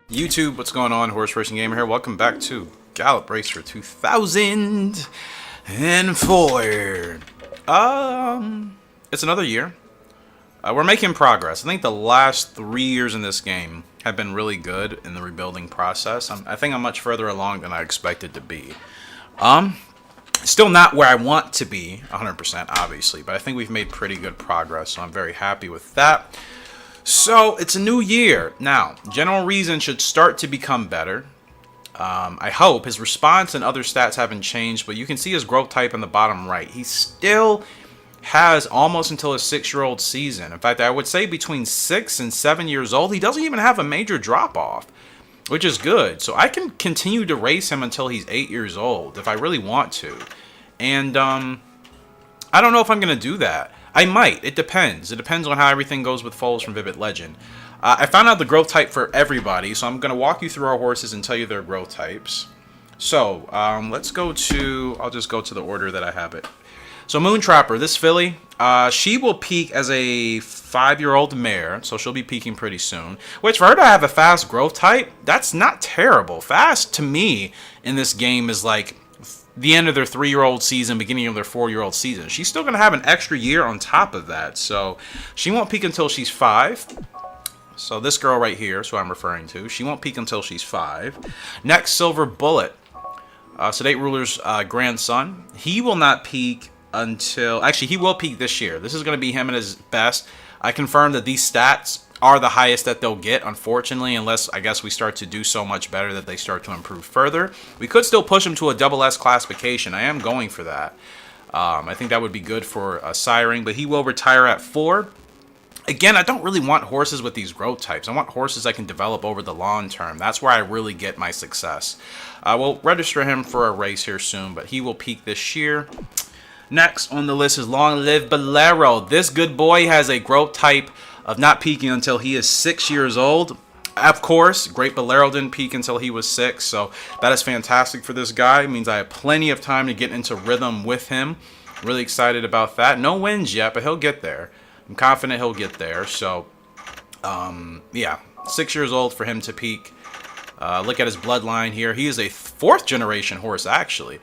YouTube, what's going on? Horse Racing Gamer here. Welcome back to Gallop Racer 2004. It's another year. We're making progress. I think the last 3 years in this game have been really good in the rebuilding process. I think I'm much further along than I expected to be. Still not where I want to be, 100%, obviously, but I think we've made pretty good progress, so I'm very happy with that. So, it's a new year. Now, General Reason should start to become better. I hope. His response and other stats haven't changed, but you can see his growth type in the bottom right. He still has almost until his 6-year-old season. In fact, I would say between 6 and 7 years old, he doesn't even have a major drop-off, which is good. So I can continue to race him until he's 8 years old if I really want to. And I don't know if I'm going to do that. I might. It depends. It depends on how everything goes with foals from Vivid Legend. I found out the growth type for everybody, so I'm going to walk you through our horses and tell you their growth types. So, let's go to... I'll just go to the order that I have it. So, Moon Trapper, this filly, she will peak as a 5-year-old mare, so she'll be peaking pretty soon. Which, for her to have a fast growth type, that's not terrible. Fast, to me, in this game is like the end of their 3-year-old season, beginning of their 4-year-old season. She's still going to have an extra year on top of that. So she won't peak until she's 5. So this girl right here is who I'm referring to. She won't peak until she's 5. Next, Silver Bullet. Sedate Ruler's grandson. He will not peak until... Actually, he will peak this year. This is going to be him at his best. I confirmed that these stats are the highest that they'll get, unfortunately, unless I guess we start to do so much better that they start to improve further. We could still push them to a double S classification. I am going for that. I think that would be good for siring, but he will retire at 4. Again, I don't really want horses with these growth types. I want horses I can develop over the long term. That's where I really get my success. I will register him for a race here soon, but he will peak this year. Next on the list is Long Live Bolero. This good boy has a growth type of not peaking until he is 6 years old. Of course, Great Bolero didn't peak until he was 6, so that is fantastic for this guy. It means I have plenty of time to get into rhythm with him. Really excited about that. No wins yet, but he'll get there. I'm confident he'll get there. So, yeah, 6 years old for him to peak. Look at his bloodline here. He is a 4th generation horse, actually.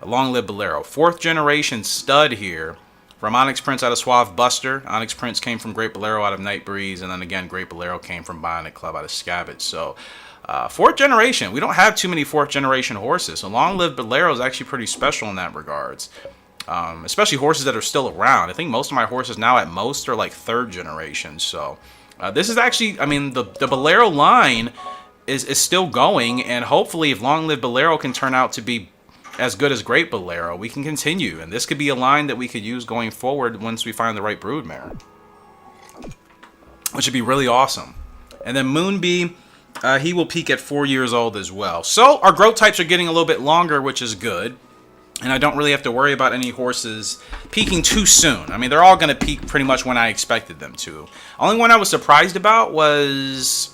Long Live Bolero. 4th generation stud here. From Onyx Prince out of Suave Buster. Onyx Prince came from Great Bolero out of Night Breeze. And then again, Great Bolero came from Bionic Club out of Scabbard. So, 4th generation. We don't have too many 4th generation horses. So Long Live Bolero is actually pretty special in that regards. Especially horses that are still around. I think most of my horses now at most are like 3rd generation. So, this is actually, I mean, the Bolero line is still going. And hopefully if Long Live Bolero can turn out to be as good as Great Bolero, we can continue. And this could be a line that we could use going forward once we find the right broodmare, which would be really awesome. And then Moonbee, he will peak at 4 years old as well. So our growth types are getting a little bit longer, which is good. And I don't really have to worry about any horses peaking too soon. I mean, they're all going to peak pretty much when I expected them to. Only one I was surprised about was...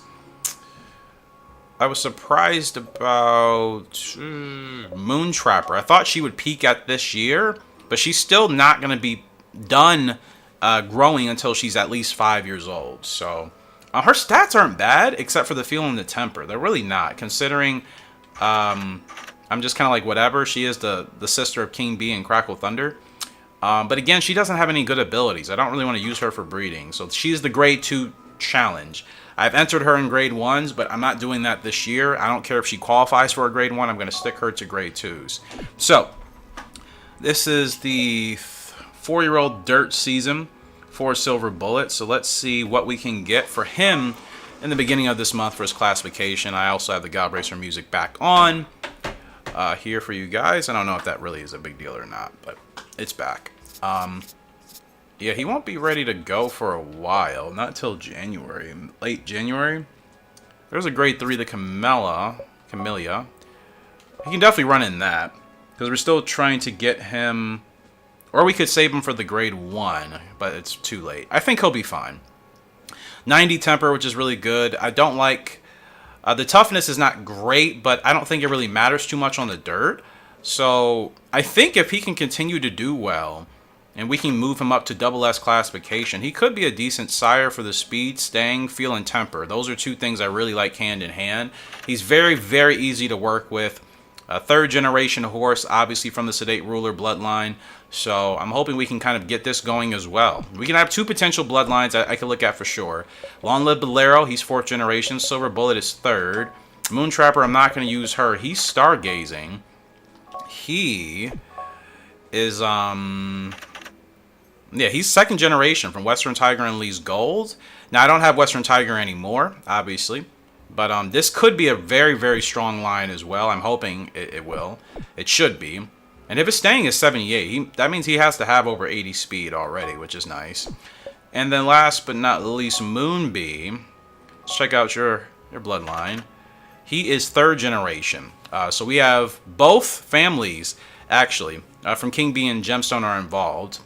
Moon Trapper. I thought she would peak at this year, but she's still not going to be done growing until she's at least 5 years old. So her stats aren't bad, except for the feel and the temper. They're really not, considering I'm just kind of like whatever. She is the sister of King Bee and Crackle Thunder. But again, she doesn't have any good abilities. I don't really want to use her for breeding. So she's the grade 2 challenge. I've entered her in grade 1s, but I'm not doing that this year. I don't care if she qualifies for a grade 1. I'm going to stick her to grade 2s. So, this is the 4-year-old dirt season for Silver Bullet. So let's see what we can get for him in the beginning of this month for his classification. I also have the God Racer music back on here for you guys. I don't know if that really is a big deal or not, but it's back. Yeah, he won't be ready to go for a while. Not till January. Late January. There's a grade 3, the Camellia. He can definitely run in that. Because we're still trying to get him... Or we could save him for the grade 1. But it's too late. I think he'll be fine. 90 temper, which is really good. I don't like... the toughness is not great, but I don't think it really matters too much on the dirt. So, I think if he can continue to do well... and we can move him up to double S classification. He could be a decent sire for the speed, staying, feel, and temper. Those are two things I really like hand in hand. He's very, very easy to work with. A third generation horse, obviously from the Sedate Ruler bloodline. So I'm hoping we can kind of get this going as well. We can have two potential bloodlines I could look at for sure. Long Live Bolero, he's 4th generation. Silver Bullet is 3rd. Moon Trapper, I'm not going to use her. He's Stargazing. He is, yeah, he's 2nd generation from Western Tiger and Lee's Gold. Now, I don't have Western Tiger anymore, obviously. But this could be a very, very strong line as well. I'm hoping it will. It should be. And if it's staying at 78, that means he has to have over 80 speed already, which is nice. And then last but not least, Moonbee. Let's check out your bloodline. He is 3rd generation. So we have both families, actually, from King Bee and Gemstone are involved.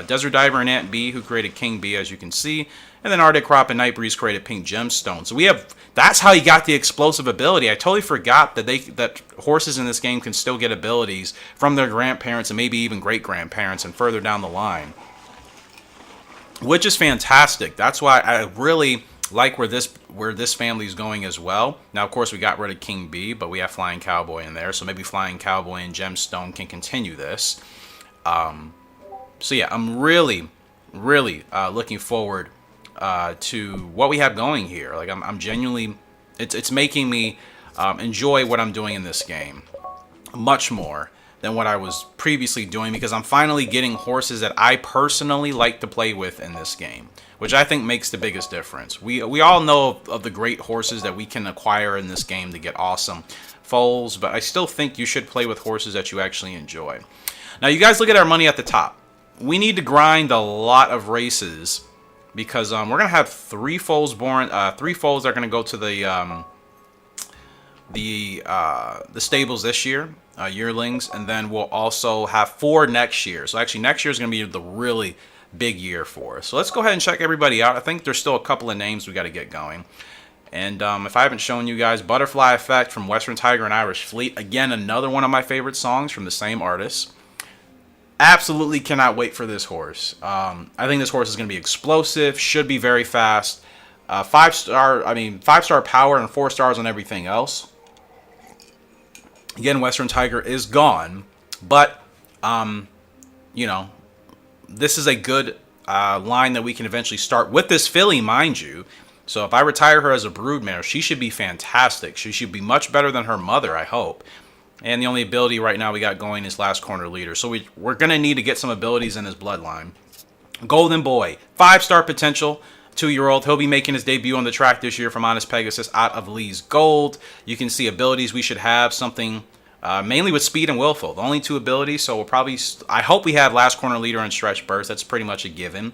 Desert Diver and Ant B, who created King Bee, as you can see. And then Arctic Crop and Night Breeze created Pink Gemstone. So we have, that's how he got the explosive ability. I totally forgot that horses in this game can still get abilities from their grandparents and maybe even great-grandparents and further down the line. Which is fantastic. That's why I really like where this family is going as well. Now, of course, we got rid of King Bee, but we have Flying Cowboy in there. So maybe Flying Cowboy and Gemstone can continue this. So yeah, I'm really, really looking forward to what we have going here. Like I'm genuinely, it's making me enjoy what I'm doing in this game much more than what I was previously doing, because I'm finally getting horses that I personally like to play with in this game, which I think makes the biggest difference. We all know of the great horses that we can acquire in this game to get awesome foals, but I still think you should play with horses that you actually enjoy. Now, you guys look at our money at the top. We need to grind a lot of races, because we're gonna have 3 foals born. 3 foals are gonna go to the stables this year, yearlings, and then we'll also have 4 next year. So actually, next year is gonna be the really big year for us. So let's go ahead and check everybody out. I think there's still a couple of names we got to get going. And if I haven't shown you guys, Butterfly Effect from Western Tiger and Irish Fleet. Again, another one of my favorite songs from the same artist. Absolutely cannot wait for this horse. I think this horse is going to be explosive, should be very fast. 5-star power and 4 stars on everything else. Again, Western Tiger is gone, but you know, this is a good line that we can eventually start with this filly, mind you. So if I retire her as a broodmare, she should be fantastic. She should be much better than her mother, I hope. And the only ability right now we got going is Last Corner Leader. So we're going to need to get some abilities in his bloodline. Golden Boy, 5-star potential, 2-year-old. He'll be making his debut on the track this year from Honest Pegasus out of Lee's Gold. You can see abilities we should have, something mainly with Speed and Willful. The only 2 abilities, so we'll probably, I hope we have Last Corner Leader and Stretch Burst. That's pretty much a given.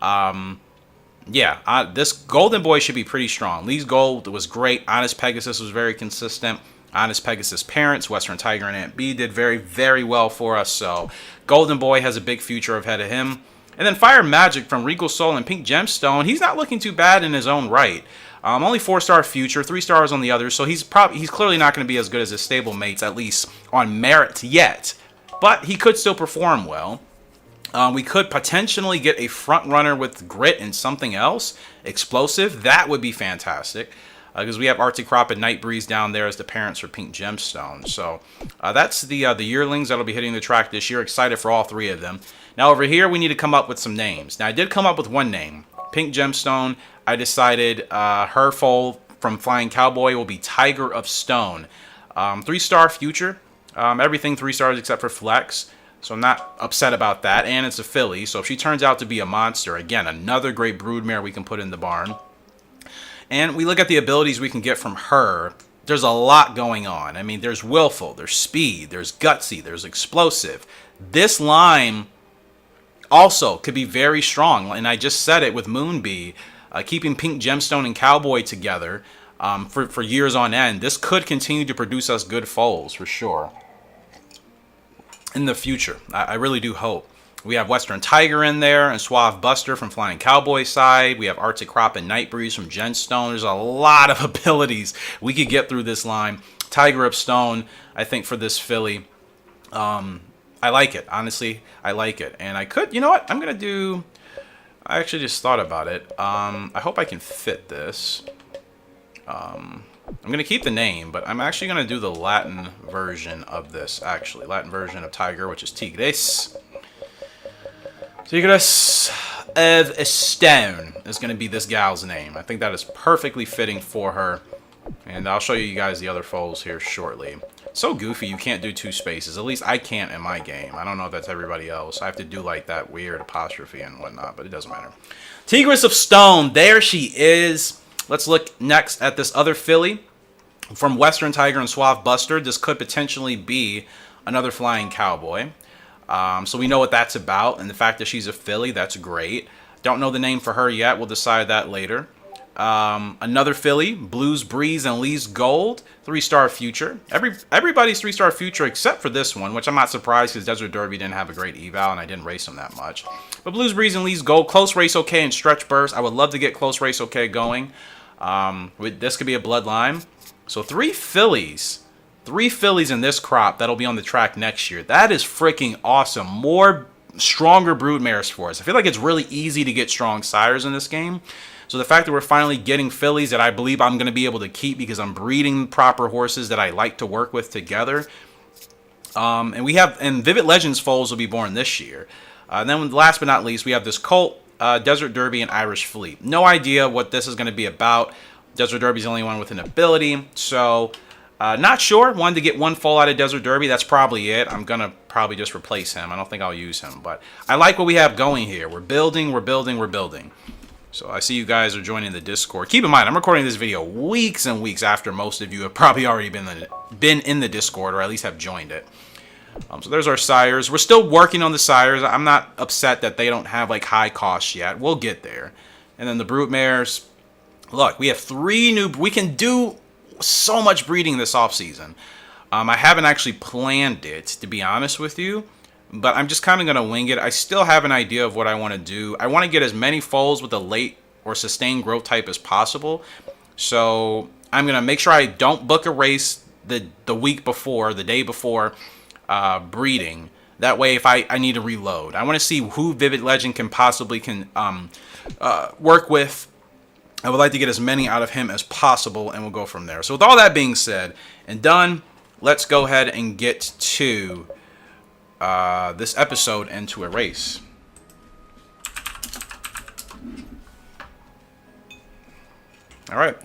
Yeah, this Golden Boy should be pretty strong. Lee's Gold was great. Honest Pegasus was very consistent. Honest Pegasus parents, Western Tiger and Ant B, did very, very well for us. So Golden Boy has a big future ahead of him. And then Fire Magic from Regal Soul and Pink Gemstone. He's not looking too bad in his own right. Only 4-star future, 3 stars on the others. So he's clearly not going to be as good as his stable mates, at least on merit yet. But he could still perform well. We could potentially get a front runner with grit and something else. Explosive. That would be fantastic. Because we have Arctic Crop and Night Breeze down there as the parents for Pink Gemstone. So that's the yearlings that'll be hitting the track this year. Excited for all 3 of them. Now over here, we need to come up with some names. Now I did come up with one name. Pink Gemstone. I decided her foal from Flying Cowboy will be Tiger of Stone. 3-star future. Everything 3 stars except for Flex. So I'm not upset about that. And it's a filly. So if she turns out to be a monster, again, another great broodmare we can put in the barn. And we look at the abilities we can get from her. There's a lot going on. I mean, there's Willful, there's Speed, there's Gutsy, there's Explosive. This line also could be very strong. And I just said it with Moonbee. Keeping Pink Gemstone and Cowboy together for years on end. This could continue to produce us good foals for sure. In the future. I really do hope. We have Western Tiger in there and Suave Buster from Flying Cowboy side. We have Arctic Crop and Night Breeze from Gemstone. There's a lot of abilities we could get through this line. Tiger of Stone, I think, for this filly. I like it. Honestly, I like it. And I could, you know what? I'm going to do, I actually just thought about it. I hope I can fit this. I'm going to keep the name, but I'm actually going to do the Latin version of this, actually. Latin version of Tiger, which is Tigres. Tigres of Stone is going to be this gal's name. I think that is perfectly fitting for her. And I'll show you guys the other foals here shortly. So goofy you can't do 2 spaces. At least I can't in my game. I don't know if that's everybody else. I have to do like that weird apostrophe and whatnot, but it doesn't matter. Tigres of Stone. There she is. Let's look next at this other filly from Western Tiger and Suave Buster. This could potentially be another flying cowboy. So we know what that's about. And the fact that she's a filly, that's great. Don't know the name for her yet. We'll decide that later. Another filly, Blues Breeze and Lee's Gold, 3-star future. Everybody's 3-star future except for this one, which I'm not surprised because Desert Derby didn't have a great eval and I didn't race them that much. But Blues Breeze and Lee's Gold, close race okay and stretch burst. I would love to get close race okay going. This could be a bloodline. So 3 fillies. 3 fillies in this crop that'll be on the track next year. That is freaking awesome. More stronger broodmares for us. I feel like it's really easy to get strong sires in this game. So the fact that we're finally getting fillies that I believe I'm going to be able to keep because I'm breeding proper horses that I like to work with together. And Vivid Legends foals will be born this year. And then last but not least, we have this colt, Desert Derby, and Irish Fleet. No idea what this is going to be about. Desert Derby's the only one with an ability. So not sure. Wanted to get 1 foal out of Desert Derby. That's probably it. I'm going to probably just replace him. I don't think I'll use him. But I like what we have going here. We're building, we're building, we're building. So I see you guys are joining the Discord. Keep in mind, I'm recording this video weeks and weeks after most of you have probably already been in the Discord, or at least have joined it. So there's our sires. We're still working on the sires. I'm not upset that they don't have like high costs yet. We'll get there. And then the Broodmares. Look, we have 3 new. We can do so much breeding this off season. I haven't actually planned it, to be honest with you. But I'm just kind of going to wing it. I still have an idea of what I want to do. I want to get as many foals with a late or sustained growth type as possible. So I'm going to make sure I don't book a race the week before, the day before breeding. That way, if I need to reload. I want to see who Vivid Legend can possibly work with. I would like to get as many out of him as possible, and we'll go from there. So with all that being said and done, let's go ahead and get to this episode into a race. All right.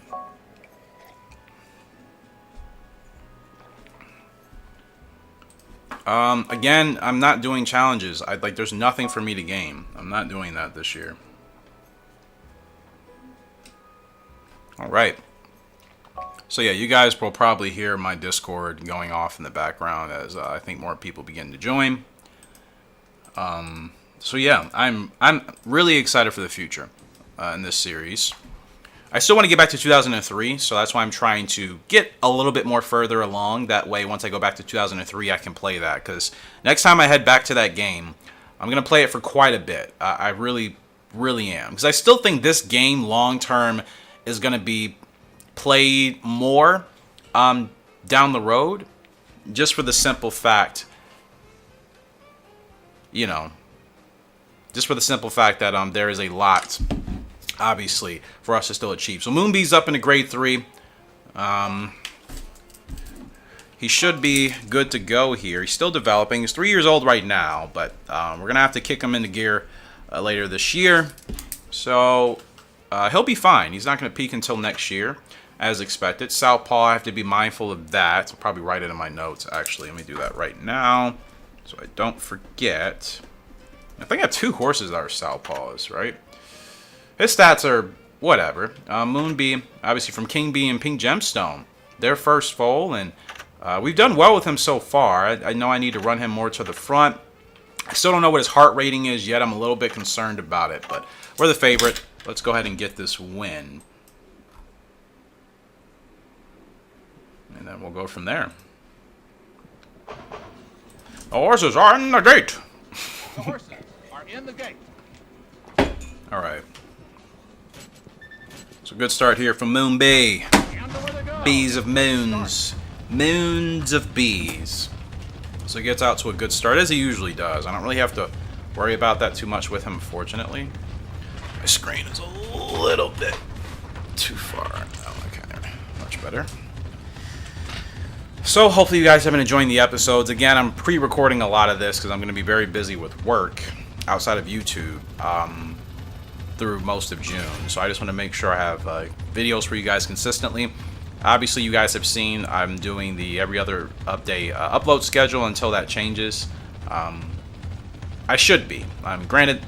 Again, I'm not doing challenges. There's nothing for me to gain. I'm not doing that this year. All right. So yeah, you guys will probably hear my Discord going off in the background as I think more people begin to join. So yeah, I'm really excited for the future in this series. I still want to get back to 2003, so that's why I'm trying to get a little bit more further along. That way, once I go back to 2003, I can play that. Because next time I head back to that game, I'm going to play it for quite a bit. I really, really am. Because I still think this game, long term, is going to be played more down the road. Just for the simple fact, just for the simple fact that there is a lot, obviously, for us to still achieve. So Moonbee's up into grade 3. He should be good to go here. He's still developing. He's 3 years old right now, but we're going to have to kick him into gear later this year. So he'll be fine. He's not going to peak until next year, as expected. Southpaw, I have to be mindful of that. I'll probably write it in my notes, actually. Let me do that right now so I don't forget. I think I have 2 horses that are Southpaws, right? His stats are whatever. Moonbee, obviously from King Bee and Pink Gemstone. Their first foal, and we've done well with him so far. I know I need to run him more to the front. I still don't know what his heart rating is yet. I'm a little bit concerned about it, but we're the favorite. Let's go ahead and get this win. And then we'll go from there. The horses are in the gate. The horses are in the gate. All right. So good start here from Moonbee. Bees of Moons. Moons of Bees. So he gets out to a good start, as he usually does. I don't really have to worry about that too much with him, fortunately. My screen is a little bit too far. Oh, okay, much better. So hopefully you guys have been enjoying the episodes. Again, I'm pre-recording a lot of this because I'm going to be very busy with work outside of YouTube through most of June. So I just want to make sure I have videos for you guys consistently. Obviously, you guys have seen I'm doing the every other update upload schedule until that changes. I should be. Granted,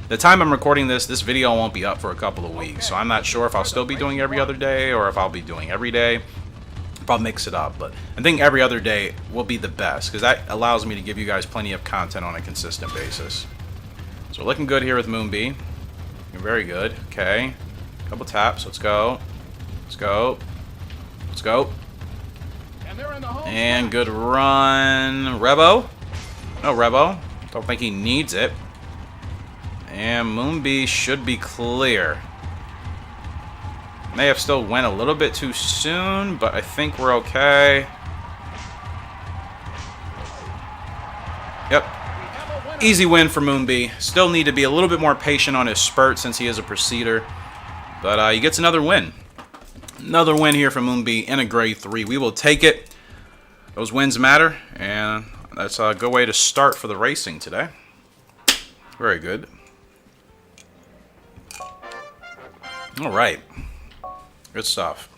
the time I'm recording this video won't be up for a couple of weeks, so I'm not sure if I'll still be doing every other day or if I'll be doing every day. If I'll mix it up, but I think every other day will be the best because that allows me to give you guys plenty of content on a consistent basis. So looking good here with Moonbee. Very good. Okay. Couple taps. Let's go. Let's go. Let's go. And good run. Rebo? No Rebo. Don't think he needs it. And Moonbee should be clear. May have still went a little bit too soon, but I think we're okay. Yep. Easy win for Moonbee. Still need to be a little bit more patient on his spurt since he is a proceeder. But he gets another win. Another win here for Moonbee in a grade 3. We will take it. Those wins matter, and that's a good way to start for the racing today. Very good. All right. Good stuff.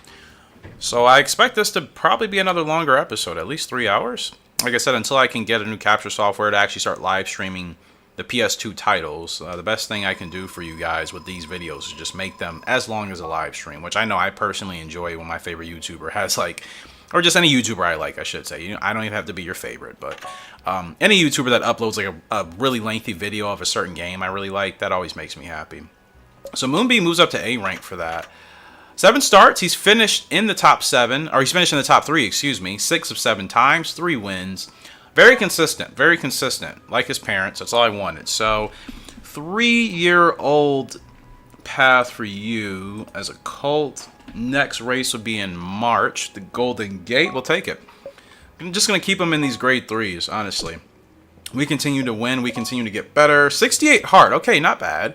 So I expect this to probably be another longer episode, at least 3 hours. Like I said, until I can get a new capture software to actually start live streaming the PS2 titles, the best thing I can do for you guys with these videos is just make them as long as a live stream, which I know I personally enjoy when my favorite YouTuber has like, or just any YouTuber I like, I should say. You know, I don't even have to be your favorite, but any YouTuber that uploads like a really lengthy video of a certain game I really like, that always makes me happy. So Moonbee moves up to A rank for that. 7 starts, he's finished in the top 7, or he's finished in the top 3, excuse me, 6 of 7 times, 3 wins. Very consistent, like his parents, that's all I wanted. So, 3-year-old path for you as a cult. Next race would be in March, the Golden Gate, we'll take it. I'm just going to keep him in these grade 3s, honestly. We continue to win, we continue to get better. 68 heart, okay, not bad.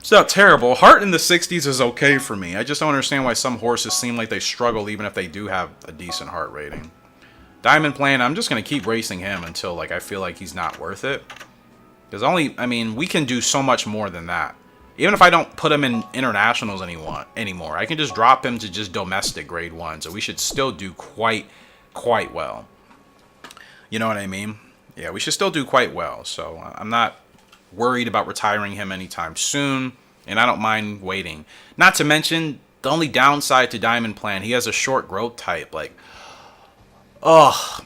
It's not terrible. Heart in the 60s is okay for me. I just don't understand why some horses seem like they struggle even if they do have a decent heart rating. Diamond Plan, I'm just going to keep racing him until like I feel like he's not worth it. Because I mean, we can do so much more than that. Even if I don't put him in internationals anymore, I can just drop him to just domestic grade 1. So we should still do quite well. You know what I mean? Yeah, we should still do quite well. So I'm not worried about retiring him anytime soon, and I don't mind waiting. Not to mention, the only downside to Diamond Plan, he has a short growth type. Like, I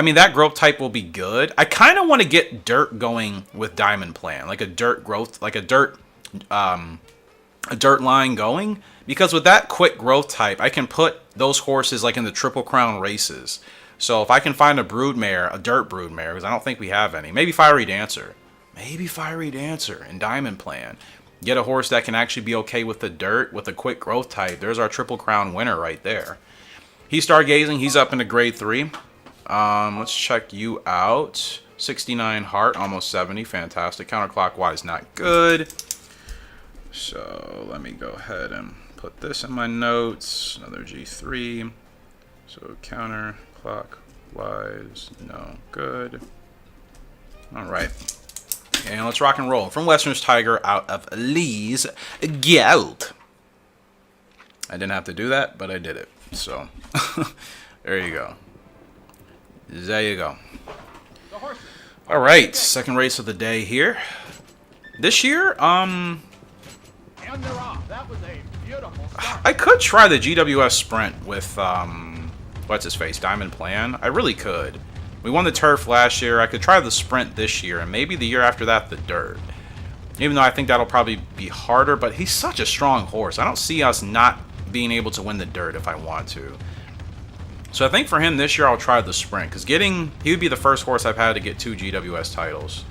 mean, that growth type will be good. I kind of want to get dirt going with Diamond Plan, like a dirt growth, like a dirt line going, because with that quick growth type, I can put those horses like in the Triple Crown races. So if I can find a broodmare, a dirt broodmare, because I don't think we have any, maybe Fiery Dancer. Maybe Fiery Dancer and Diamond Plan. Get a horse that can actually be okay with the dirt, with a quick growth type. There's our Triple Crown winner right there. He's Stargazing. He's up into grade 3. Let's check you out. 69 heart, almost 70. Fantastic. Counterclockwise, not good. So let me go ahead and put this in my notes. Another G3. So counterclockwise, no good. All right. And let's rock and roll. From Western's Tiger out of Lee's Gallop. I didn't have to do that, but I did it. So, there you go. There you go. All right, second race of the day here. This year, And they're off. That was a beautiful start. I could try the GWS Sprint with, what's his face, Diamond Plan. I really could. We won the turf last year. I could try the sprint this year, and maybe the year after that, the dirt. Even though I think that'll probably be harder, but he's such a strong horse. I don't see us not being able to win the dirt if I want to. So I think for him this year, I'll try the sprint, because he would be the first horse I've had to get 2 GWS titles.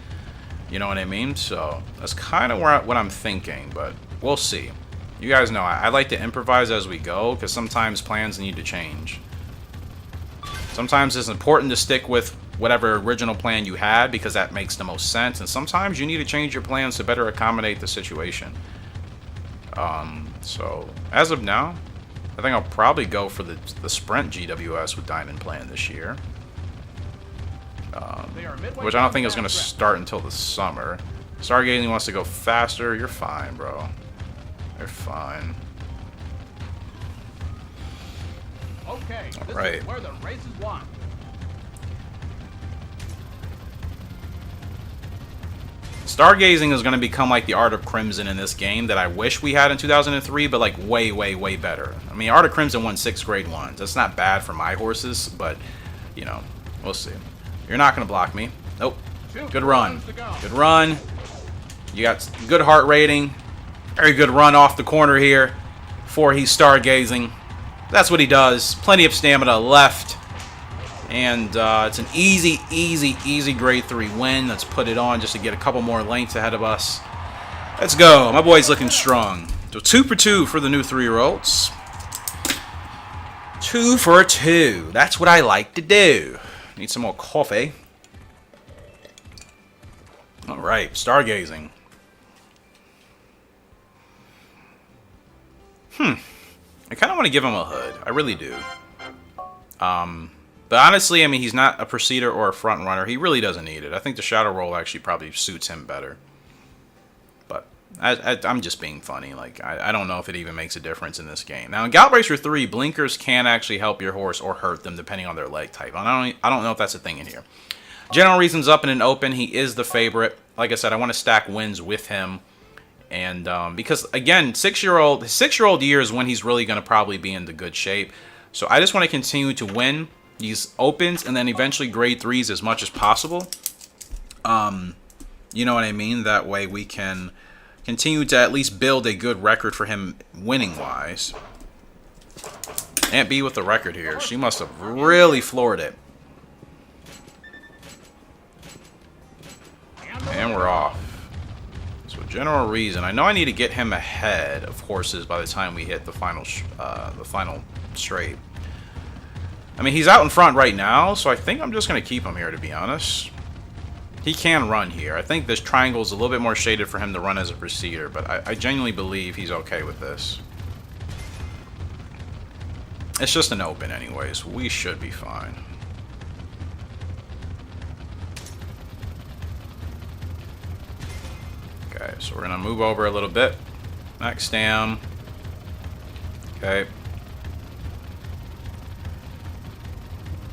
You know what I mean? So that's kind of what I'm thinking, but we'll see. You guys know I like to improvise as we go, because sometimes plans need to change. Sometimes it's important to stick with whatever original plan you had, because that makes the most sense. And sometimes you need to change your plans to better accommodate the situation. So as of now, I think I'll probably go for the sprint GWS with Diamond Plan this year. Which I don't think is going to start until the summer. Stargazing wants to go faster. You're fine, bro. You're fine. Okay, all this right. is where the race is won. Stargazing is going to become like the Art of Crimson in this game that I wish we had in 2003, but like way, way, way better. I mean, Art of Crimson won 6th grade ones. That's not bad for my horses, but, you know, we'll see. You're not going to block me. Nope. Good run. Good run. You got good heart rating. Very good run off the corner here before he's Stargazing. That's what he does. Plenty of stamina left. And it's an easy, easy, easy grade 3 win. Let's put it on just to get a couple more lengths ahead of us. Let's go. My boy's looking strong. So 2 for 2 for the new 3-year-olds. 2 for 2. That's what I like to do. Need some more coffee. All right, Stargazing. I kind of want to give him a hood. I really do. But honestly, I mean, he's not a proceeder or a front runner. He really doesn't need it. I think the shadow roll actually probably suits him better. But I'm just being funny. Like, I don't know if it even makes a difference in this game. Now, in Gallop Racer 3, blinkers can actually help your horse or hurt them depending on their leg type. I don't know if that's a thing in here. General Reason's up in an open. He is the favorite. Like I said, I want to stack wins with him. And because, again, his 6-year-old year is when he's really going to probably be in the good shape. So I just want to continue to win these opens and then eventually grade 3s as much as possible. You know what I mean? That way we can continue to at least build a good record for him winning-wise. Aunt B with the record here. She must have really floored it. And we're off. So General Reason. I know I need to get him ahead of horses by the time we hit the final straight. I mean, he's out in front right now, so I think I'm just going to keep him here, to be honest. He can run here. I think this triangle is a little bit more shaded for him to run as a procedure, but I genuinely believe he's okay with this. It's just an open anyways. We should be fine. Okay, so we're going to move over a little bit. Max stam. Okay.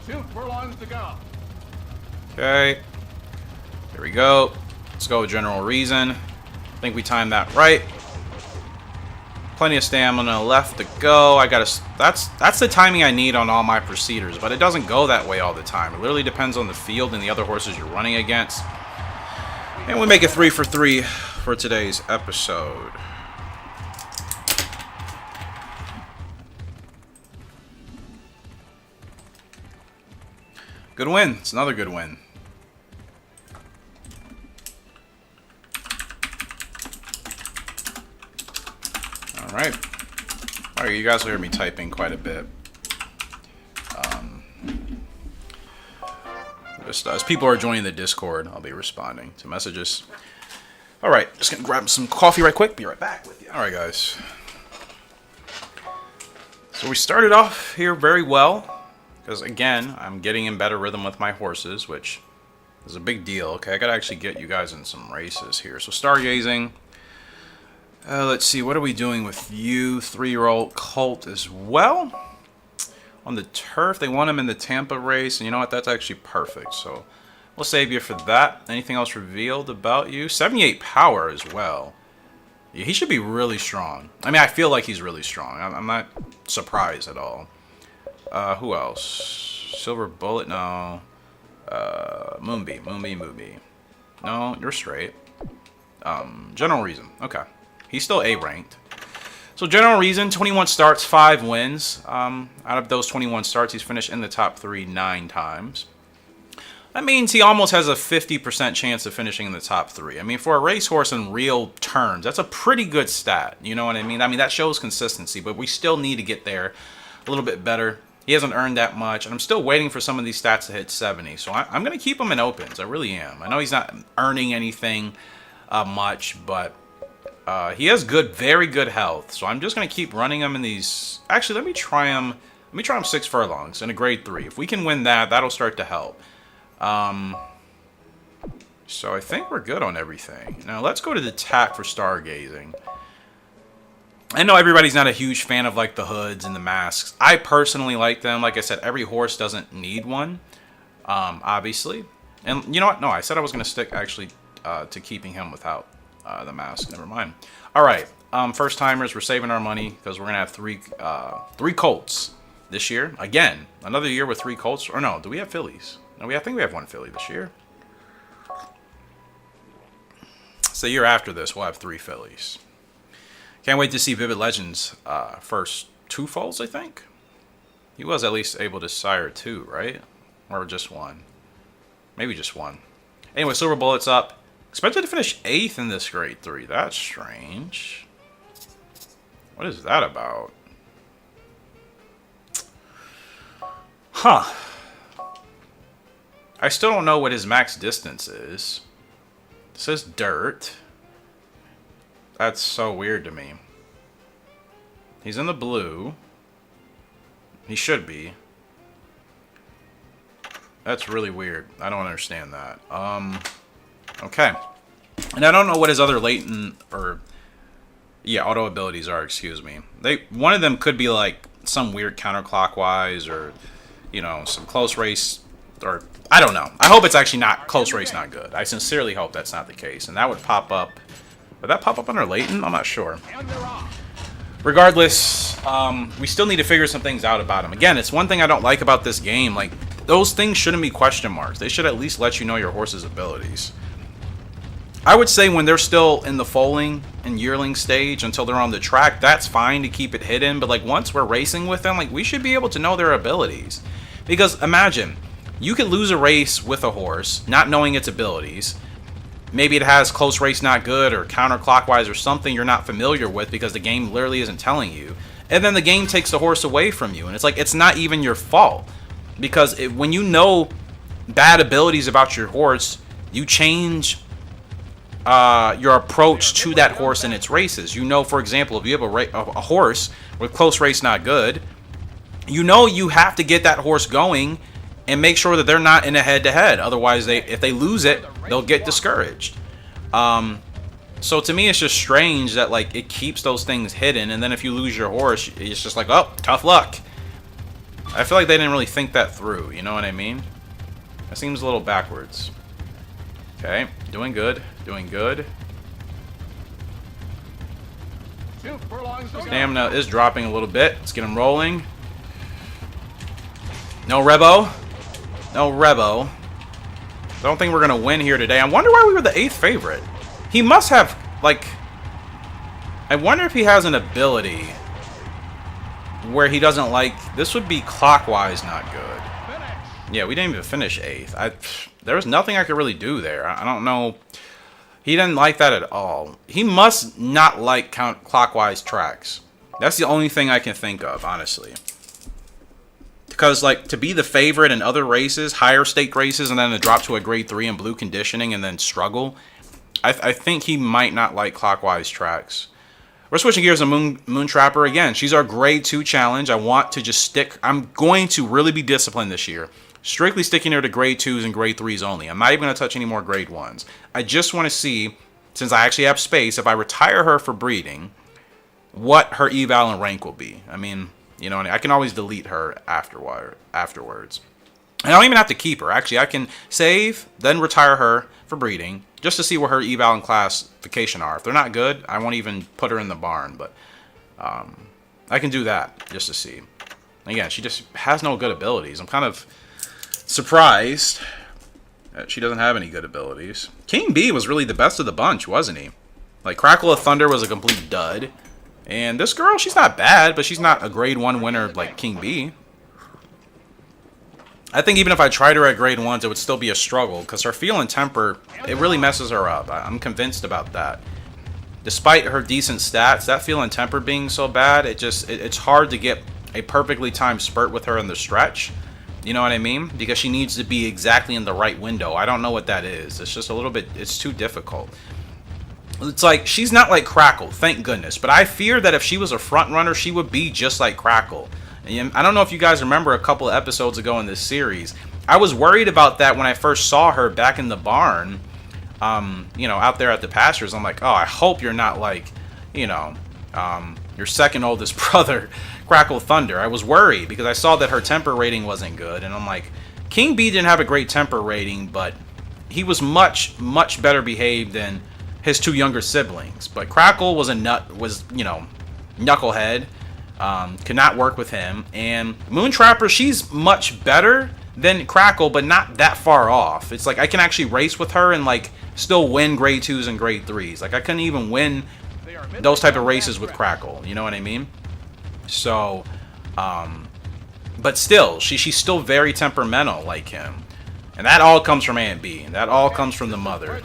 2 furlongs to go. Okay. Here we go. Let's go with General Reason. I think we timed that right. Plenty of stamina left to go. That's the timing I need on all my procedures, but it doesn't go that way all the time. It literally depends on the field and the other horses you're running against. And we make it 3 for 3 for today's episode. Good win. It's another good win. Alright. Alright, you guys will hear me typing quite a bit. Just as people are joining the Discord, I'll be responding to messages. Alright, just gonna grab some coffee right quick. Be right back with you. Alright, guys. So we started off here very well. Because, again, I'm getting in better rhythm with my horses, which is a big deal. Okay, I gotta actually get you guys in some races here. So, Stargazing. Let's see, what are we doing with you? 3-year-old colt as well. On the turf, they want him in the Tampa race. And you know what? That's actually perfect. So, we'll save you for that. Anything else revealed about you? 78 power as well. Yeah, he should be really strong. I mean, I feel like he's really strong. I'm not surprised at all. Who else? Silver Bullet? No. Moonbee. No, you're straight. General Reason. Okay. He's still A-ranked. So General Reason, 21 starts, 5 wins. Out of those 21 starts, he's finished in the top 3 9 times. That means he almost has a 50% chance of finishing in the top 3. I mean, for a racehorse in real terms, that's a pretty good stat. You know what I mean? I mean, that shows consistency, but we still need to get there a little bit better. He hasn't earned that much, and I'm still waiting for some of these stats to hit 70. So I'm going to keep him in opens. I really am. I know he's not earning anything much, but he has very good health. So I'm just going to keep running him in these. Actually, let me try him. Let me try him 6 furlongs in a grade 3. If we can win that, that'll start to help. So I think we're good on everything. Now let's go to the tack for Stargazing. I know everybody's not a huge fan of like the hoods and the masks. I personally like them. Like I said, every horse doesn't need one, obviously. And you know what? No, I said I was going to stick actually to keeping him without the mask. Never mind. All right, first timers, we're saving our money because we're going to have three colts this year. Again, another year with 3 colts. Or no, do we have fillies? No, I think we have 1 filly this year. So the year after this, we'll have 3 fillies. Can't wait to see Vivid Legends' first 2 foals, I think. He was at least able to sire 2, right? Or just 1. Maybe just 1. Anyway, Silver Bullet's up. Expected to finish 8th in this grade 3. That's strange. What is that about? Huh. I still don't know what his max distance is. It says dirt. That's so weird to me. He's in the blue. He should be. That's really weird. I don't understand that. Okay. And I don't know what his other latent or auto abilities are, excuse me. One of them could be like some weird counterclockwise or some close race or I don't know. I hope it's actually not close race not good. I sincerely hope that's not the case. And that would pop up. Would that pop up under latent? I'm not sure. Regardless, we still need to figure some things out about him. Again, it's one thing I don't like about this game. Like, those things shouldn't be question marks. They should at least let you know your horse's abilities. I would say when they're still in the foaling and yearling stage until they're on the track, that's fine to keep it hidden. But like once we're racing with them, like we should be able to know their abilities. Because imagine, you could lose a race with a horse, not knowing its abilities. Maybe it has close race not good or counterclockwise or something you're not familiar with because the game literally isn't telling you. And then the game takes the horse away from you. And it's like, it's not even your fault. Because when you know bad abilities about your horse, you change your approach to that horse in its races. You know, for example, if you have a horse with close race not good, you know you have to get that horse going and make sure that they're not in a head-to-head. Otherwise, if they lose it, they'll get discouraged. So to me, it's just strange that like it keeps those things hidden, and then if you lose your horse, it's just like, oh, tough luck. I feel like they didn't really think that through. You know what I mean? That seems a little backwards. Okay, doing good, doing good. Stamina is dropping a little bit. Let's get him rolling. No Rebo. No Rebo. I don't think we're going to win here today. I wonder why we were the 8th favorite. He must have, like... I wonder if he has an ability where he doesn't like... This would be clockwise not good. Yeah, we didn't even finish 8th. There was nothing I could really do there. I don't know. He didn't like that at all. He must not like clockwise tracks. That's the only thing I can think of, honestly. Because, like, to be the favorite in other races, higher stake races, and then to drop to a grade 3 in blue conditioning and then struggle, I think he might not like clockwise tracks. We're switching gears to Moon Trapper again. She's our grade 2 challenge. I want to just stick. I'm going to really be disciplined this year. Strictly sticking her to grade 2s and grade 3s only. I'm not even going to touch any more grade 1s. I just want to see, since I actually have space, if I retire her for breeding, what her eval and rank will be. I mean... You know, I can always delete her afterwards. I don't even have to keep her. Actually, I can save, then retire her for breeding, just to see what her eval and classification are. If they're not good, I won't even put her in the barn. But I can do that just to see. Again, she just has no good abilities. I'm kind of surprised that she doesn't have any good abilities. King B was really the best of the bunch, wasn't he? Like, Crackle of Thunder was a complete dud. And this girl, she's not bad, but she's not a grade 1 winner like King B. I think even if I tried her at grade 1s, it would still be a struggle, because her feel and temper, it really messes her up. I'm convinced about that. Despite her decent stats, that feel and temper being so bad, it's hard to get a perfectly timed spurt with her in the stretch. You know what I mean? Because she needs to be exactly in the right window. I don't know what that is. It's just a little bit, it's too difficult. It's like, she's not like Crackle, thank goodness. But I fear that if she was a front runner, she would be just like Crackle. And I don't know if you guys remember a couple of episodes ago in this series. I was worried about that when I first saw her back in the barn, you know, out there at the pastures. I'm like, oh, I hope you're not like, you know, your second oldest brother, Crackle Thunder. I was worried because I saw that her temper rating wasn't good. And I'm like, King Bee didn't have a great temper rating, but he was much, much better behaved than his two younger siblings. But Crackle was you know, knucklehead, could not work with him. And Moontrapper, she's much better than Crackle, but not that far off. It's like I can actually race with her and like still win grade 2s and grade 3s. Like I couldn't even win those type of races with Crackle. You know what I mean? So, but still, she's still very temperamental like him. And that all comes from Aunt B. That all comes from the mother.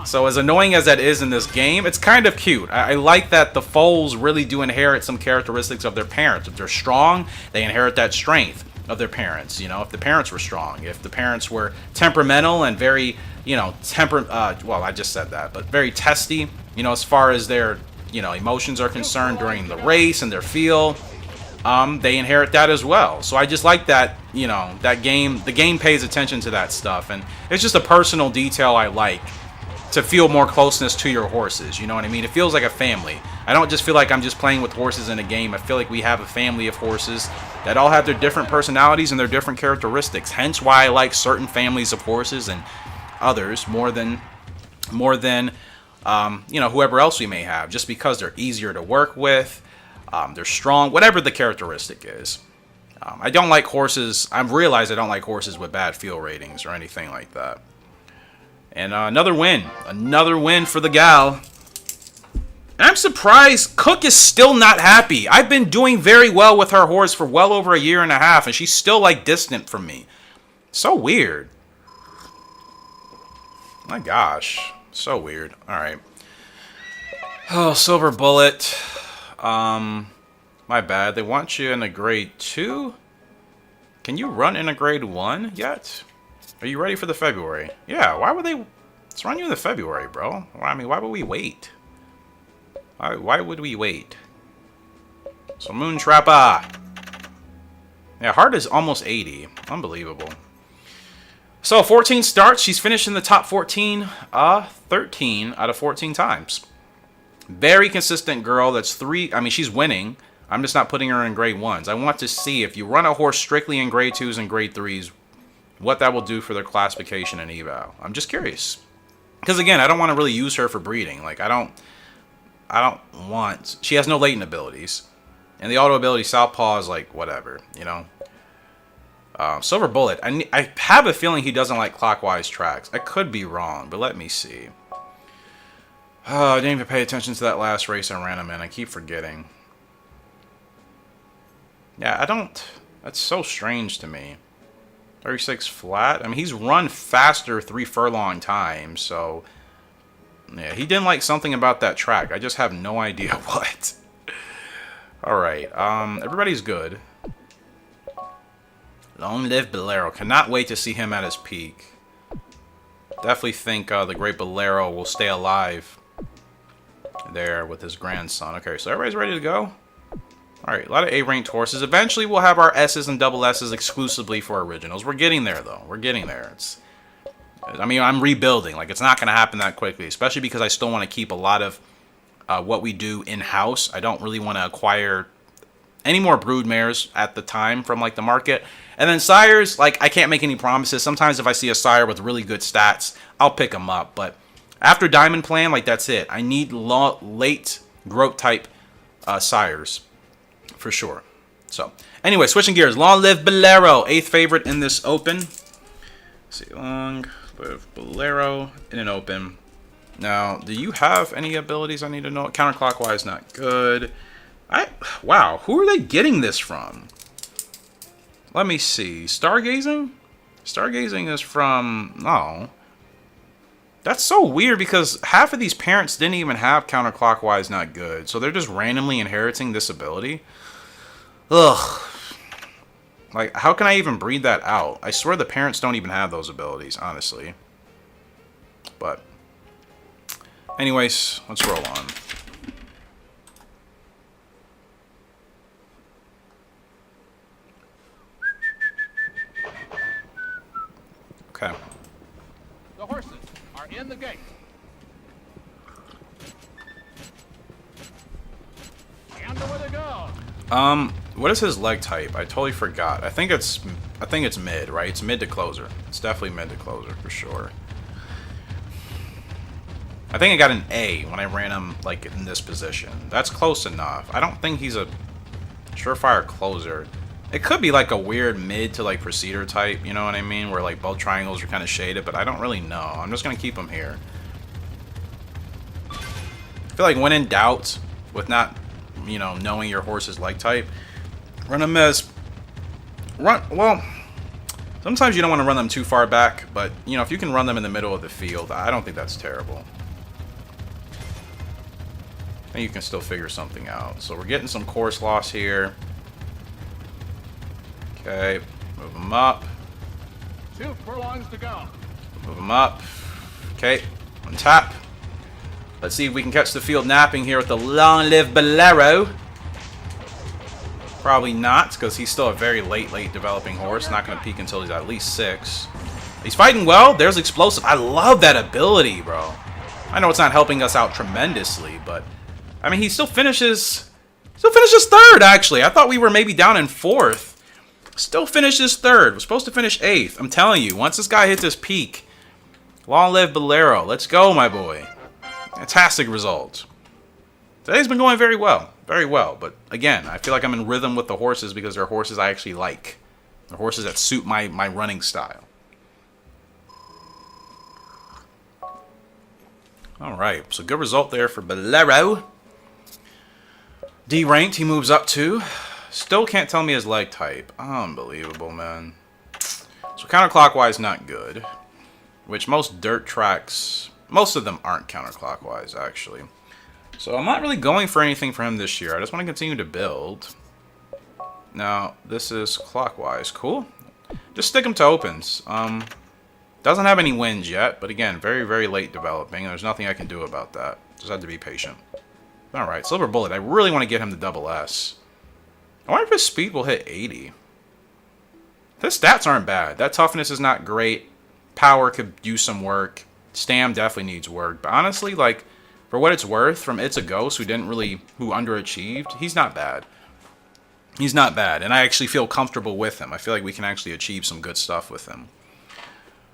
So as annoying as that is in this game, it's kind of cute. I like that the foals really do inherit some characteristics of their parents. If they're strong, they inherit that strength of their parents. You know, if the parents were strong, if the parents were temperamental and very, you know, well, I just said that, but very testy, you know, as far as their, you know, emotions are concerned during the race and their feel, they inherit that as well. So I just like that, you know, that the game pays attention to that stuff. And it's just a personal detail I like, to feel more closeness to your horses. You know what I mean? It feels like a family. I don't just feel like I'm just playing with horses in a game. I feel like we have a family of horses that all have their different personalities and their different characteristics. Hence why I like certain families of horses and others more than you know, whoever else we may have, just because they're easier to work with, they're strong, whatever the characteristic is. I don't like horses. I've realized I don't like horses with bad feel ratings or anything like that. And another win for the gal. And I'm surprised Cook is still not happy. I've been doing very well with her horse for well over a year and a half, and she's still like distant from me. So weird. My gosh, so weird. All right. Oh, Silver Bullet. My bad. They want you in a grade 2. Can you run in a grade 1 yet? Are you ready for the February? Yeah, why would they... Let's run you in the February, bro. I mean, why would we wait? Why would we wait? So, Moontrapper. Yeah, heart is almost 80. Unbelievable. So, 14 starts. She's finished in the top 14 13 out of 14 times. Very consistent girl. That's 3... I mean, she's winning. I'm just not putting her in grade 1s. I want to see if you run a horse strictly in grade 2s and grade 3s, what that will do for their classification and eval. I'm just curious. Because again, I don't want to really use her for breeding. Like, I don't want... She has no latent abilities. And the auto ability Southpaw is like, whatever, you know? Silver Bullet. I have a feeling he doesn't like clockwise tracks. I could be wrong, but let me see. I didn't even pay attention to that last race I ran him in. I keep forgetting. Yeah, I don't... That's so strange to me. 36 flat. I mean, he's run faster 3 furlong times, so... Yeah, he didn't like something about that track. I just have no idea what. Alright, everybody's good. Long live Bolero. Cannot wait to see him at his peak. Definitely think the great Bolero will stay alive there with his grandson. Okay, so everybody's ready to go? Alright, a lot of A-ranked horses. Eventually, we'll have our S's and double S's exclusively for originals. We're getting there, though. We're getting there. I mean, I'm rebuilding. Like, it's not going to happen that quickly, especially because I still want to keep a lot of what we do in-house. I don't really want to acquire any more Broodmares at the time from, like, the market. And then sires, like, I can't make any promises. Sometimes if I see a sire with really good stats, I'll pick them up. But after Diamond Plan, like, that's it. I need late growth-type sires. For sure. So, anyway, switching gears. Long live Bolero, 8th favorite in this open. Let's see, long live Bolero in an open. Now, do you have any abilities I need to know? Counterclockwise, not good. Wow, who are they getting this from? Let me see. Stargazing? Stargazing is from... Oh. That's so weird because half of these parents didn't even have counterclockwise, not good. So they're just randomly inheriting this ability. Ugh. Like, how can I even breed that out? I swear the parents don't even have those abilities, honestly. But, anyways, let's roll on. Okay. The horses are in the gate. And away they go. What is his leg type? I totally forgot. I think it's mid, right? It's mid to closer. It's definitely mid to closer for sure. I think I got an A when I ran him like in this position. That's close enough. I don't think he's a surefire closer. It could be like a weird mid to like procedure type, you know what I mean? Where like both triangles are kind of shaded, but I don't really know. I'm just gonna keep him here. I feel like when in doubt, with not, you know, knowing your horse's leg type, run them as well, sometimes you don't want to run them too far back, but you know, if you can run them in the middle of the field, I don't think that's terrible. I think you can still figure something out. So we're getting some course loss here. Okay, move them up. 2 furlongs to go. Move them up. Okay, on tap. Let's see if we can catch the field napping here with the long-lived Bolero. Probably not, because he's still a very late developing horse. Not going to peak until he's at least 6. He's fighting well. There's explosive. I love that ability, bro. I know it's not helping us out tremendously, but I mean, he still finishes 3rd, actually. I thought we were maybe down in 4th. Still finishes 3rd. We're supposed to finish 8th. I'm telling you, once this guy hits his peak, long live Bolero. Let's go, my boy. Fantastic results. Today's been going very well. Very well. But again, I feel like I'm in rhythm with the horses because they're horses I actually like. They're horses that suit my running style. Alright, so good result there for Bolero. D ranked, he moves up to. Still can't tell me his leg type. Unbelievable, man. So counterclockwise, not good. Which most dirt tracks, most of them aren't counterclockwise, actually. So I'm not really going for anything for him this year. I just want to continue to build. Now, this is clockwise. Cool. Just stick him to opens. Doesn't have any wins yet, but again, very, very late developing. There's nothing I can do about that. Just have to be patient. Alright, Silver Bullet. I really want to get him to double S. I wonder if his speed will hit 80. His stats aren't bad. That toughness is not great. Power could use some work. Stam definitely needs work. But honestly, like, for what it's worth, from It's a Ghost, who underachieved, he's not bad. He's not bad. And I actually feel comfortable with him. I feel like we can actually achieve some good stuff with him.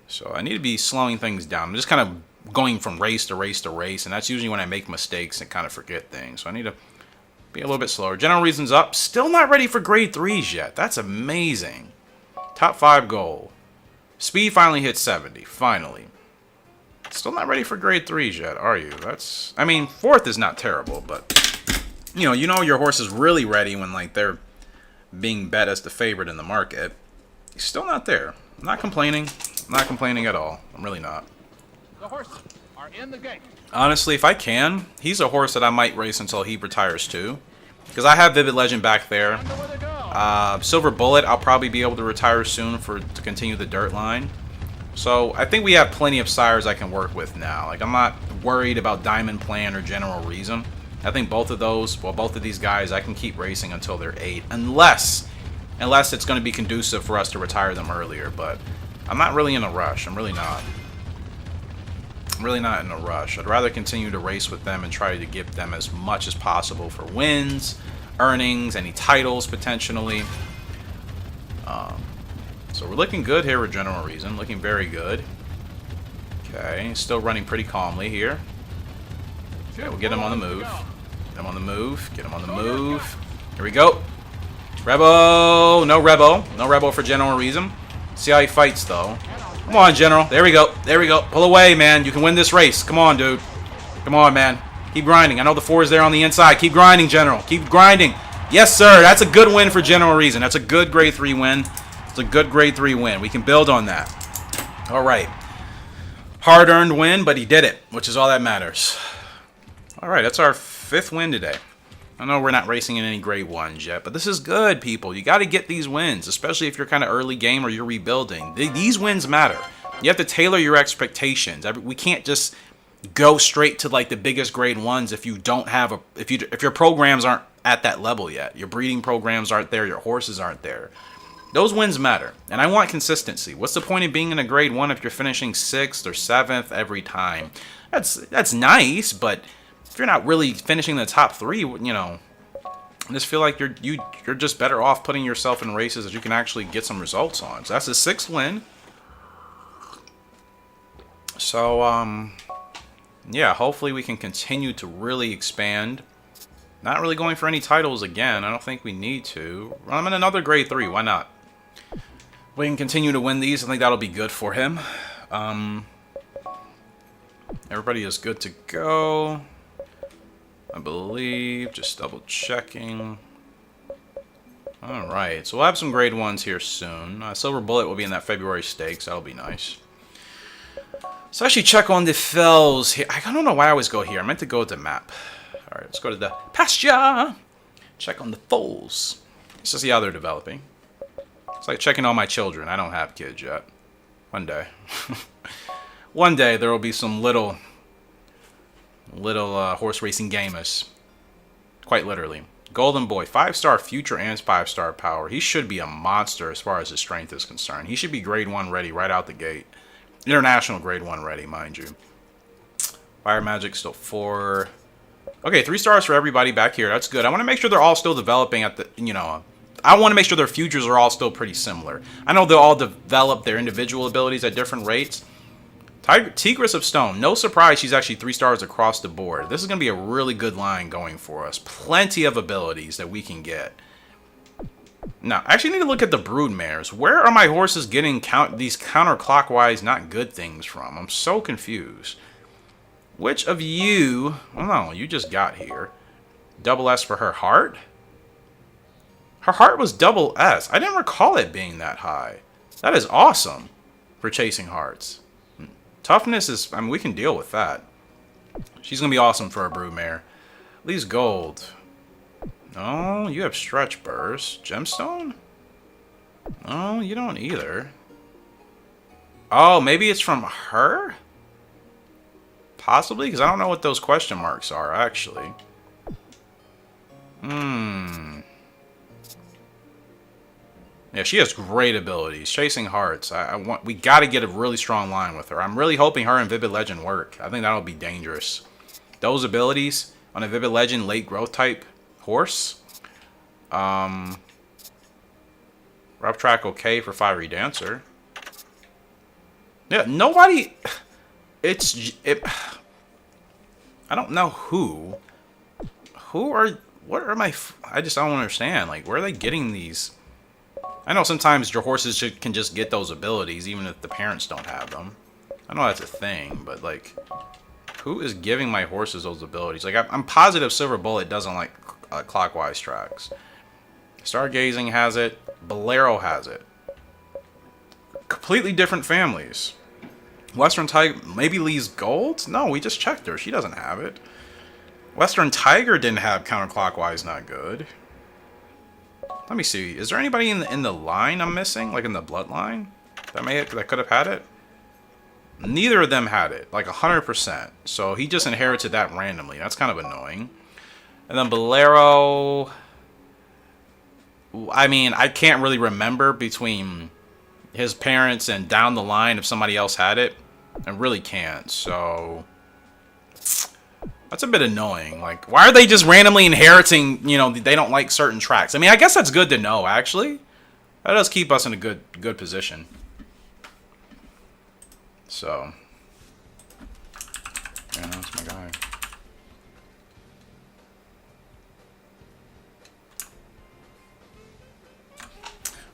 So I need to be slowing things down. I'm just kind of going from race to race to race, and that's usually when I make mistakes and kind of forget things. So I need to be a little bit slower. General Reason's up. Still not ready for grade 3s yet. That's amazing. Top 5 goal. Speed finally hit 70. Finally. Still not ready for grade 3s yet, are you? That's, I mean, 4th is not terrible, but you know your horse is really ready when like they're being bet as the favorite in the market. He's still not there. I'm not complaining. I'm not complaining at all. I'm really not. The horses are in the gate. Honestly, if I can, he's a horse that I might race until he retires too. Because I have Vivid Legend back there. And away they go. Silver Bullet, I'll probably be able to retire soon to continue the dirt line. So I think we have plenty of sires I can work with now. Like, I'm not worried about Diamond Plan or General Reason. I think both of these guys, I can keep racing until they're 8. Unless it's going to be conducive for us to retire them earlier. But I'm not really in a rush. I'm really not. I'm really not in a rush. I'd rather continue to race with them and try to give them as much as possible for wins, earnings, any titles potentially. So we're looking good here with General Reason. Looking very good. Okay, still running pretty calmly here. Okay, we'll get him on the move. Get him on the move. Get him on the move. Here we go. Rebo. No Rebo. No Rebo for General Reason. See how he fights, though. Come on, General. There we go. There we go. Pull away, man. You can win this race. Come on, dude. Come on, man. Keep grinding. I know the 4 is there on the inside. Keep grinding, General. Keep grinding. Yes, sir. That's a good win for General Reason. That's a good grade 3 win. It's a good grade 3 win. We can build on that. All right. Hard-earned win, but he did it, which is all that matters. All right. That's our 5th win today. I know we're not racing in any grade 1s yet, but this is good, people. You got to get these wins, especially if you're kind of early game or you're rebuilding. These wins matter. You have to tailor your expectations. We can't just go straight to like the biggest grade 1s if you don't have if your programs aren't at that level yet. Your breeding programs aren't there. Your horses aren't there. Those wins matter, and I want consistency. What's the point of being in a grade 1 if you're finishing 6th or 7th every time? That's nice, but if you're not really finishing the top 3, you know, I just feel like you're just better off putting yourself in races that you can actually get some results on. So that's the 6th win. So yeah, hopefully we can continue to really expand. Not really going for any titles again. I don't think we need to. I'm in another grade 3. Why not? We can continue to win these. I think that'll be good for him. Everybody is good to go, I believe. Just double checking. Alright, so we'll have some grade 1s here soon. Silver Bullet will be in that February stakes. That'll be nice. So actually check on the fells here. I don't know why I always go here. I meant to go to the map. Alright, let's go to the pasture. Check on the foals. Let's just see how they're developing. It's like checking on my children. I don't have kids yet. One day. One day there will be some little horse racing gamers. Quite literally. Golden Boy, 5-star future and 5-star power. He should be a monster as far as his strength is concerned. He should be grade 1 ready right out the gate. International grade 1 ready, mind you. Fire Magic still 4. Okay, 3 stars for everybody back here. That's good. I want to make sure they're all still developing at the, you know, I want to make sure their futures are all still pretty similar. I know they'll all develop their individual abilities at different rates. Tigress of Stone. No surprise she's actually 3 stars across the board. This is going to be a really good line going for us. Plenty of abilities that we can get. Now, I actually need to look at the Broodmares. Where are my horses getting these counterclockwise not good things from? I'm so confused. Which of you... Oh no, you just got here. Double S for her heart? Her heart was double S. I didn't recall it being that high. That is awesome for chasing hearts. Toughness is... I mean, we can deal with that. She's going to be awesome for a Broodmare. At least gold. No, you have Stretch Burst. Gemstone? No, you don't either. Oh, maybe it's from her? Possibly, because I don't know what those question marks are, actually. Yeah, she has great abilities. Chasing Hearts. We got to get a really strong line with her. I'm really hoping her and Vivid Legend work. I think that'll be dangerous. Those abilities on a Vivid Legend late growth type horse. Rough Track okay for Fiery Dancer. Yeah, nobody... I don't know who. What are my... I just don't understand. Like, where are they getting these... I know sometimes your horses can just get those abilities, even if the parents don't have them. I know that's a thing, but, like... Who is giving my horses those abilities? Like, I'm positive Silver Bullet doesn't like clockwise tracks. Stargazing has it. Bolero has it. Completely different families. Western Tiger... Maybe Lee's Gold? No, we just checked her. She doesn't have it. Western Tiger didn't have counterclockwise not good. Let me see. Is there anybody in the line I'm missing? Like in the bloodline? That could have had it? Neither of them had it. Like 100%. So he just inherited that randomly. That's kind of annoying. And then Bolero... I mean, I can't really remember between his parents and down the line if somebody else had it. I really can't. So... That's a bit annoying. Like, why are they just randomly inheriting, you know, they don't like certain tracks? I mean, I guess that's good to know, actually. That does keep us in a good position. So. Yeah, that's my guy.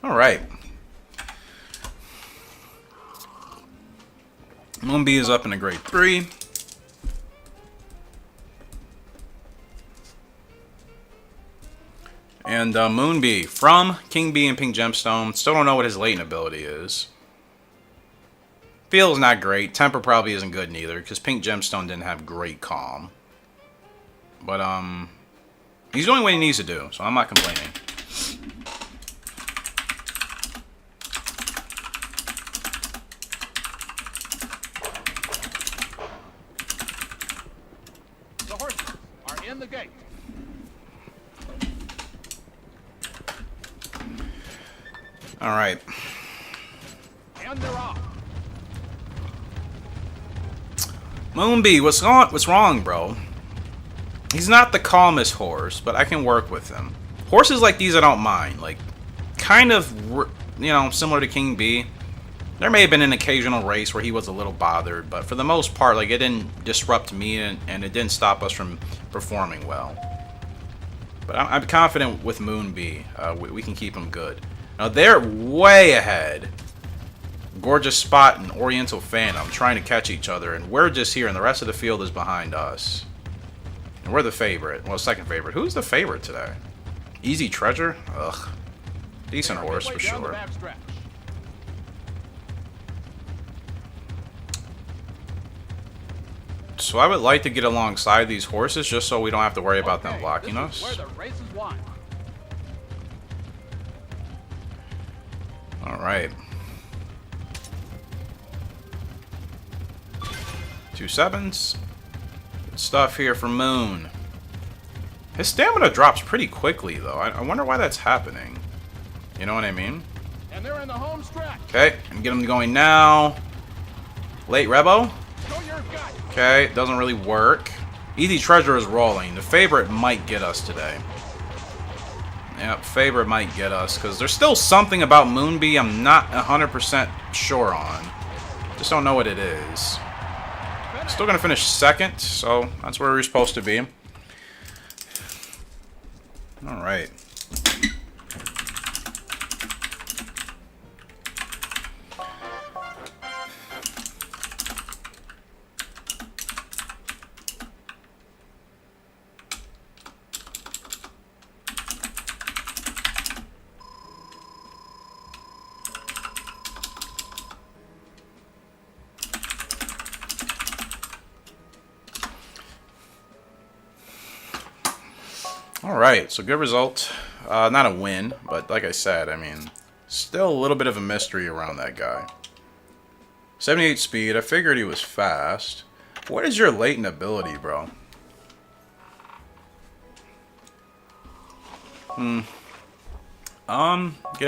Alright. Moonbee is up in a grade 3. And Moonbee from King Bee and Pink Gemstone. Still don't know what his latent ability is. Feels not great. Temper probably isn't good neither, because Pink Gemstone didn't have great calm. But He's doing what he needs to do, so I'm not complaining. The horses are in the gate. All right. And they're off. Moonbee, what's wrong, bro? He's not the calmest horse, but I can work with him. Horses like these I don't mind. Like, kind of, you know, similar to King B. There may have been an occasional race where he was a little bothered, but for the most part, like, it didn't disrupt me and it didn't stop us from performing well. But I'm confident with Moonbee. We can keep him good. Now, they're way ahead. Gorgeous Spot and Oriental Phantom trying to catch each other, and we're just here, and the rest of the field is behind us. And we're the favorite. Well, second favorite. Who's the favorite today? Easy Treasure? Ugh. Decent horse, for sure. So I would like to get alongside these horses just so we don't have to worry about them blocking us. Alright. 2 7s. Good stuff here for Moon. His stamina drops pretty quickly, though. I wonder why that's happening. You know what I mean? And they're in the home stretch. Okay, and get him going now. Late Rebo. Okay, doesn't really work. Easy Treasure is rolling. The favorite might get us today. Yep, favorite might get us, because there's still something about Moonbee I'm not 100% sure on. Just don't know what it is. Still going to finish second, so that's where we're supposed to be. Alright. Alright, so good result. Not a win, but like I said, I mean, still a little bit of a mystery around that guy. 78 speed, I figured he was fast. What is your latent ability, bro? Get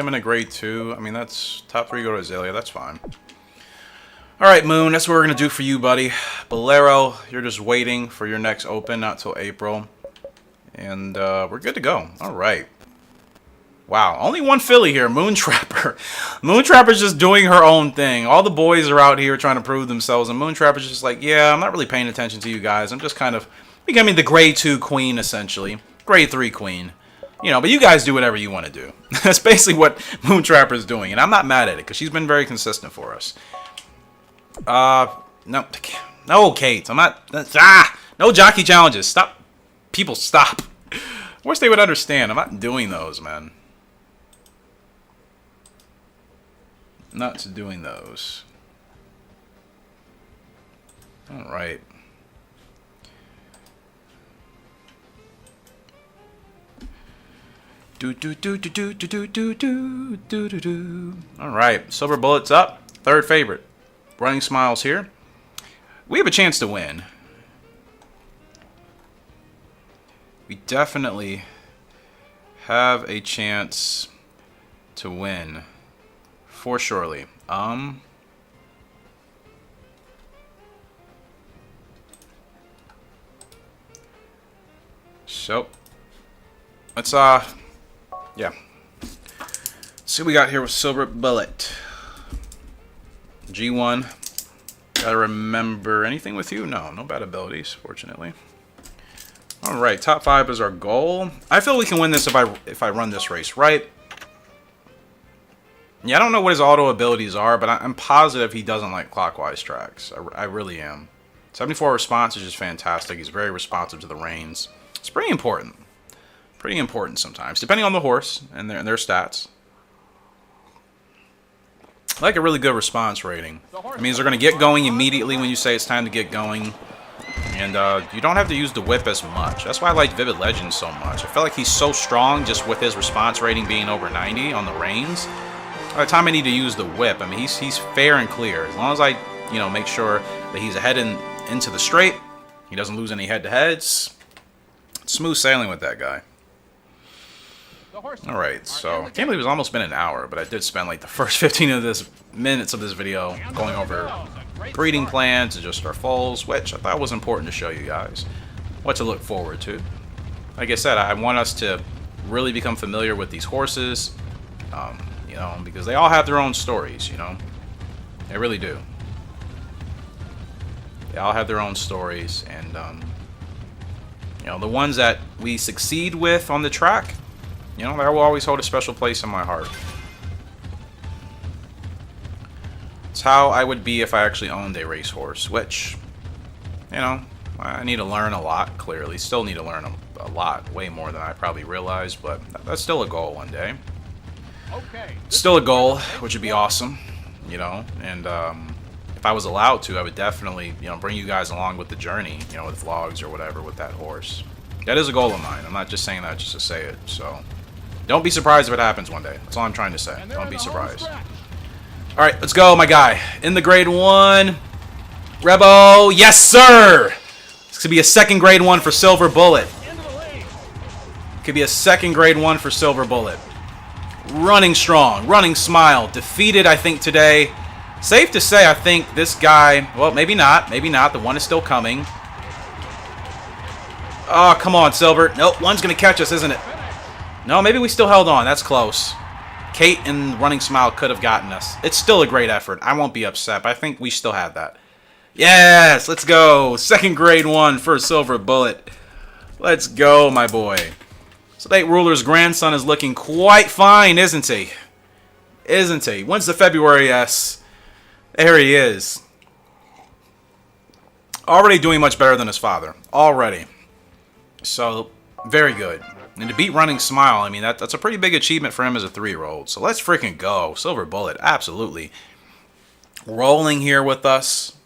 him in a grade 2. I mean, that's top 3 go to Azalea, that's fine. Alright, Moon, that's what we're going to do for you, buddy. Bolero, you're just waiting for your next open, not till April. And we're good to go. Alright. Wow, only one filly here, Moontrapper. Moontrapper's just doing her own thing. All the boys are out here trying to prove themselves, and Moontrapper's just like, yeah, I'm not really paying attention to you guys. I'm just kind of becoming the grade 2 queen, essentially. Grade 3 queen. You know, but you guys do whatever you want to do. That's basically what Moontrapper's doing, and I'm not mad at it, because she's been very consistent for us. No, Kate, I'm not, no jockey challenges. Stop. People, stop. I wish they would understand. I'm not doing those, man. Not doing those. Alright. Alright, Silver Bullet's up. Third favorite. Running Smiles here. We have a chance to win. We definitely have a chance to win. For surely. So let's yeah. Let's see what we got here with Silver Bullet. G1. Gotta remember anything with you? No bad abilities, fortunately. Alright, top 5 is our goal. I feel we can win this if I run this race right. Yeah, I don't know what his auto abilities are, but I'm positive he doesn't like clockwise tracks. I really am. 74 response is just fantastic. He's very responsive to the reins. It's pretty important. Pretty important sometimes, depending on the horse and their stats. I like a really good response rating. It means they're going to get going immediately when you say it's time to get going. You And you don't have to use the whip as much. That's why I like Vivid Legend so much. I feel like he's so strong just with his response rating being over 90 on the reins. By the time I need to use the whip, I mean, he's fair and clear. As long as I, you know, make sure that he's ahead into the straight, he doesn't lose any head-to-heads. Smooth sailing with that guy. Alright, so I can't believe it's almost been an hour, but I did spend like the first 15 minutes of this video going over breeding plans and just our foals, which I thought was important to show you guys what to look forward to. Like I said, I want us to really become familiar with these horses, you know, because they all have their own stories, you know. They really do. They all have their own stories, and you know, the ones that we succeed with on the track, you know, they will always hold a special place in my heart. It's how I would be if I actually owned a racehorse, which, you know, I need to learn a lot, clearly. Still need to learn a lot, way more than I probably realized, but that's still a goal one day. Still a goal, which would be awesome, you know, and if I was allowed to, I would definitely, you know, bring you guys along with the journey, you know, with vlogs or whatever with that horse. That is a goal of mine. I'm not just saying that just to say it, so don't be surprised if it happens one day. That's all I'm trying to say. Don't be surprised. Alright, let's go, my guy. In the grade 1. Rebo. Yes, sir! This could be a second grade 1 for Silver Bullet. Could be a second grade 1 for Silver Bullet. Running strong. Running smile. Defeated, I think, today. Safe to say, I think this guy... Well, maybe not. Maybe not. The one is still coming. Oh, come on, Silver. Nope, one's going to catch us, isn't it? No, maybe we still held on. That's close. Kate and Running Smile could have gotten us. It's still a great effort. I won't be upset, but I think we still have that. Yes, let's go. Second grade 1 for Silver Bullet. Let's go, my boy. State Ruler's grandson is looking quite fine, isn't he? Isn't he? When's the February S? There he is. Already doing much better than his father. Already. So, very good. And to beat Running Smile, I mean, that's a pretty big achievement for him as a 3-year-old. So let's freaking go. Silver Bullet, absolutely. Rolling here with us.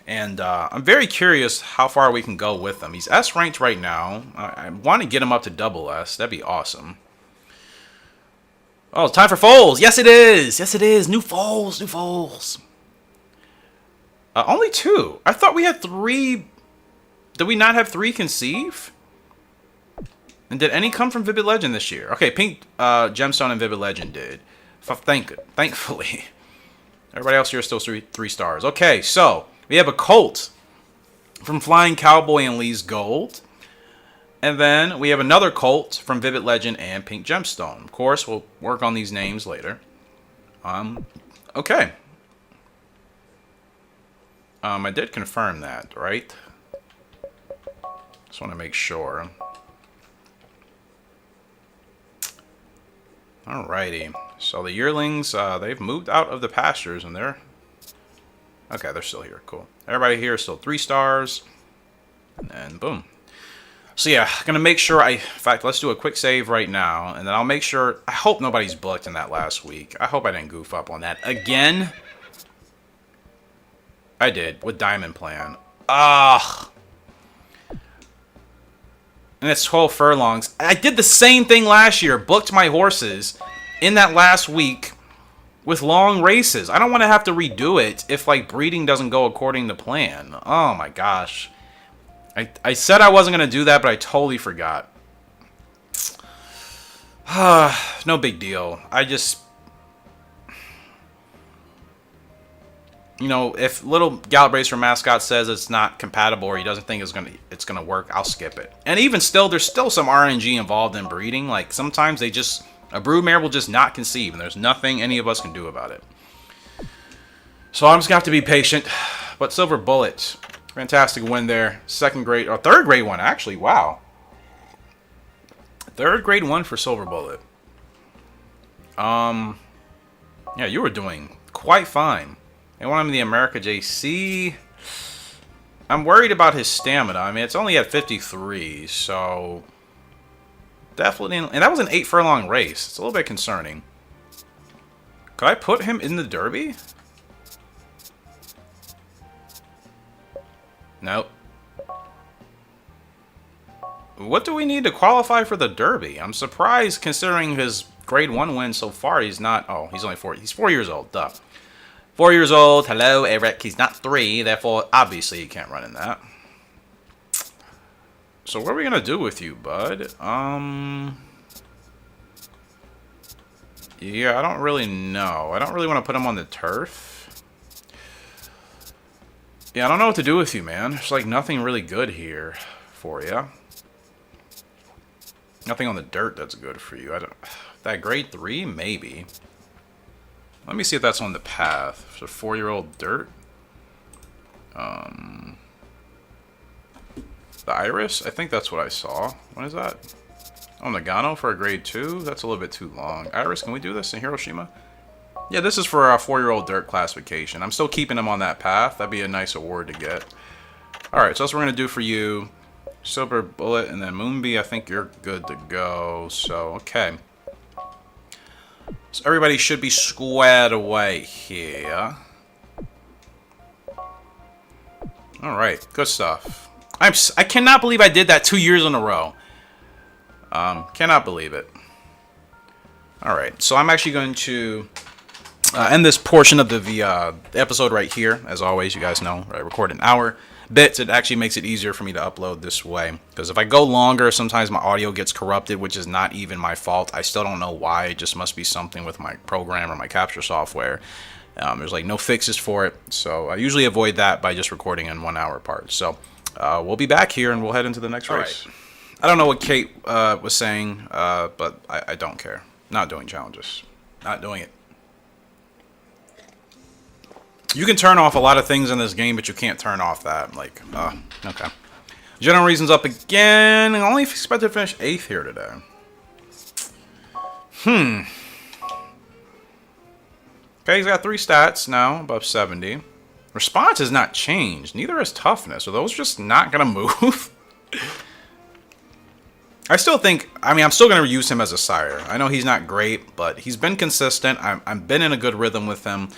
And I'm very curious how far we can go with him. He's S ranked right now. I want to get him up to double S. That'd be awesome. Oh, it's time for foals. Yes, it is. Yes, it is. New foals. New foals. Only 2. I thought we had 3. Did we not have 3 conceive? And did any come from Vivid Legend this year? Okay, Pink Gemstone and Vivid Legend did. Thankfully. Everybody else here is still 3 stars. Okay, so we have a colt from Flying Cowboy and Lee's Gold. And then we have another colt from Vivid Legend and Pink Gemstone. Of course, we'll work on these names later. Okay. I did confirm that, right? Just want to make sure. Alrighty. So the yearlings, they've moved out of the pastures and they're... Okay, they're still here. Cool. Everybody here is still 3 stars. And then boom. So yeah, gonna make sure in fact, let's do a quick save right now. And then I'll make sure... I hope nobody's booked in that last week. I hope I didn't goof up on that again. I did, with Diamond Plan. Ah. And it's 12 furlongs. I did the same thing last year. Booked my horses in that last week with long races. I don't want to have to redo it if, like, breeding doesn't go according to plan. Oh, my gosh. I said I wasn't going to do that, but I totally forgot. No big deal. I just... You know, if little Gallop Racer mascot says it's not compatible or he doesn't think it's gonna work, I'll skip it. And even still, there's still some RNG involved in breeding. Like sometimes a broodmare will just not conceive, and there's nothing any of us can do about it. So I'm just gonna have to be patient. But Silver Bullet, fantastic win there. Second grade or third grade 1 actually. Wow. Third grade 1 for Silver Bullet. Yeah, you were doing quite fine. They want him in the America JC. I'm worried about his stamina. I mean, it's only at 53, so... Definitely... And that was an 8 furlong race. It's a little bit concerning. Could I put him in the Derby? Nope. What do we need to qualify for the Derby? I'm surprised considering his grade 1 win so far. He's not... Oh, he's only 4. He's 4 years old. Duh. 4 years old. Hello, Eric. He's not 3. Therefore, obviously, he can't run in that. So what are we going to do with you, bud? Yeah, I don't really know. I don't really want to put him on the turf. Yeah, I don't know what to do with you, man. There's like nothing really good here for you. Nothing on the dirt that's good for you. I don't. That grade 3, maybe. Let me see if that's on the path. So 4-year-old dirt. The Iris. I think that's what I saw. What is that? Oh, Nagano for a grade 2. That's a little bit too long. Iris, can we do this in Hiroshima? Yeah, this is for a 4-year-old dirt classification. I'm still keeping him on that path. That'd be a nice award to get. All right, so that's what we're gonna do for you. Silver Bullet, and then Moonbee, I think you're good to go. So, okay. So everybody should be squared away here. Alright, good stuff. I cannot believe I did that 2 years in a row. Cannot believe it. Alright, so I'm actually going to end this portion of the episode right here. As always, you guys know, I record an hour. Bits, it actually makes it easier for me to upload this way, because if I go longer, sometimes my audio gets corrupted, which is not even my fault. I still don't know why. It just must be something with my program or my capture software. There's like no fixes for it, so I usually avoid that by just recording in 1 hour parts. So we'll be back here and we'll head into the next race. Right. I don't know what Kate was saying, but I don't care. Not doing challenges. Not doing it. You can turn off a lot of things in this game, but you can't turn off that. Like, okay. General Reason's up again. I only expected to finish 8th here today. Okay, he's got 3 stats now, above 70. Response has not changed. Neither has toughness. Are those just not going to move? I still think... I mean, I'm still going to use him as a sire. I know he's not great, but he's been consistent. I've been in a good rhythm with him.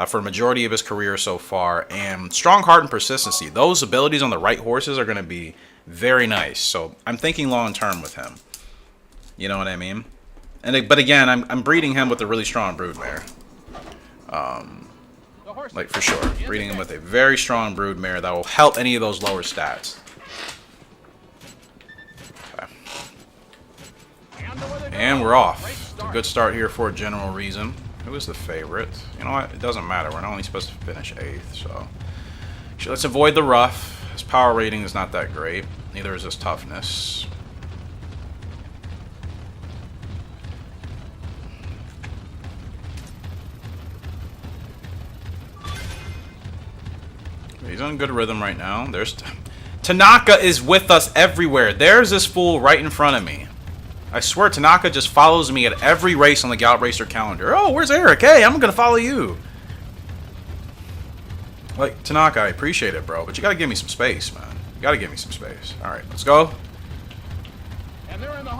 For a majority of his career so far, and strong heart and persistency. Those abilities on the right horses are going to be very nice. So I'm thinking long term with him. You know what I mean? But again, I'm breeding him with a really strong broodmare. Like for sure, breeding him with a very strong broodmare that will help any of those lower stats. Okay. And we're off. It's a good start here for a General Reason. Who is the favorite? You know what? It doesn't matter. We're only supposed to finish 8th, so let's avoid the rough. His power rating is not that great. Neither is his toughness. He's on good rhythm right now. There's Tanaka is with us everywhere. There's this fool right in front of me. I swear Tanaka just follows me at every race on the Gallop Racer calendar. Oh, where's Eric? Hey, I'm going to follow you. Like, Tanaka, I appreciate it, bro, but you got to give me some space, man. You got to give me some space. All right, let's go.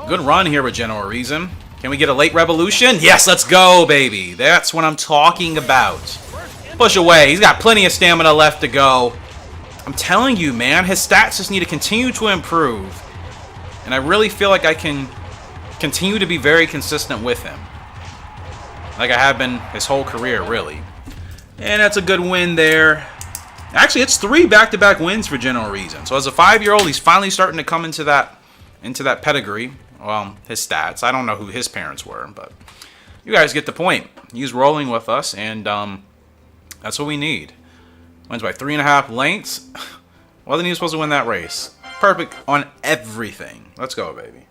Good run here with General Reason. Can we get a late revolution? Yes, let's go, baby. That's what I'm talking about. Push away. He's got plenty of stamina left to go. I'm telling you, man, his stats just need to continue to improve. And I really feel like I can continue to be very consistent with him, like I have been his whole career, really. And that's a good win there. Actually, it's 3 back-to-back wins for General Reason. So as a 5-year-old, he's finally starting to come into that pedigree. Well, his stats. I don't know who his parents were, but you guys get the point. He's rolling with us, and that's what we need. Wins by 3.5 lengths. Well, then he was supposed to win that race. Perfect on everything. Let's go, baby.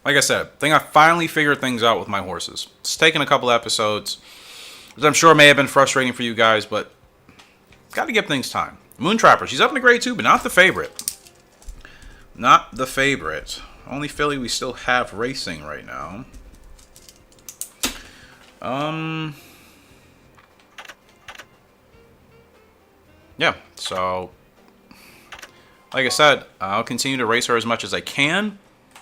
Like I said, I think I finally figured things out with my horses. It's taken a couple episodes, which I'm sure may have been frustrating for you guys, but got to give things time. Moon Trapper, she's up in a grade 2, but not the favorite. Not the favorite. Only filly we still have racing right now. Yeah, so like I said, I'll continue to race her as much as I can.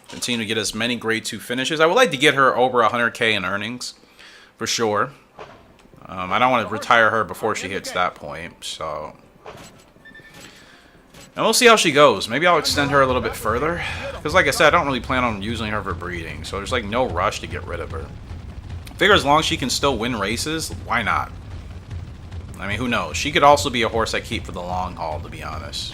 Continue to get as many grade 2 finishes. I would like to get her over 100K in earnings, for sure. I don't want to retire her before she hits that point, so And we'll see how she goes. Maybe I'll extend her a little bit further. Because like I said, I don't really plan on using her for breeding. So there's like no rush to get rid of her. Figure as long as she can still win races, why not? I mean, who knows? She could also be a horse I keep for the long haul, to be honest.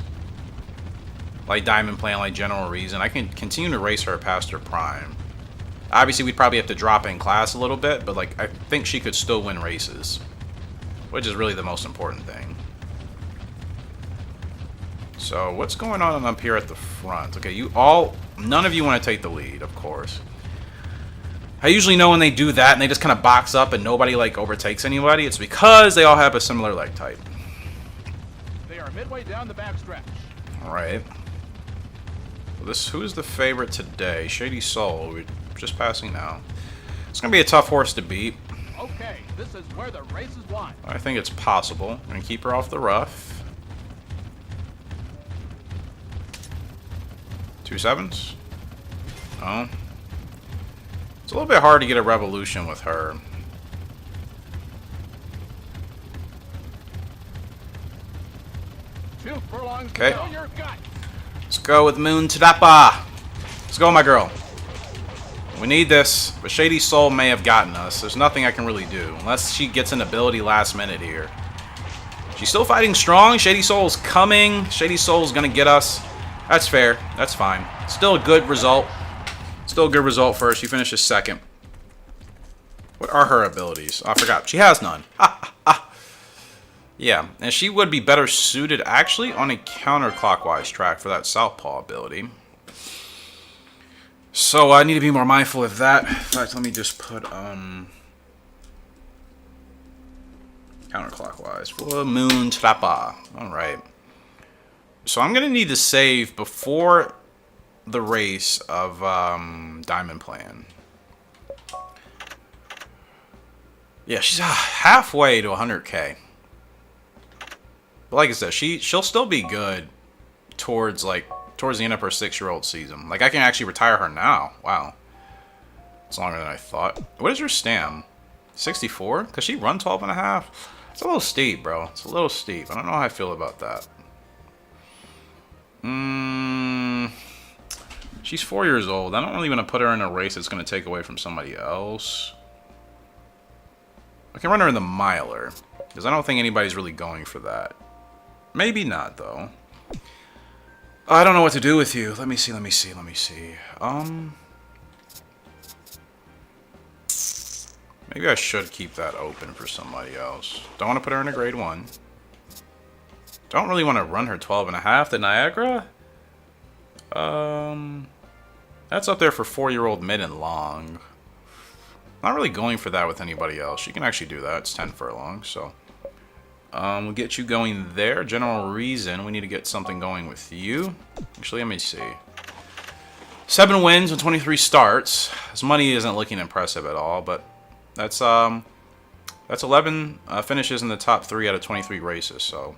Like Diamond Plan, like General Reason. I can continue to race her past her prime. Obviously, we'd probably have to drop in class a little bit. But like, I think she could still win races. Which is really the most important thing. So, what's going on up here at the front? Okay, none of you want to take the lead, of course. I usually know when they do that and they just kind of box up and nobody, like, overtakes anybody. It's because they all have a similar leg type. They are midway down the backstretch. Alright. Well, who's the favorite today? Shady Soul. We're just passing now. It's going to be a tough horse to beat. Okay, this is where the race is won. I think it's possible. I'm going to keep her off the rough. 2 sevens? Oh. It's a little bit hard to get a revolution with her. Two furlongs Okay. to go, your gut. Let's go with Moon Tadapa. Let's go, my girl. We need this, but Shady Soul may have gotten us. There's nothing I can really do, unless she gets an ability last minute here. She's still fighting strong. Shady Soul's coming. Shady Soul's gonna get us. That's fair. That's fine. Still a good result. Still a good result for her. She finishes second. What are her abilities? Oh, I forgot. She has none. Ha, ha, ha. Yeah, and she would be better suited, actually, on a counterclockwise track for that southpaw ability. So I need to be more mindful of that. In fact, let me just put counterclockwise for Moon Trappa. Alright. So I'm going to need to save before the race of Diamond Plan. Yeah, she's halfway to 100k. But like I said, she'll still be good towards the end of her 6-year-old season. Like, I can actually retire her now. Wow. It's longer than I thought. What is her stam? 64? Because she run 12 and a half? It's a little steep, bro. It's a little steep. I don't know how I feel about that. She's 4 years old. I don't really want to put her in a race that's going to take away from somebody else. I can run her in the miler, because I don't think anybody's really going for that. Maybe not, though. I don't know what to do with you. Let me see. Maybe I should keep that open for somebody else. Don't want to put her in a grade 1. Don't really want to run her 12 and a half to Niagara. That's up there for 4-year-old mid and long. Not really going for that with anybody else. You can actually do that. It's 10 furlongs, so. We'll get you going there. General Reason, we need to get something going with you. Actually, let me see. 7 wins and 23 starts. His money isn't looking impressive at all, but that's 11 finishes in the top 3 out of 23 races, so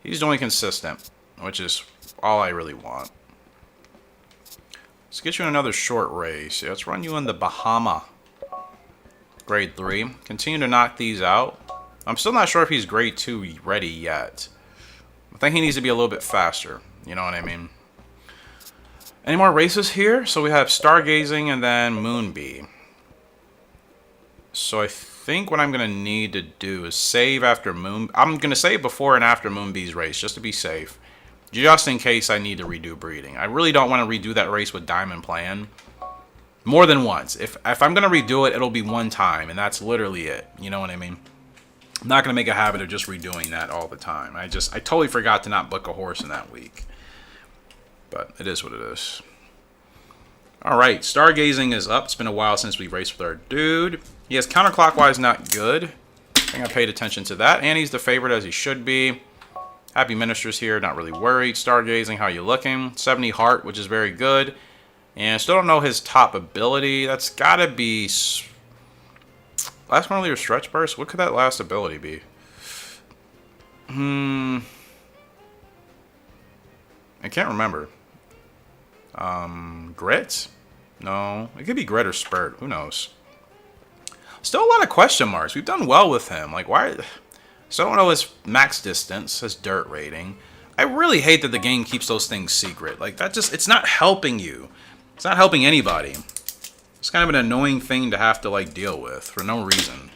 he's doing consistent, which is all I really want. Let's get you in another short race. Yeah, let's run you in the Bahama. Grade 3. Continue to knock these out. I'm still not sure if he's grade 2 ready yet. I think he needs to be a little bit faster. You know what I mean? Any more races here? So we have Stargazing and then Moonbee. So I think what I'm going to need to do is save after Moon... I'm going to save before and after Moonbee's race, just to be safe. Just in case I need to redo breeding. I really don't want to redo that race with Diamond Plan. More than once. If I'm going to redo it, it'll be one time, and that's literally it. You know what I mean? I'm not going to make a habit of just redoing that all the time. I totally forgot to not book a horse in that week. But it is what it is. Alright, Stargazing is up. It's been a while since we raced with our dude. He has counterclockwise, not good. I think I paid attention to that. And he's the favorite as he should be. Happy Minister's here, not really worried. Stargazing, how you looking? 70 heart, which is very good. And still don't know his top ability. That's gotta be... Last one earlier, Stretch Burst? What could that last ability be? I can't remember. Grit? No. It could be Grit or Spurt. Who knows? Still a lot of question marks. We've done well with him. Like, why... So I don't know his max distance, his dirt rating. I really hate that the game keeps those things secret. Like, that just, it's not helping you. It's not helping anybody. It's kind of an annoying thing to have to, like, deal with for no reason.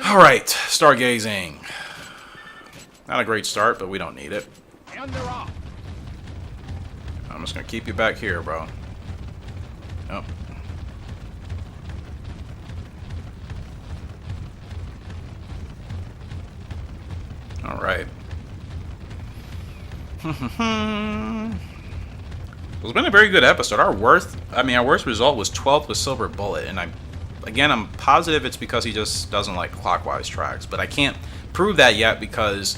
Alright, Stargazing. Not a great start, but we don't need it. And they're off. I'm just gonna keep you back here, bro. Yep. Alright. It's been a very good episode. Our worst result was 12th with Silver Bullet, and I'm positive it's because he just doesn't like clockwise tracks, but I can't prove that yet because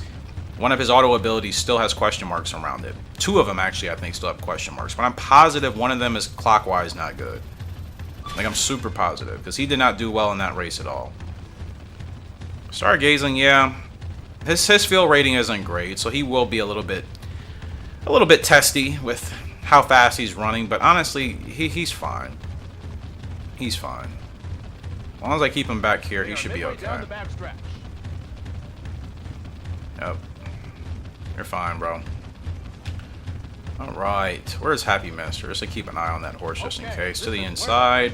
one of his auto abilities still has question marks around it. Two of them actually, I think, still have question marks, but I'm positive one of them is clockwise not good. Like, I'm super positive because he did not do well in that race at all. Stargazing, yeah, his field rating isn't great, so he will be a little bit testy with how fast he's running, but honestly, he's fine. He's fine. As long as I keep him back here, he should be okay. Yep. You're fine, bro. Alright. Where's Happy Minister? Just to keep an eye on that horse just in case. To the inside.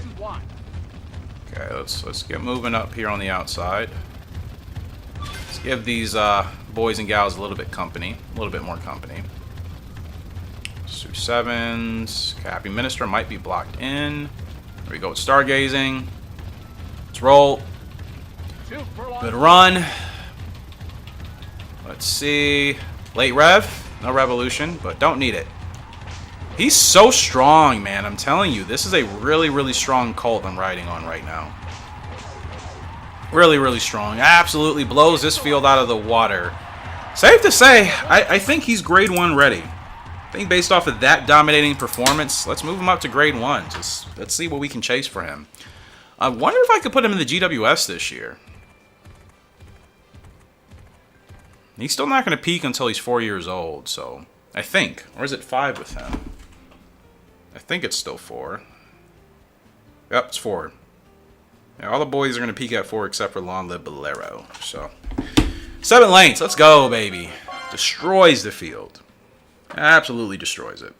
Okay, let's get moving up here on the outside. Let's give these boys and gals a little bit more company. 2-7s. Okay, Happy Minister might be blocked in. There we go with Stargazing. Let's roll. Good run. Let's see. Late rev. No revolution, but don't need it. He's so strong, man. I'm telling you, this is a really, really strong colt I'm riding on right now. Really, really strong. Absolutely blows this field out of the water. Safe to say, I think he's grade 1 ready. I think based off of that dominating performance, let's move him up to grade 1. Let's see what we can chase for him. I wonder if I could put him in the GWS this year. He's still not going to peak until he's 4 years old, so I think. Or is it 5 with him? I think it's still 4. Yep, it's 4. Yeah, all the boys are going to peak at 4 except for Long Live Bolero. So, 7 lanes. Let's go, baby. Destroys the field. Absolutely destroys it.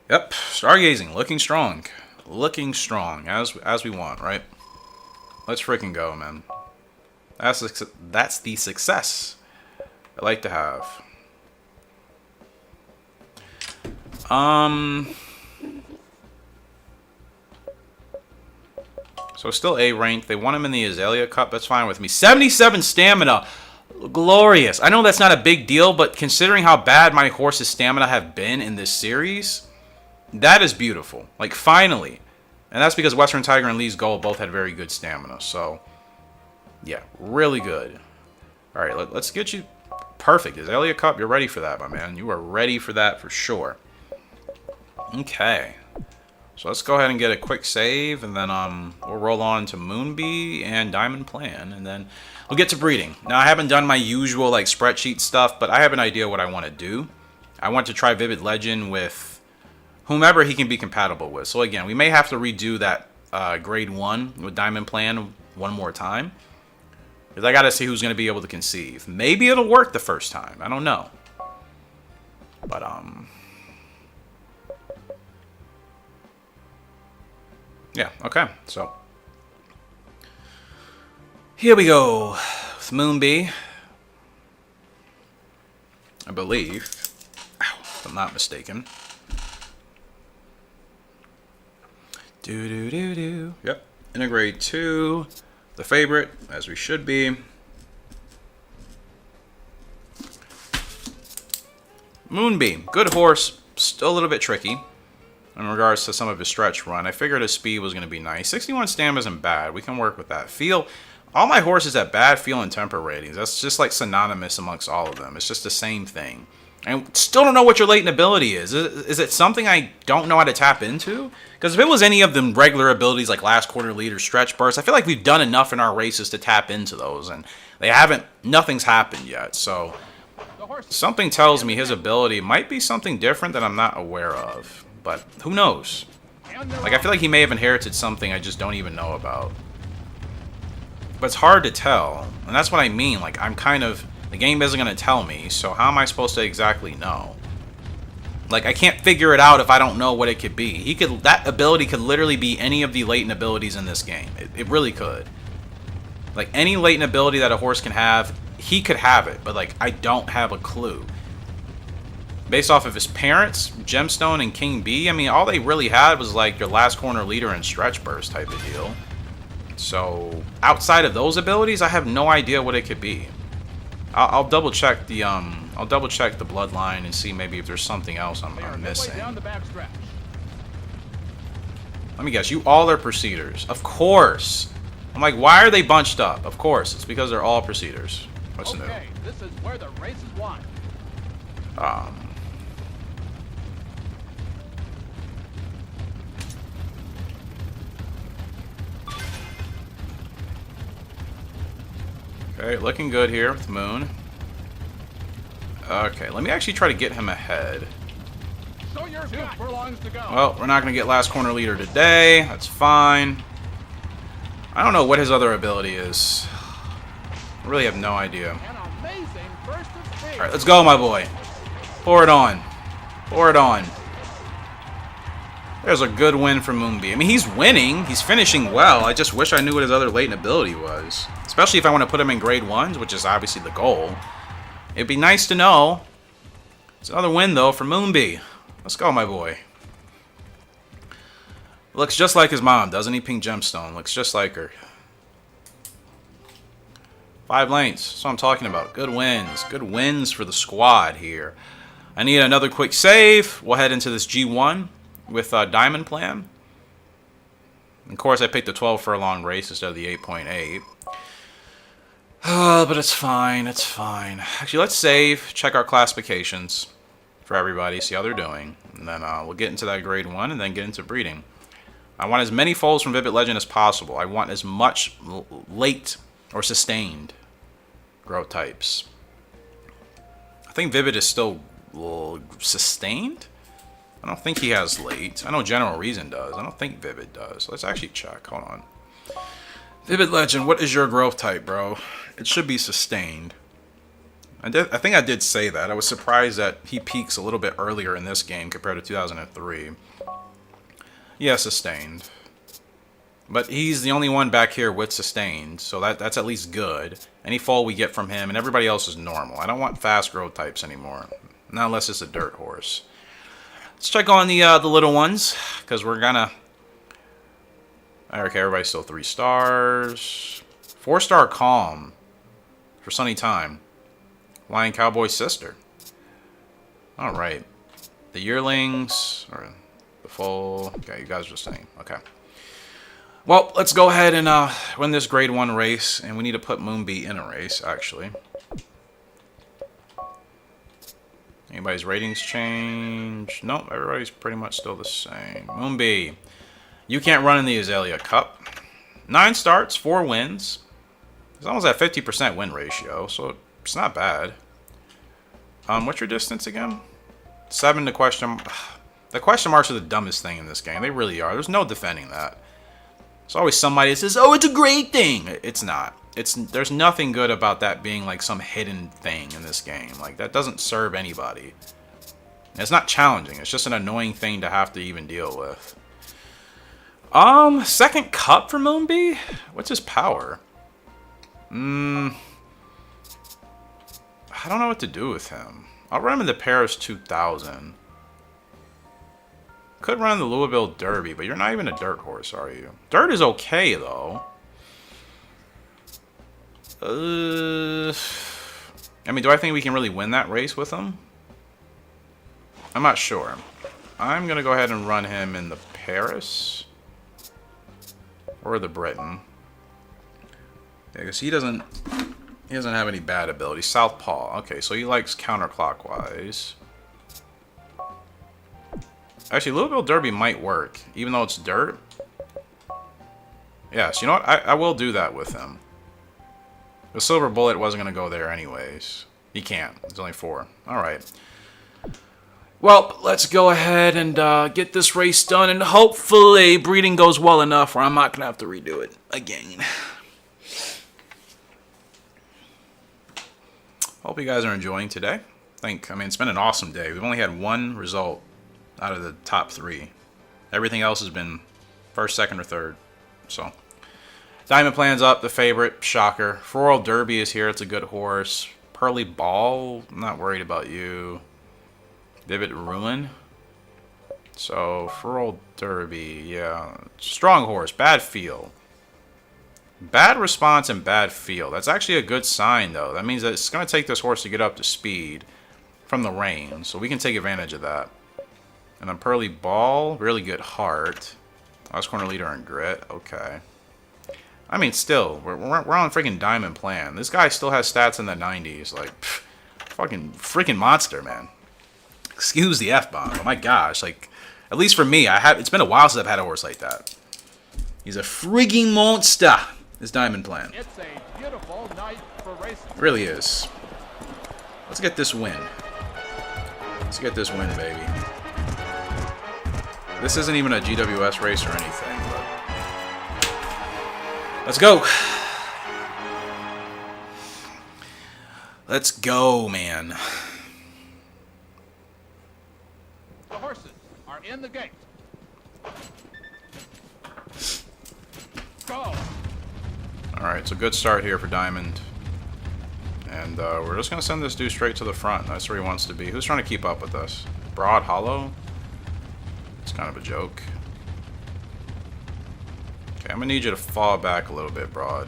Yep, Stargazing, looking strong. Looking strong, as we want, right? Let's freaking go, man. That's the success I like to have. So still A rank. They want him in the Azalea Cup. That's fine with me. 77 stamina. Glorious. I know that's not a big deal, but considering how bad my horse's stamina have been in this series, that is beautiful. Like, finally. And that's because Western Tiger and Lee's Gold both had very good stamina. So, yeah, really good. All right, let's get you perfect. Azalea Cup, you're ready for that, my man. You are ready for that for sure. Okay. So let's go ahead and get a quick save, and then we'll roll on to Moonbee and Diamond Plan, and then we'll get to breeding. Now, I haven't done my usual like spreadsheet stuff, but I have an idea what I want to do. I want to try Vivid Legend with whomever he can be compatible with. So again, we may have to redo that grade 1 with Diamond Plan one more time, because I got to see who's going to be able to conceive. Maybe it'll work the first time. I don't know. But yeah, okay, so here we go with Moonbee, I believe, if I'm not mistaken. Yep, integrate 2, the favorite, as we should be. Moonbee, good horse, still a little bit tricky in regards to some of his stretch run. I figured his speed was going to be nice. 61 stamina isn't bad. We can work with that. Feel, all my horses have bad feel and temper ratings. That's just like synonymous amongst all of them. It's just the same thing. I still don't know what your latent ability is. Is it something I don't know how to tap into? Because if it was any of them regular abilities like last quarter lead or stretch burst, I feel like we've done enough in our races to tap into those, and they haven't. Nothing's happened yet. So something tells me his ability might be something different that I'm not aware of. But who knows? Like, I feel like he may have inherited something I just don't even know about. But it's hard to tell. And that's what I mean. Like, I'm kind of... The game isn't going to tell me, so how am I supposed to exactly know? Like, I can't figure it out if I don't know what it could be. He could... That ability could literally be any of the latent abilities in this game. It really could. Like, any latent ability that a horse can have, he could have it. But, like, I don't have a clue. Based off of his parents, Gemstone and King B, I mean, all they really had was, like, your last corner leader and stretch burst type of deal. So, outside of those abilities, I have no idea what it could be. I'll double check the bloodline and see maybe if there's something else I'm missing. Down the back stretch. Let me guess, you all are Proceeders. Of course. I'm like, why are they bunched up? Of course, it's because they're all Proceeders. What's new? Okay, this is where the race is won. Okay, looking good here with Moon. Okay, let me actually try to get him ahead. So you're 2 furlongs to go. Well, we're not going to get last corner leader today. That's fine. I don't know what his other ability is. I really have no idea. An amazing burst of speed. Alright, let's go, my boy. Pour it on. Pour it on. There's a good win for Moonbee. I mean, he's winning. He's finishing well. I just wish I knew what his other latent ability was. Especially if I want to put him in grade 1s, which is obviously the goal. It'd be nice to know. It's another win, though, for Moonbee. Let's go, my boy. Looks just like his mom, doesn't he? Pink Gemstone. Looks just like her. 5 lanes. That's what I'm talking about. Good wins. Good wins for the squad here. I need another quick save. We'll head into this G1 with Diamond Plan. Of course, I picked the 12 furlong race instead of the 8.8. But it's fine. It's fine. Actually, let's save. Check our classifications for everybody. See how they're doing. And then we'll get into that grade 1 and then get into breeding. I want as many foals from Vivid Legend as possible. I want as much late or sustained growth types. I think Vivid is still sustained. I don't think he has late. I know General Reason does. I don't think Vivid does. Let's actually check. Hold on. Vivid Legend, what is your growth type, bro? It should be sustained. I think I did say that. I was surprised that he peaks a little bit earlier in this game compared to 2003. Yeah, sustained. But he's the only one back here with sustained, so that's at least good. Any fall we get from him, and everybody else is normal. I don't want fast growth types anymore. Not unless it's a dirt horse. Let's check on the little ones, because we're gonna... Okay, everybody's still 3 stars. 4-star Calm for Sunny Time. Lion Cowboy's sister. Alright. The yearlings, or the foal. Okay, you guys are the same. Okay. Well, let's go ahead and win this grade 1 race, and we need to put Moonbee in a race, actually. Anybody's ratings change? Nope, everybody's pretty much still the same. Moonbee, you can't run in the Azalea Cup. 9 starts, 4 wins. He's almost at 50% win ratio, so it's not bad. What's your distance again? 7 to question... The question marks are the dumbest thing in this game. They really are. There's no defending that. There's always somebody that says, oh, it's a great thing. It's not. There's nothing good about that being like some hidden thing in this game. Like, that doesn't serve anybody. It's not challenging. It's just an annoying thing to have to even deal with. Second cup for Moonbee? What's his power? I don't know what to do with him. I'll run him in the Paris 2000. Could run the Louisville Derby, but you're not even a dirt horse, are you? Dirt is okay, though. I mean, do I think we can really win that race with him? I'm not sure. I'm going to go ahead and run him in the Paris. Or the Britain. Yeah, because he doesn't have any bad abilities. Southpaw. Okay, so he likes counterclockwise. Actually, Louisville Derby might work, even though it's dirt. Yes, you know what? I will do that with him. The Silver Bullet wasn't going to go there anyways. He can't. It's only 4. Alright. Well, let's go ahead and get this race done, and hopefully breeding goes well enough where I'm not going to have to redo it again. Hope you guys are enjoying today. I mean, it's been an awesome day. We've only had one result out of the top 3. Everything else has been first, second, or third. So, Diamond Plan's up, the favorite, shocker. Floral Derby is here, it's a good horse. Pearly Ball, I'm not worried about you. Vivid Ruin. So, Floral Derby, yeah. Strong horse, bad feel. Bad response and bad feel. That's actually a good sign, though. That means that it's going to take this horse to get up to speed from the rain. So we can take advantage of that. And then Pearly Ball, really good heart. Last corner leader and grit. Okay. I mean, still, we're on freaking Diamond Plan. This guy still has stats in the 90s. Like, pff, freaking monster, man. Excuse the F-bomb. Oh my gosh. Like, at least for me, it's been a while since I've had a horse like that. He's a frigging monster. This Diamond Plan. It's a beautiful night for racing. It really is. Let's get this win. Let's get this win, baby. This isn't even a GWS race or anything, but let's go. Let's go, man. The horses are in the gate. Go. Alright, so good start here for Diamond. And we're just going to send this dude straight to the front. That's where he wants to be. Who's trying to keep up with us? Broad Hollow? It's kind of a joke. Okay, I'm going to need you to fall back a little bit, Broad.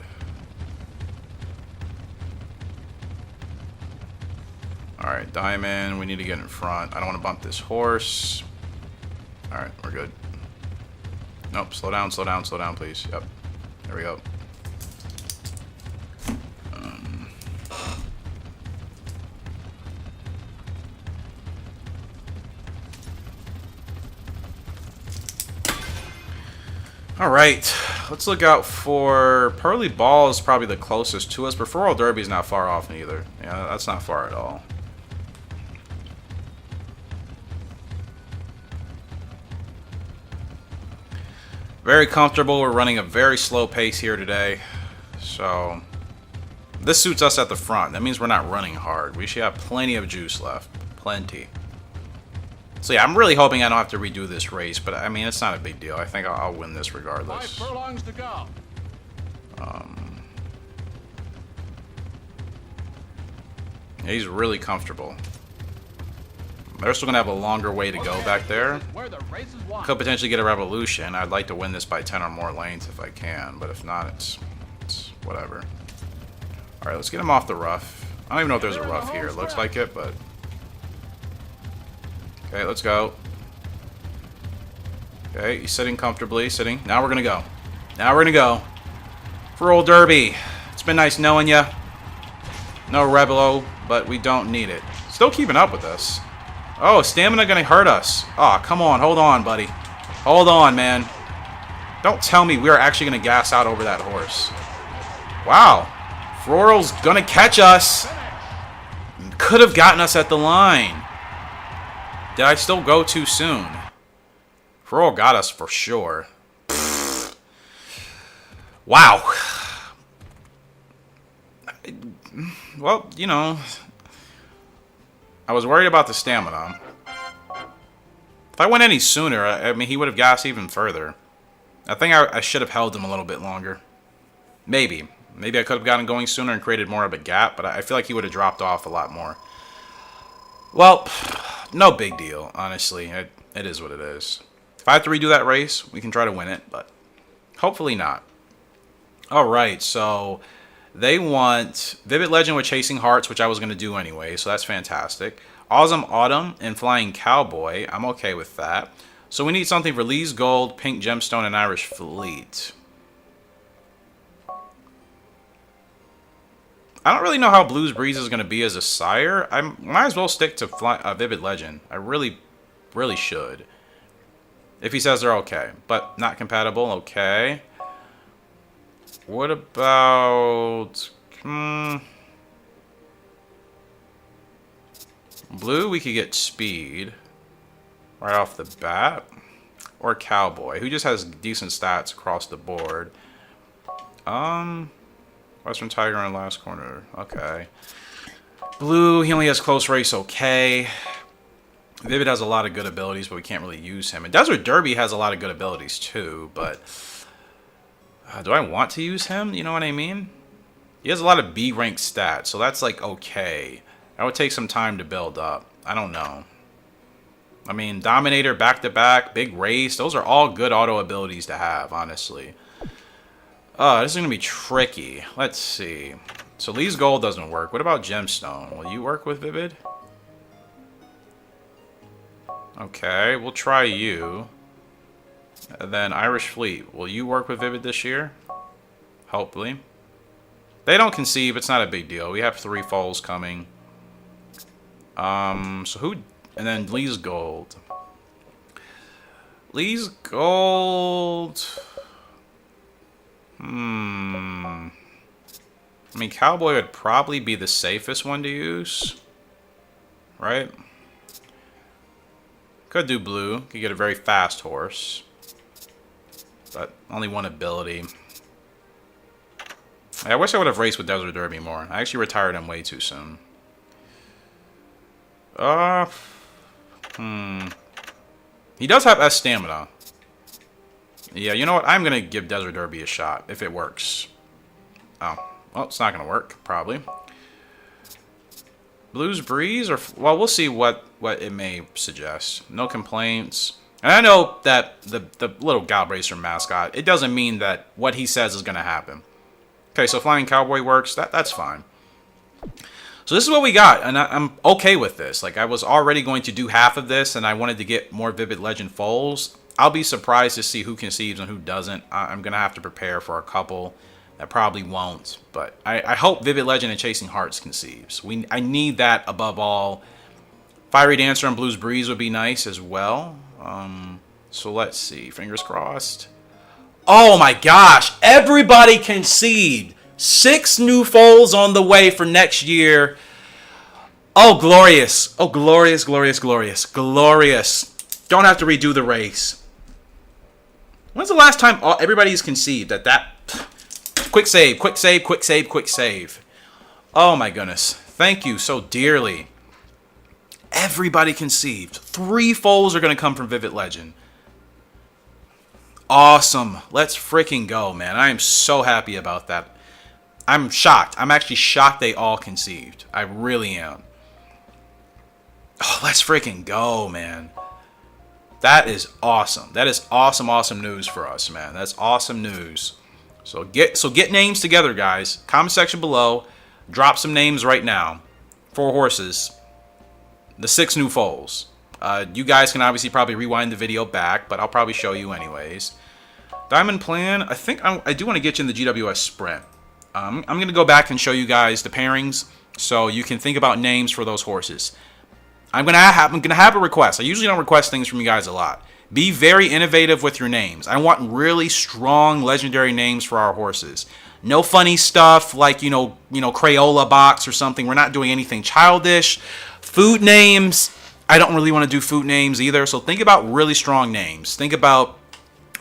Alright, Diamond, we need to get in front. I don't want to bump this horse. Alright, we're good. Nope, slow down, please. Yep. There we go. Alright, let's look out for... Pearly Ball is probably the closest to us, but Floral Derby is not far off either. Yeah, that's not far at all. Very comfortable. We're running a very slow pace here today. So, this suits us at the front. That means we're not running hard. We should have plenty of juice left. Plenty. So yeah, I'm really hoping I don't have to redo this race, but I mean, it's not a big deal. I think I'll win this regardless. 5 furlongs to go. He's really comfortable. They're still going to have a longer way to go back there. Where the race is won. Could potentially get a revolution. I'd like to win this by 10 or more lanes if I can, but if not, it's whatever. Alright, let's get him off the rough. I don't even know if there's a rough here. It looks like it, but... Okay, let's go. Okay, he's sitting comfortably. Sitting. Now we're going to go. Now we're going to go. For old Derby. It's been nice knowing ya. No Rebelo, but we don't need it. Still keeping up with us. Oh, stamina going to hurt us. Oh, come on. Hold on, buddy. Hold on, man. Don't tell me we are actually going to gas out over that horse. Wow. Floral's going to catch us. Could have gotten us at the line. Did I still go too soon? Floral got us for sure. Wow. Well, you know, I was worried about the stamina. If I went any sooner, I mean, he would have gassed even further. I think I should have held him a little bit longer. Maybe. Maybe I could have gotten going sooner and created more of a gap, but I feel like he would have dropped off a lot more. Well, no big deal, honestly. It is what it is. If I have to redo that race, we can try to win it, but hopefully not. Alright, so they want Vivid Legend with Chasing Hearts, which I was going to do anyway, so that's fantastic. Awesome Autumn and Flying Cowboy. I'm okay with that. So we need something for Lee's Gold, Pink Gemstone, and Irish Fleet. I don't really know how Blues Breeze is going to be as a sire. I might as well stick to Vivid Legend. I really should. If he says they're okay. But not compatible, okay. What about... Blue, we could get Speed. Right off the bat. Or Cowboy, who just has decent stats across the board. Western Tiger in last corner. Okay. Blue, he only has close race, okay. Vivid has a lot of good abilities, but we can't really use him. And Desert Derby has a lot of good abilities too, but do I want to use him? You know what I mean? He has a lot of B rank stats, so that's like okay. That would take some time to build up. I don't know. I mean, Dominator, back-to-back, Big Race, those are all good auto abilities to have, honestly. This is going to be tricky. Let's see. So Lee's Gold doesn't work. What about Gemstone? Will you work with Vivid? Okay, we'll try you. And then Irish Fleet. Will you work with Vivid this year? Hopefully. They don't conceive. It's not a big deal. We have 3 foals coming. So who... And then Lee's Gold. Lee's Gold... I mean, Cowboy would probably be the safest one to use. Right? Could do Blue. Could get a very fast horse. But only one ability. I wish I would have raced with Desert Derby more. I actually retired him way too soon. He does have S stamina. Yeah, you know what? I'm going to give Desert Derby a shot, if it works. Oh. Well, it's not going to work, probably. Blues Breeze? Or well, we'll see what it may suggest. No complaints. And I know that the little Gallop Racer mascot, it doesn't mean that what he says is going to happen. Okay, so Flying Cowboy works. That's fine. So this is what we got, and I'm okay with this. Like, I was already going to do half of this, and I wanted to get more Vivid Legend foals. I'll be surprised to see who conceives and who doesn't. I'm going to have to prepare for a couple that probably won't. But I hope Vivid Legend and Chasing Hearts conceives. I need that above all. Fiery Dancer and Blues Breeze would be nice as well. So let's see. Fingers crossed. Oh my gosh. Everybody concede. 6 new foals on the way for next year. Oh, glorious. Oh, glorious, glorious, glorious. Glorious. Don't have to redo the race. When's the last time everybody's conceived at that? Quick save, quick save, quick save, quick save. Oh my goodness. Thank you so dearly. Everybody conceived. 3 foals are going to come from Vivid Legend. Awesome. Let's freaking go, man. I am so happy about that. I'm shocked. I'm actually shocked they all conceived. I really am. Oh, let's freaking go, man. That is awesome. That is awesome, awesome news for us, man. That's awesome news. So get names together, guys. Comment section below. Drop some names right now. 4 horses. The 6 new foals. You guys can obviously probably rewind the video back, but I'll probably show you anyways. Diamond Plan. I think I do want to get you in the GWS Sprint. I'm going to go back and show you guys the pairings so you can think about names for those horses. I'm gonna have a request. I usually don't request things from you guys a lot. Be very innovative with your names. I want really strong legendary names for our horses. No funny stuff like, you know, Crayola box or something. We're not doing anything childish. Food names. I don't really want to do food names either. So think about really strong names. Think about,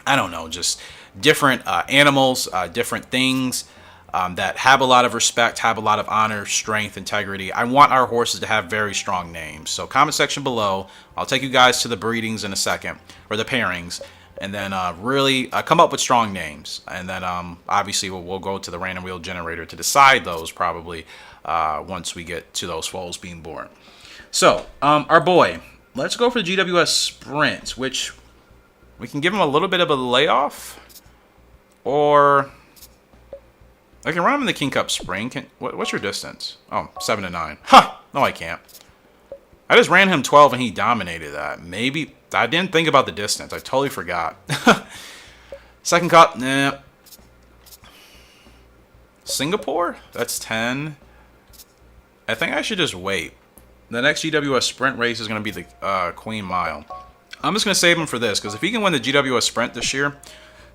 I don't know, just different animals, different things. That have a lot of respect, have a lot of honor, strength, integrity. I want our horses to have very strong names. So comment section below. I'll take you guys to the breedings in a second, or the pairings, and then really come up with strong names. And then obviously we'll go to the random wheel generator to decide those probably once we get to those foals being born. So our boy, let's go for the GWS Sprint, which we can give him a little bit of a layoff, or I can run him in the King Cup Spring. What's your distance? Oh, 7 to 9. Huh! No, I can't. I just ran him 12 and he dominated that. Maybe. I didn't think about the distance. I totally forgot. Second Cup? Nah. Singapore? That's 10. I think I should just wait. The next GWS Sprint race is going to be the Queen Mile. I'm just going to save him for this, because if he can win the GWS Sprint this year,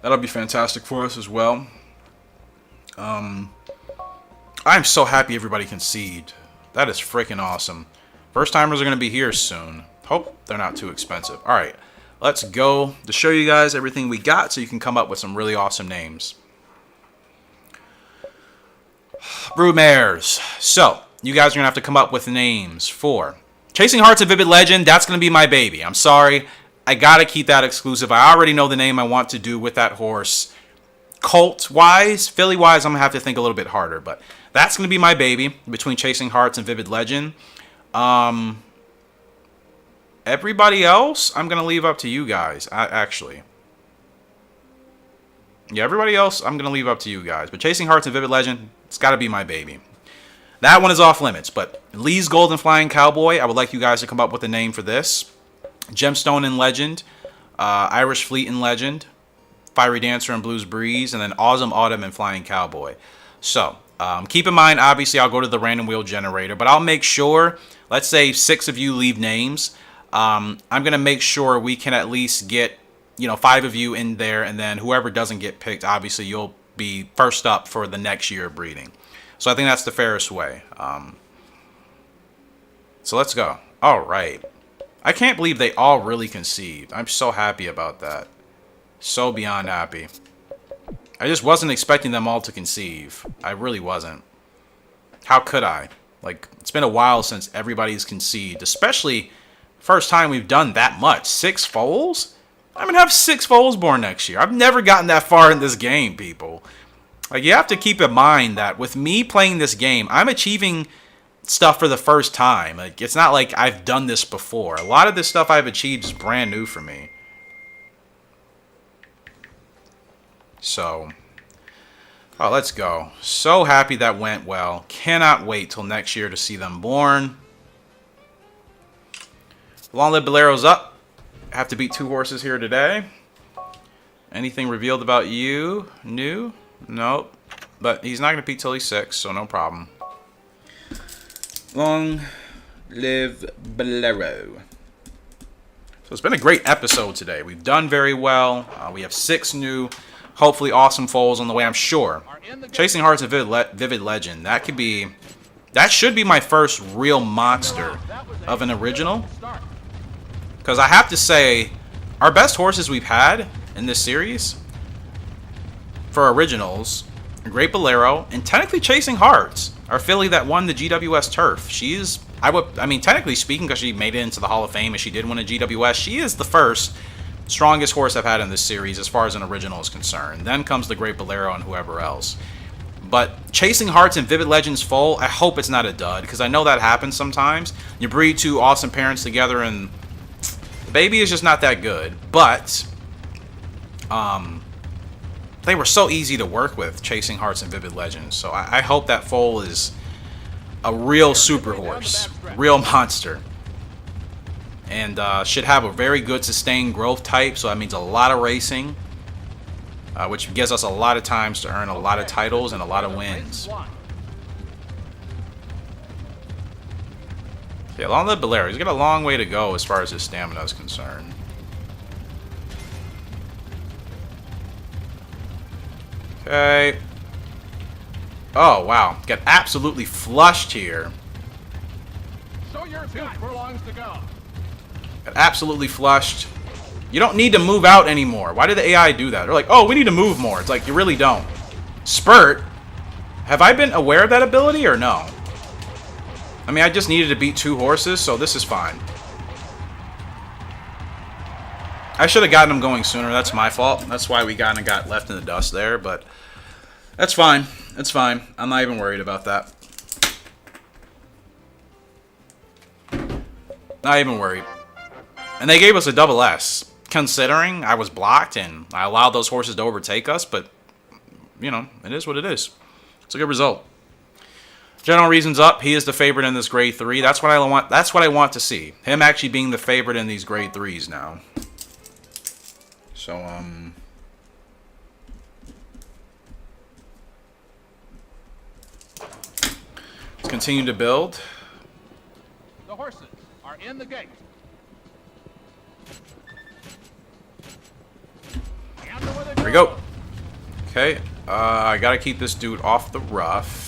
that'll be fantastic for us as well. I'm so happy everybody conceded. That is freaking awesome. First timers are going to be here soon. Hope they're not too expensive. Alright, let's go to show you guys everything we got so you can come up with some really awesome names. Broodmares. So, you guys are going to have to come up with names for Chasing Hearts of Vivid Legend. That's going to be my baby. I'm sorry. I got to keep that exclusive. I already know the name I want to do with that horse. Colt-wise, Philly-wise, I'm going to have to think a little bit harder. But that's going to be my baby between Chasing Hearts and Vivid Legend. Everybody else, I'm going to leave up to you guys, actually. Yeah, everybody else, I'm going to leave up to you guys. But Chasing Hearts and Vivid Legend, it's got to be my baby. That one is off limits. But Lee's Golden Flying Cowboy, I would like you guys to come up with a name for this. Gemstone in Legend, Irish Fleet in Legend, Fiery Dancer and Blues Breeze, and then Awesome Autumn and Flying Cowboy. So, keep in mind, obviously, I'll go to the random wheel generator, but I'll make sure, let's say 6 of you leave names. I'm going to make sure we can at least get, 5 of you in there, and then whoever doesn't get picked, obviously, you'll be first up for the next year of breeding. So I think that's the fairest way. So let's go. All right. I can't believe they all really conceived. I'm so happy about that. So beyond happy. I just wasn't expecting them all to conceive. I really wasn't. How could I? Like, it's been a while since everybody's conceived. Especially, first time we've done that much. 6 foals? I'm going to have 6 foals born next year. I've never gotten that far in this game, people. Like, you have to keep in mind that with me playing this game, I'm achieving stuff for the first time. Like, it's not like I've done this before. A lot of this stuff I've achieved is brand new for me. So, oh, let's go. So happy that went well. Cannot wait till next year to see them born. Long live Bolero's up. I have to beat 2 horses here today. Anything revealed about you? New? Nope. But he's not going to beat till he's 6, so no problem. Long live Bolero. So it's been a great episode today. We've done very well. We have 6 new, hopefully awesome foals on the way, I'm sure. Chasing Hearts of Vivid Legend. That should be my first real monster of an original. Because I have to say, our best horses we've had in this series for originals, Great Bolero, and technically Chasing Hearts, our filly that won the GWS Turf. She is, technically speaking, because she made it into the Hall of Fame and she did win a GWS, she is the first strongest horse I've had in this series as far as an original is concerned. Then comes the Great Bolero and whoever else. But Chasing Hearts and Vivid Legends foal, I hope it's not a dud, because I know that happens sometimes. You breed 2 awesome parents together and the baby is just not that good. But they were so easy to work with, Chasing Hearts and Vivid Legends. So I hope that foal is a real super horse, real monster. And should have a very good sustained growth type, so that means a lot of racing, which gives us a lot of times to earn a lot of titles and a lot of wins. Yeah, long live Bolero. He's got a long way to go as far as his stamina is concerned. Okay. Oh, wow. Got absolutely flushed here. So your 2 furlongs to go. Got absolutely flushed. You don't need to move out anymore. Why did the AI do that? They're like, oh, we need to move more. It's like, you really don't. Spurt. Have I been aware of that ability or no? I mean, I just needed to beat 2 horses, so this is fine. I should have gotten him going sooner. That's my fault. That's why we got left in the dust there, but that's fine. It's fine. I'm not even worried about that. Not even worried. And they gave us a double S, considering I was blocked and I allowed those horses to overtake us, but, it is what it is. It's a good result. General Reason's up. He is the favorite in this grade 3. That's what I want. That's what I want to see. Him actually being the favorite in these grade 3s now. So, let's continue to build. The horses are in the gate. Here we go. Okay, I gotta keep this dude off the rough.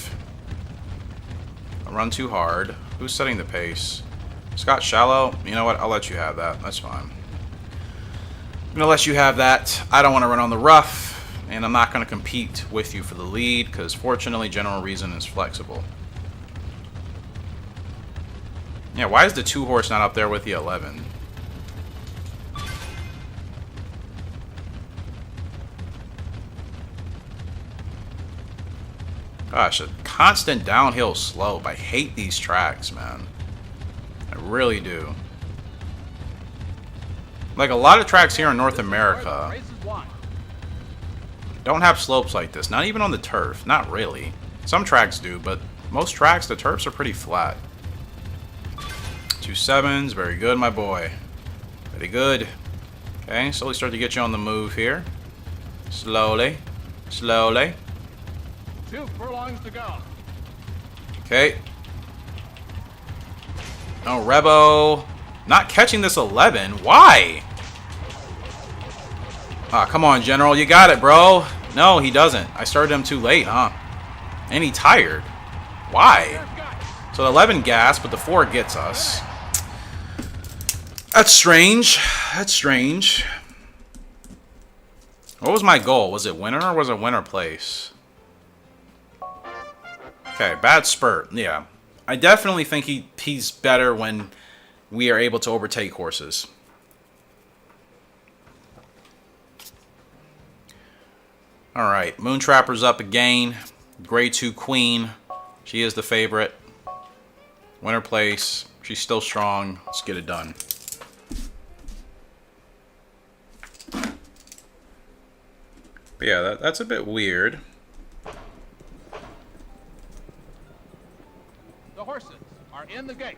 I run too hard. Who's setting the pace? Scott Shallow? You know what? I'll let you have that. That's fine. I'm gonna let you have that. I don't want to run on the rough, and I'm not gonna compete with you for the lead because fortunately General Reason is flexible. Yeah, why is the 2 horse not up there with the 11? Gosh, a constant downhill slope. I hate these tracks, man. I really do. Like, a lot of tracks here in North America don't have slopes like this. Not even on the turf. Not really. Some tracks do, but most tracks, the turfs are pretty flat. 2 7s. Very good, my boy. Very good. Okay, slowly start to get you on the move here. Slowly. Slowly. 2 furlongs to go. Okay. Oh, Rebo. Not catching this 11. Why? Ah, come on, General. You got it, bro. No, he doesn't. I started him too late, huh? And he tired. Why? So the 11 gas, but the 4 gets us. That's strange. That's strange. What was my goal? Was it winner or was it winner place? Okay, bad spurt. Yeah. I definitely think he's better when we are able to overtake horses. Alright, Moontrapper's up again. Grade 2 Queen. She is the favorite. Winner place. She's still strong. Let's get it done. But yeah, that's a bit weird. The horses are in the gate.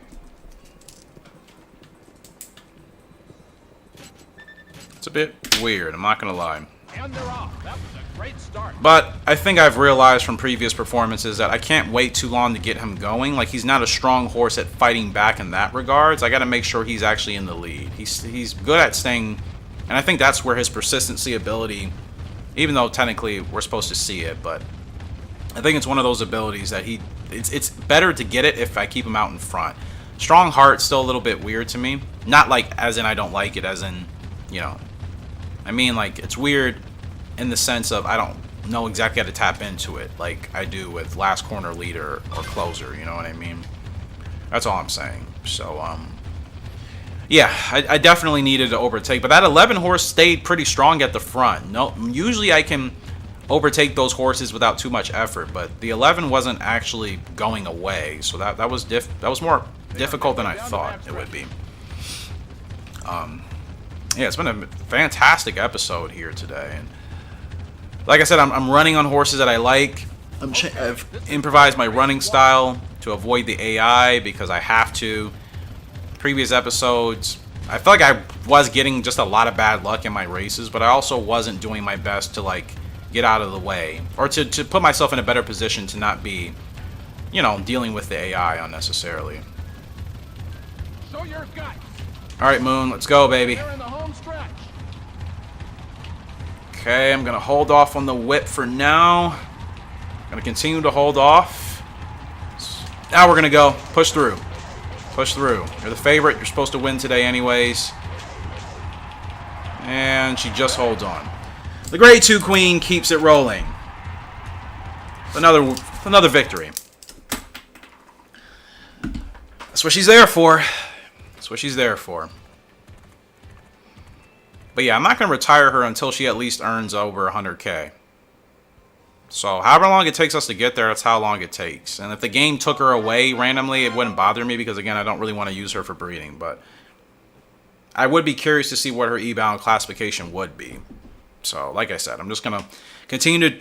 It's a bit weird, I'm not gonna lie. And they're off. That was a great start. But I think I've realized from previous performances that I can't wait too long to get him going. Like, he's not a strong horse at fighting back in that regards. I got to make sure he's actually in the lead. He's good at staying, and I think that's where his persistency ability, even though technically we're supposed to see it, but I think it's one of those abilities that it's better to get it if I keep him out in front. Strong Heart's still a little bit weird to me. Not like as in I don't like it, as in, you know, I mean, like, it's weird in the sense of I don't know exactly how to tap into it like I do with Last Corner Leader or Closer, you know what I mean? That's all I'm saying. So, yeah, I definitely needed to overtake, but that 11 horse stayed pretty strong at the front. No, usually I can overtake those horses without too much effort, but the 11 wasn't actually going away, so that was more difficult than I thought it would be. Yeah, it's been a fantastic episode here today, and like I said, I'm running on horses that I like. I've improvised my running style to avoid the AI because I have to. Previous episodes, I felt like I was getting just a lot of bad luck in my races, but I also wasn't doing my best to, like, get out of the way or to put myself in a better position to not be, you know, dealing with the AI unnecessarily. Show your guts. All right, Moon, let's go, baby. They're in the home stretch. Okay, I'm gonna hold off on the whip for now. Gonna continue to hold off. Now we're gonna go push through. Push through. You're the favorite. You're supposed to win today anyways. And she just holds on. The Grade 2 Queen keeps it rolling. Another victory. That's what she's there for. That's what she's there for. But yeah, I'm not going to retire her until she at least earns over 100k. So however long it takes us to get there, that's how long it takes. And if the game took her away randomly, it wouldn't bother me because, again, I don't really want to use her for breeding. But I would be curious to see what her e-bound classification would be. So, like I said, I'm just going to continue to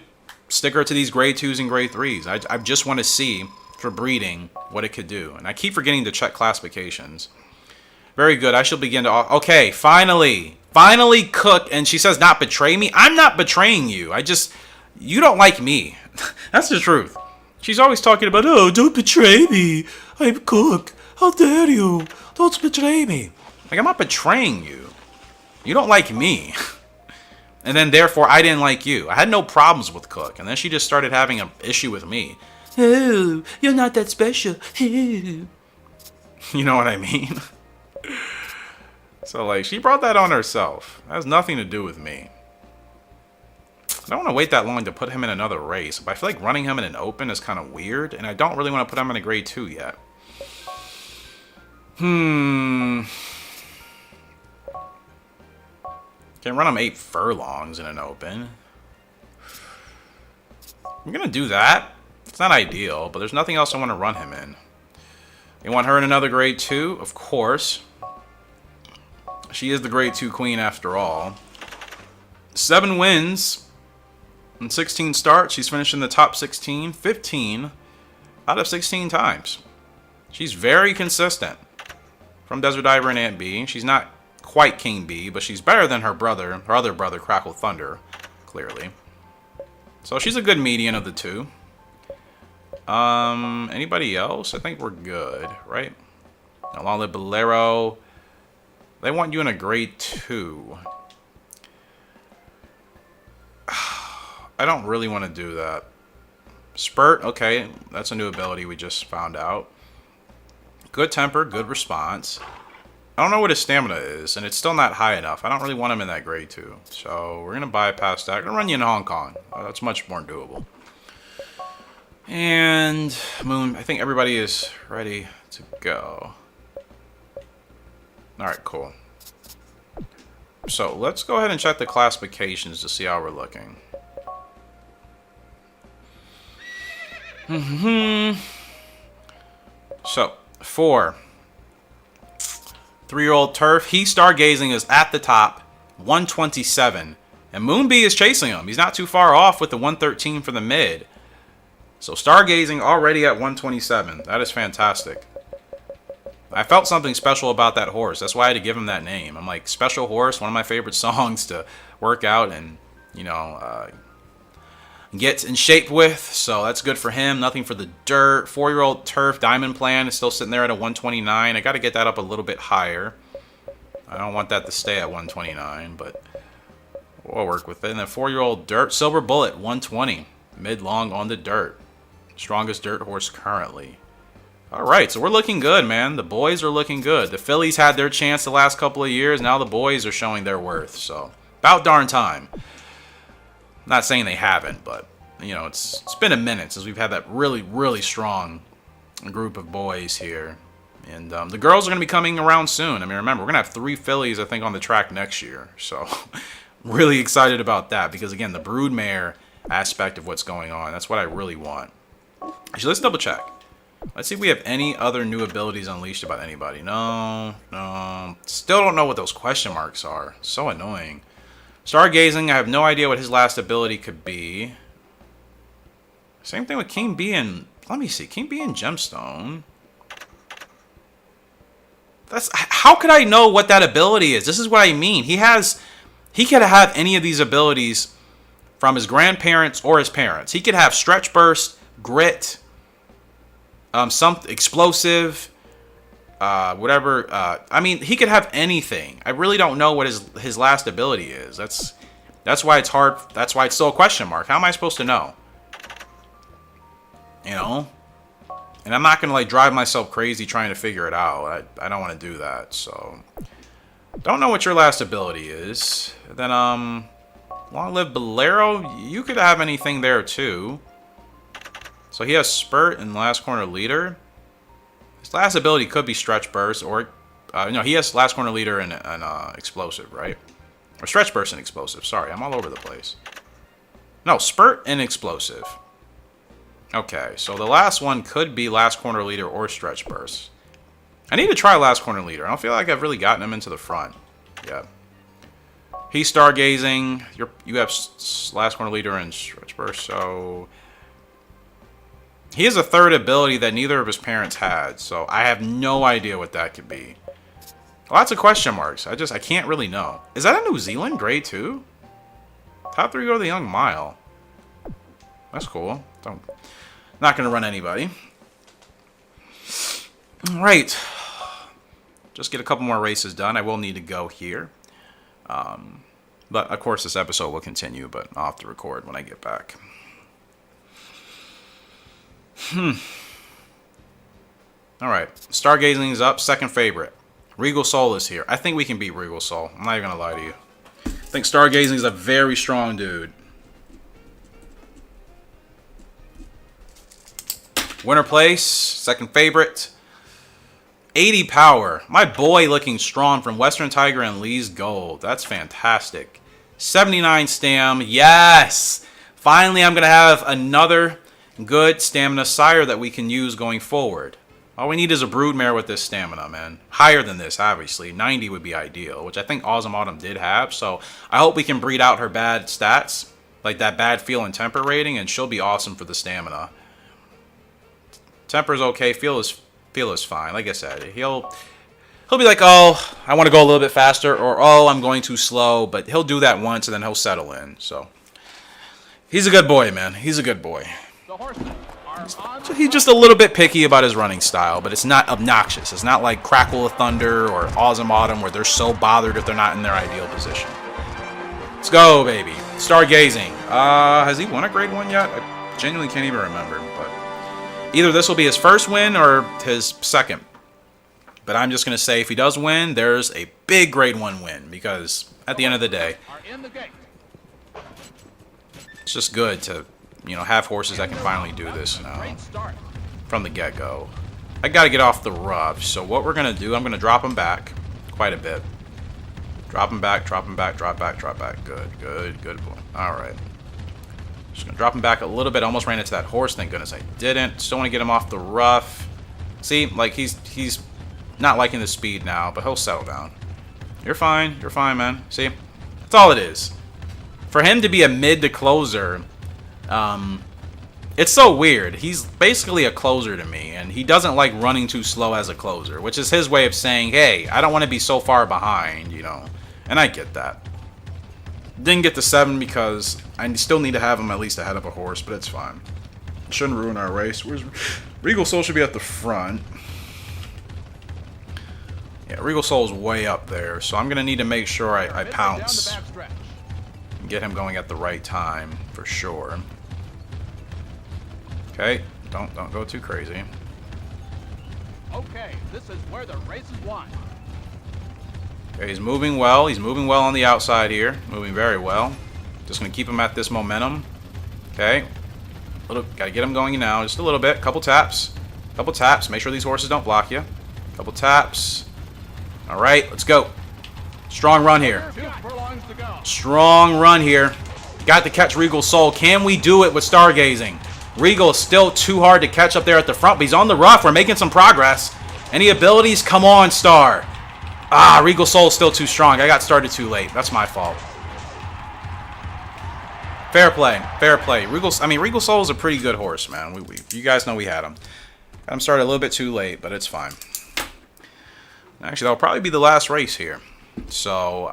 stick her to these grade 2s and grade 3s. I just want to see, for breeding, what it could do. And I keep forgetting to check classifications. Very good. I shall begin to... Okay, finally. Finally, Cook. And she says, not betray me. I'm not betraying you. You don't like me. That's the truth. She's always talking about, oh, don't betray me. I'm Cook. How dare you? Don't betray me. Like, I'm not betraying you. You don't like me. And then, therefore, I didn't like you. I had no problems with Cook. And then she just started having an issue with me. Oh, you're not that special. You know what I mean? So, like, she brought that on herself. That has nothing to do with me. I don't want to wait that long to put him in another race, but I feel like running him in an open is kind of weird, and I don't really want to put him in a grade 2 yet. Can run him 8 furlongs in an open. I'm gonna do that. It's not ideal, but there's nothing else I want to run him in. You want her in another grade 2? Of course. She is the grade 2 queen after all. 7 wins in 16 starts. She's finished in the top 16, 15 out of 16 times. She's very consistent. From Desert Diver and Aunt B. She's not quite King B, but she's better than her brother, her other brother, Crackle Thunder, clearly. So she's a good median of the two. Anybody else? I think we're good, right? Long live Bolero. They want you in a grade 2. I don't really want to do that. Spurt, okay, that's a new ability we just found out. Good temper, good response. I don't know what his stamina is, and it's still not high enough. I don't really want him in that grade 2. So we're going to bypass that. I'm going to run you in Hong Kong. That's much more doable. And Moon, I think everybody is ready to go. Alright, cool. So let's go ahead and check the classifications to see how we're looking. So, for 3-year-old Turf, he Stargazing is at the top, 127. And Moonbee is chasing him. He's not too far off with the 113 for the mid. So Stargazing already at 127. That is fantastic. I felt something special about that horse. That's why I had to give him that name. I'm like, special horse, one of my favorite songs to work out and, you know, get in shape with. So that's good for him. Nothing for the dirt. 4-year-old Turf Diamond Plan is still sitting there at a 129. I got to get that up a little bit higher. I don't want that to stay at 129, but we'll work with it. And then 4-year-old Dirt Silver Bullet, 120. Mid-long on the dirt. Strongest dirt horse currently. Alright, so we're looking good, man. The boys are looking good. The fillies had their chance the last couple of years. Now the boys are showing their worth. So, about darn time. Not saying they haven't, but, you know, it's been a minute since we've had that really, really strong group of boys here. And the girls are going to be coming around soon. I mean, remember, we're going to have 3 fillies, I think, on the track next year. So, really excited about that. Because, again, the broodmare aspect of what's going on, that's what I really want. Actually, let's double check. Let's see if we have any other new abilities unleashed about anybody. No. Still don't know what those question marks are. So annoying. Stargazing, I have no idea what his last ability could be. Same thing with King B and... Let me see. King B and Gemstone. How could I know what that ability is? This is what I mean. He could have any of these abilities from his grandparents or his parents. He could have Stretch Burst, Grit... some explosive, whatever. I mean, he could have anything. I really don't know what his last ability is. That's why it's hard. That's why it's still a question mark. How am I supposed to know? You know? And I'm not gonna like drive myself crazy trying to figure it out. I don't want to do that. So, don't know what your last ability is. Then Long Live Bolero. You could have anything there too. So he has Spurt and Last Corner Leader. His last ability could be Stretch Burst, or no, he has Last Corner Leader and Explosive, right? Or Stretch Burst and Explosive. Sorry, I'm all over the place. No, Spurt and Explosive. Okay, so the last one could be Last Corner Leader or Stretch Burst. I need to try Last Corner Leader. I don't feel like I've really gotten him into the front yet. He's Stargazing. You have Last Corner Leader and Stretch Burst, so... He has a third ability that neither of his parents had, so I have no idea what that could be. Lots of question marks. I can't really know. Is that a New Zealand grade 2? Top 3 go to the Young Mile. That's cool. Not going to run anybody. Alright. Just get a couple more races done. I will need to go here. But, of course, this episode will continue, but I'll have to record when I get back. Alright. Stargazing is up. Second favorite. Regal Soul is here. I think we can beat Regal Soul. I'm not even going to lie to you. I think Stargazing is a very strong dude. Winner place. Second favorite. 80 power. My boy looking strong from Western Tiger and Lee's Gold. That's fantastic. 79 stam. Yes! Finally, I'm going to have another good stamina sire that we can use going forward. All we need is a broodmare with this stamina, man. Higher than this, obviously. 90 would be ideal, which I think Awesome Autumn did have. So I hope we can breed out her bad stats, like that bad feel and temper rating, and she'll be awesome for the stamina. Temper's okay. Feel is fine. Like I said, he'll be like, oh, I want to go a little bit faster, or oh, I'm going too slow. But he'll do that once, and then he'll settle in. So he's a good boy, man. He's a good boy. The horses are on. He's just a little bit picky about his running style, but it's not obnoxious. It's not like Crackle of Thunder or Awesome Autumn where they're so bothered if they're not in their ideal position. Let's go, baby. Stargazing. Has he won a grade 1 yet? I genuinely can't even remember. But either this will be his first win or his second. But I'm just going to say if he does win, there's a big grade 1 win. Because at the end of the day, Are in the gate. it's just good to, you know, have horses that can finally do this now. Great start. From the get-go. I got to get off the rough. So what we're going to do, I'm going to drop him back quite a bit. Drop him back, drop him back, drop back, drop back. Good, good, good boy. All right. Just going to drop him back a little bit. Almost ran into that horse. Thank goodness I didn't. Still want to get him off the rough. See, like he's not liking the speed now, but he'll settle down. You're fine, man. See, that's all it is. For him to be a mid to closer, it's so weird. He's basically a closer to me, and he doesn't like running too slow as a closer, which is his way of saying, hey, I don't want to be so far behind, you know. And I get that. Didn't get to 7 because I still need to have him at least ahead of a horse, but it's fine. Shouldn't ruin our race. Where's Regal Soul should be at the front. Yeah, Regal Soul's way up there, so I'm going to need to make sure I pounce. Down the back stretch. And get him going at the right time, for sure. Okay, don't go too crazy. Okay, this is where the race is won. Okay, he's moving well. He's moving well on the outside here. Moving very well. Just going to keep him at this momentum. Okay. Gotta get him going now. Just a little bit. Couple taps. Couple taps. Make sure these horses don't block you. Couple taps. All right, let's go. Strong run here. 2 furlongs to go. Strong run here. Got to catch Regal Soul. Can we do it with Stargazing? Regal is still too hard to catch up there at the front, but he's on the rough. We're making some progress. Any abilities? Come on, Star. Ah, Regal Soul's still too strong. I got started too late. That's my fault. Fair play. Fair play. Regal Soul is a pretty good horse, man. You guys know we had him. Got him started a little bit too late, but it's fine. Actually, that'll probably be the last race here. So,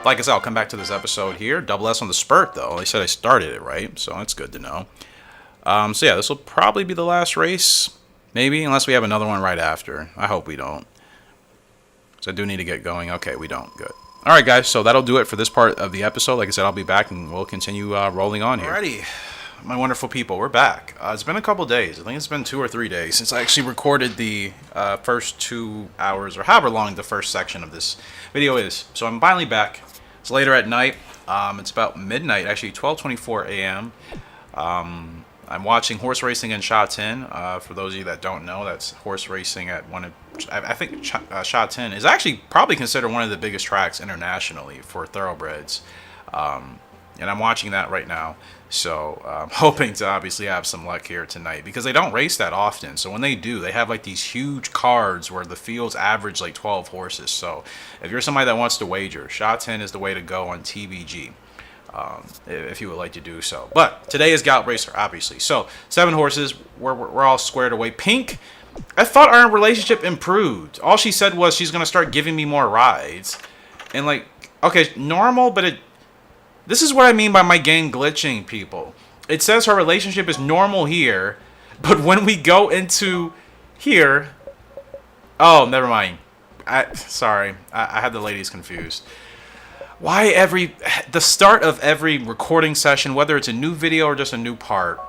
like I said, I'll come back to this episode here. Double S on the spurt, though. They said I started it right, so that's good to know. So, yeah, this will probably be the last race. Maybe, unless we have another one right after. I hope we don't. So I do need to get going. Okay, we don't. Good. All right, guys. So that'll do it for this part of the episode. Like I said, I'll be back and we'll continue rolling on here. Alrighty, my wonderful people, we're back. It's been a couple days. I think it's been 2 or 3 days since I actually recorded the first 2 hours or however long the first section of this video is. So I'm finally back. It's later at night. It's about midnight, actually 12:24 a.m. I'm watching horse racing in Sha Tin. For those of you that don't know, that's horse racing at one of, I think Sha Tin is actually probably considered one of the biggest tracks internationally for thoroughbreds. And I'm watching that right now. So I'm hoping to obviously have some luck here tonight because they don't race that often. So when they do, they have like these huge cards where the fields average like 12 horses. So if you're somebody that wants to wager, Sha Tin is the way to go on TVG. If you would like to do so. But today is Gallop Racer, obviously. So 7 horses. We're all squared away. Pink, I thought our relationship improved. All she said was she's going to start giving me more rides. And like, okay, normal, but this is what I mean by my game glitching, people. It says her relationship is normal here, but when we go into here... Oh, never mind. Sorry. I had the ladies confused. Why the start of every recording session, whether it's a new video or just a new part,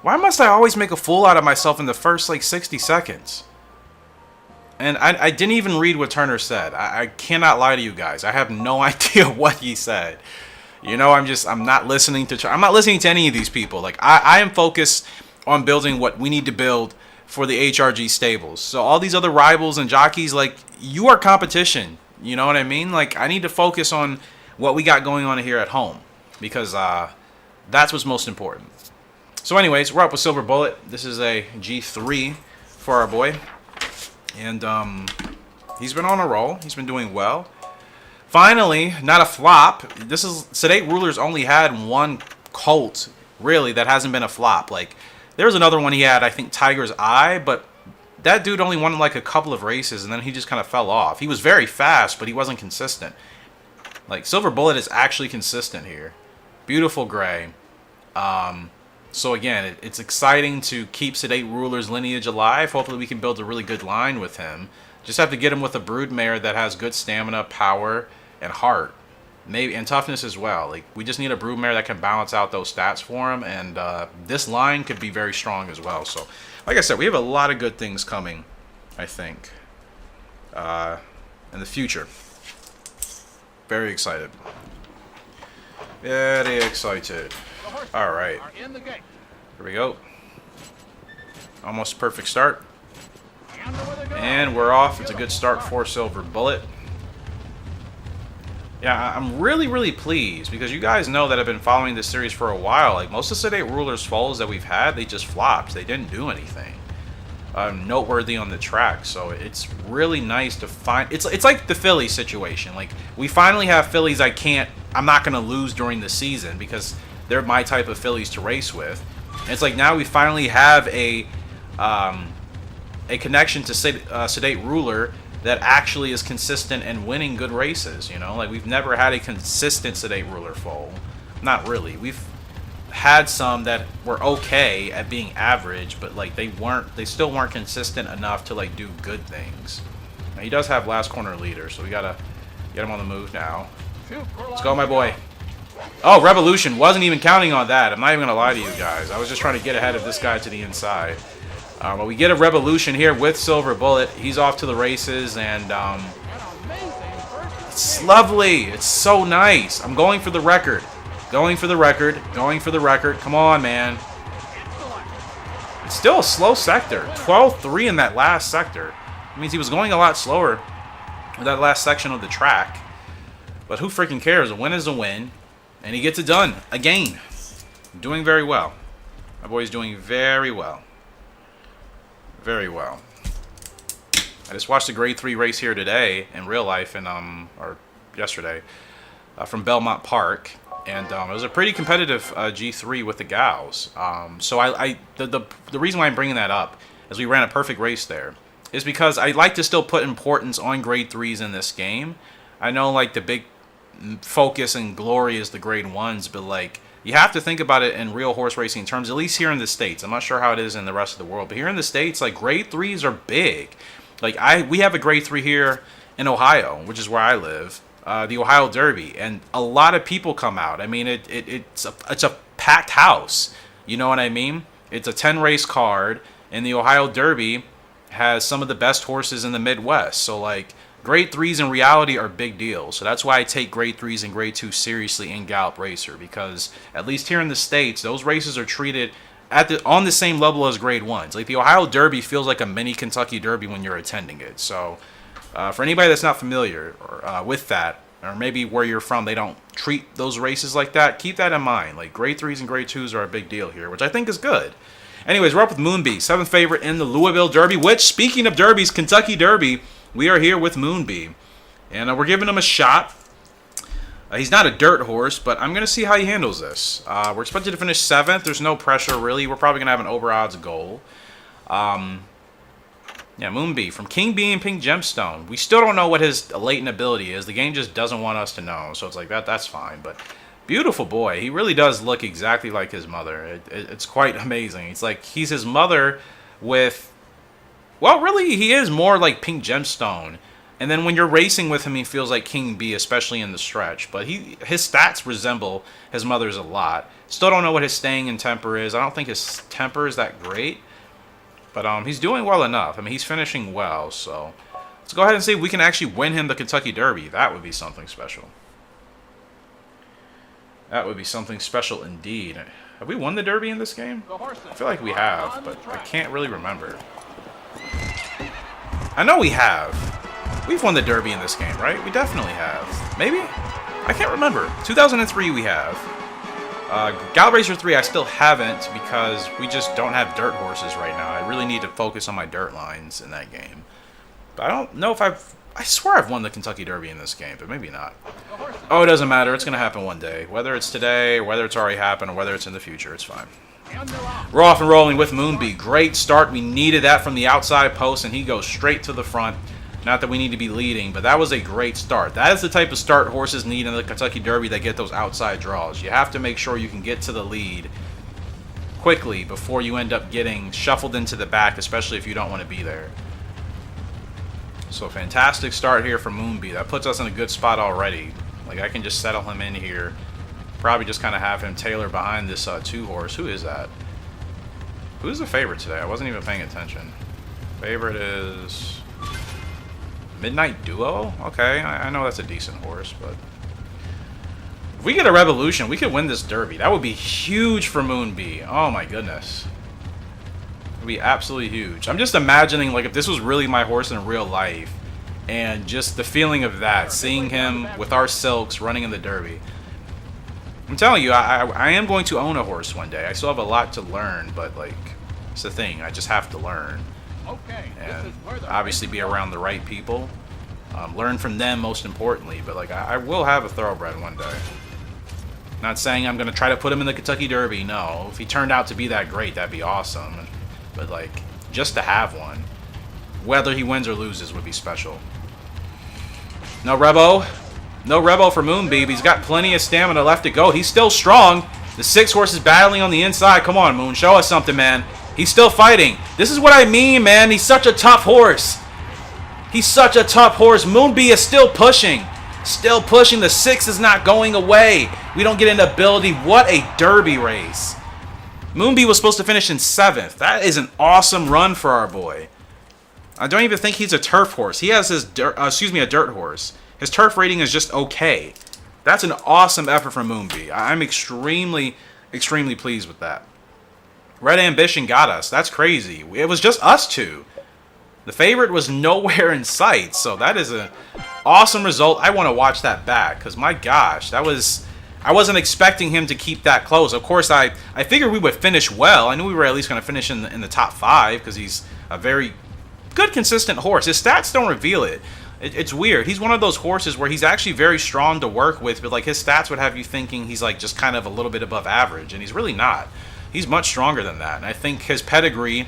why must I always make a fool out of myself in the first like 60 seconds? And I didn't even read what Turner said. I cannot lie to you guys. I have no idea what he said. You know, I'm not listening to any of these people. Like I am focused on building what we need to build for the HRG stables. So all these other rivals and jockeys, like, you are competition. You know what I mean? Like, I need to focus on what we got going on here at home, because that's what's most important. So anyways, we're up with Silver Bullet. This is a G3 for our boy. And he's been on a roll. He's been doing well. Finally, not a flop. This is Sedate Ruler's only had one cult, really, that hasn't been a flop. Like, there was another one he had, I think, Tiger's Eye, but that dude only won like a couple of races, and then he just kind of fell off. He was very fast, but he wasn't consistent. Like, Silver Bullet is actually consistent here. Beautiful gray. So again, it's exciting to keep Sedate Ruler's lineage alive. Hopefully we can build a really good line with him. Just have to get him with a Broodmare that has good stamina, power, and heart. Maybe, and toughness as well. Like, we just need a Broodmare that can balance out those stats for him, and this line could be very strong as well. So, like I said, we have a lot of good things coming, I think, in the future. Very excited. Very excited. All right. Here we go. Almost perfect start. And we're off. It's a good start for Silver Bullet. Yeah, I'm really, really pleased, because you guys know that I've been following this series for a while. Like, most of Sedate Ruler's foals that we've had, they just flopped. They didn't do anything noteworthy on the track. So it's really nice to find. It's like the Philly situation. Like, we finally have fillies I'm not going to lose during the season, because they're my type of fillies to race with. And it's like now we finally have a connection to Sedate Ruler that actually is consistent and winning good races, you know? Like, we've never had a consistent Sedate Ruler foal. Not really. We've had some that were okay at being average, but, like, they still weren't consistent enough to, like, do good things. Now, he does have last corner leader, so we gotta get him on the move now. Let's go, my boy. Oh, Revolution. Wasn't even counting on that. I'm not even gonna lie to you guys. I was just trying to get ahead of this guy to the inside. But we get a Revolution here with Silver Bullet. He's off to the races, and it's lovely. It's so nice. I'm going for the record. Going for the record. Going for the record. Come on, man. It's still a slow sector. 12-3 in that last sector. It means he was going a lot slower in that last section of the track. But who freaking cares? A win is a win. And he gets it done. Again. Doing very well. My boy's doing very well. Very well. I just watched a grade 3 race here today in real life, and or yesterday, from Belmont Park, and it was a pretty competitive G3 with the gals. So the reason why I'm bringing that up is we ran a perfect race there, is because I like to still put importance on grade 3s in this game. I know, like, the big focus and glory is the grade 1s, but, like, you have to think about it in real horse racing terms, at least here in the States. I'm not sure how it is in the rest of the world, but here in the States, like, grade 3s are big. Like, we have a grade 3 here in Ohio, which is where I live, the Ohio Derby, and a lot of people come out. I mean, it's a packed house. You know what I mean? It's a 10-race card, and the Ohio Derby has some of the best horses in the Midwest. So, like, grade 3s in reality are big deals. So that's why I take grade 3s and grade 2s seriously in Gallop Racer, because at least here in the States, those races are treated on the same level as grade 1s. Like, the Ohio Derby feels like a mini Kentucky Derby when you're attending it. So for anybody that's not familiar with that, or maybe where you're from, they don't treat those races like that, keep that in mind. Like, grade 3s and grade 2s are a big deal here, which I think is good. Anyways, we're up with Moonbee, 7th favorite in the Louisville Derby, which, speaking of derbies, Kentucky Derby, we are here with Moonbee, and we're giving him a shot. He's not a dirt horse, but I'm going to see how he handles this. We're expected to finish 7th. There's no pressure, really. We're probably going to have an over-odds goal. Yeah, Moonbee from King Bee and Pink Gemstone. We still don't know what his latent ability is. The game just doesn't want us to know, so it's like that's fine. But beautiful boy. He really does look exactly like his mother. It's quite amazing. It's like he's his mother with... Well, really, he is more like Pink Gemstone. And then when you're racing with him, he feels like King Bee, especially in the stretch. But his stats resemble his mother's a lot. Still don't know what his staying and temper is. I don't think his temper is that great. But he's doing well enough. I mean, he's finishing well. So let's go ahead and see if we can actually win him the Kentucky Derby. That would be something special. That would be something special indeed. Have we won the Derby in this game? I feel like we have, but I can't really remember. I know we have. We've won the Derby in this game, right? We definitely have. Maybe? I can't remember. 2003 we have. Gallop Racer 3 I still haven't because we just don't have dirt horses right now. I really need to focus on my dirt lines in that game. But I don't know if I swear I've won the Kentucky Derby in this game, but maybe not. Oh, it doesn't matter. It's going to happen one day. Whether it's today, whether it's already happened, or whether it's in the future, it's fine. We're off and rolling with Moonbee. Great start. We needed that from the outside post, and he goes straight to the front. Not that we need to be leading, but that was a great start. That is the type of start horses need in the Kentucky Derby that get those outside draws. You have to make sure you can get to the lead quickly before you end up getting shuffled into the back, especially if you don't want to be there. So fantastic start here for Moonbee. That puts us in a good spot already. Like, I can just settle him in here. Probably just kind of have him tailor behind this 2-horse. Who is that? Who's the favorite today? I wasn't even paying attention. Favorite is Midnight Duo? Okay, I know that's a decent horse, but if we get a Revolution, we could win this Derby. That would be huge for Moonbee. Oh my goodness. It would be absolutely huge. I'm just imagining, like, if this was really my horse in real life, and just the feeling of that, seeing him with our silks running in the Derby. I'm telling you, I am going to own a horse one day. I still have a lot to learn, but, like, it's the thing. I just have to learn. And obviously be around the right people. Learn from them, most importantly. But, like, I will have a thoroughbred one day. Not saying I'm going to try to put him in the Kentucky Derby. No. If he turned out to be that great, that'd be awesome. But, like, just to have one, whether he wins or loses, would be special. No Rebo. No Rebo for Moonbee. He's got plenty of stamina left to go. He's still strong. The 6-horse is battling on the inside. Come on, Moon. Show us something, man. He's still fighting. This is what I mean, man. He's such a tough horse. He's such a tough horse. Moonbee is still pushing. Still pushing. The 6 is not going away. We don't get into ability. What a Derby race. Moonbee was supposed to finish in 7th. That is an awesome run for our boy. I don't even think he's a turf horse. He has his a dirt horse. His turf rating is just okay. That's an awesome effort from Moonbee. I'm extremely, extremely pleased with that. Red Ambition got us. That's crazy. It was just us two. The favorite was nowhere in sight. So that is an awesome result. I want to watch that back because, my gosh, that was... I wasn't expecting him to keep that close. Of course, I figured we would finish well. I knew we were at least going to finish in the top 5 because he's a very good, consistent horse. His stats don't reveal it. It's weird. He's one of those horses where he's actually very strong to work with, but, like, his stats would have you thinking he's, like, just kind of a little bit above average, and he's really not. He's much stronger than that. And I think his pedigree,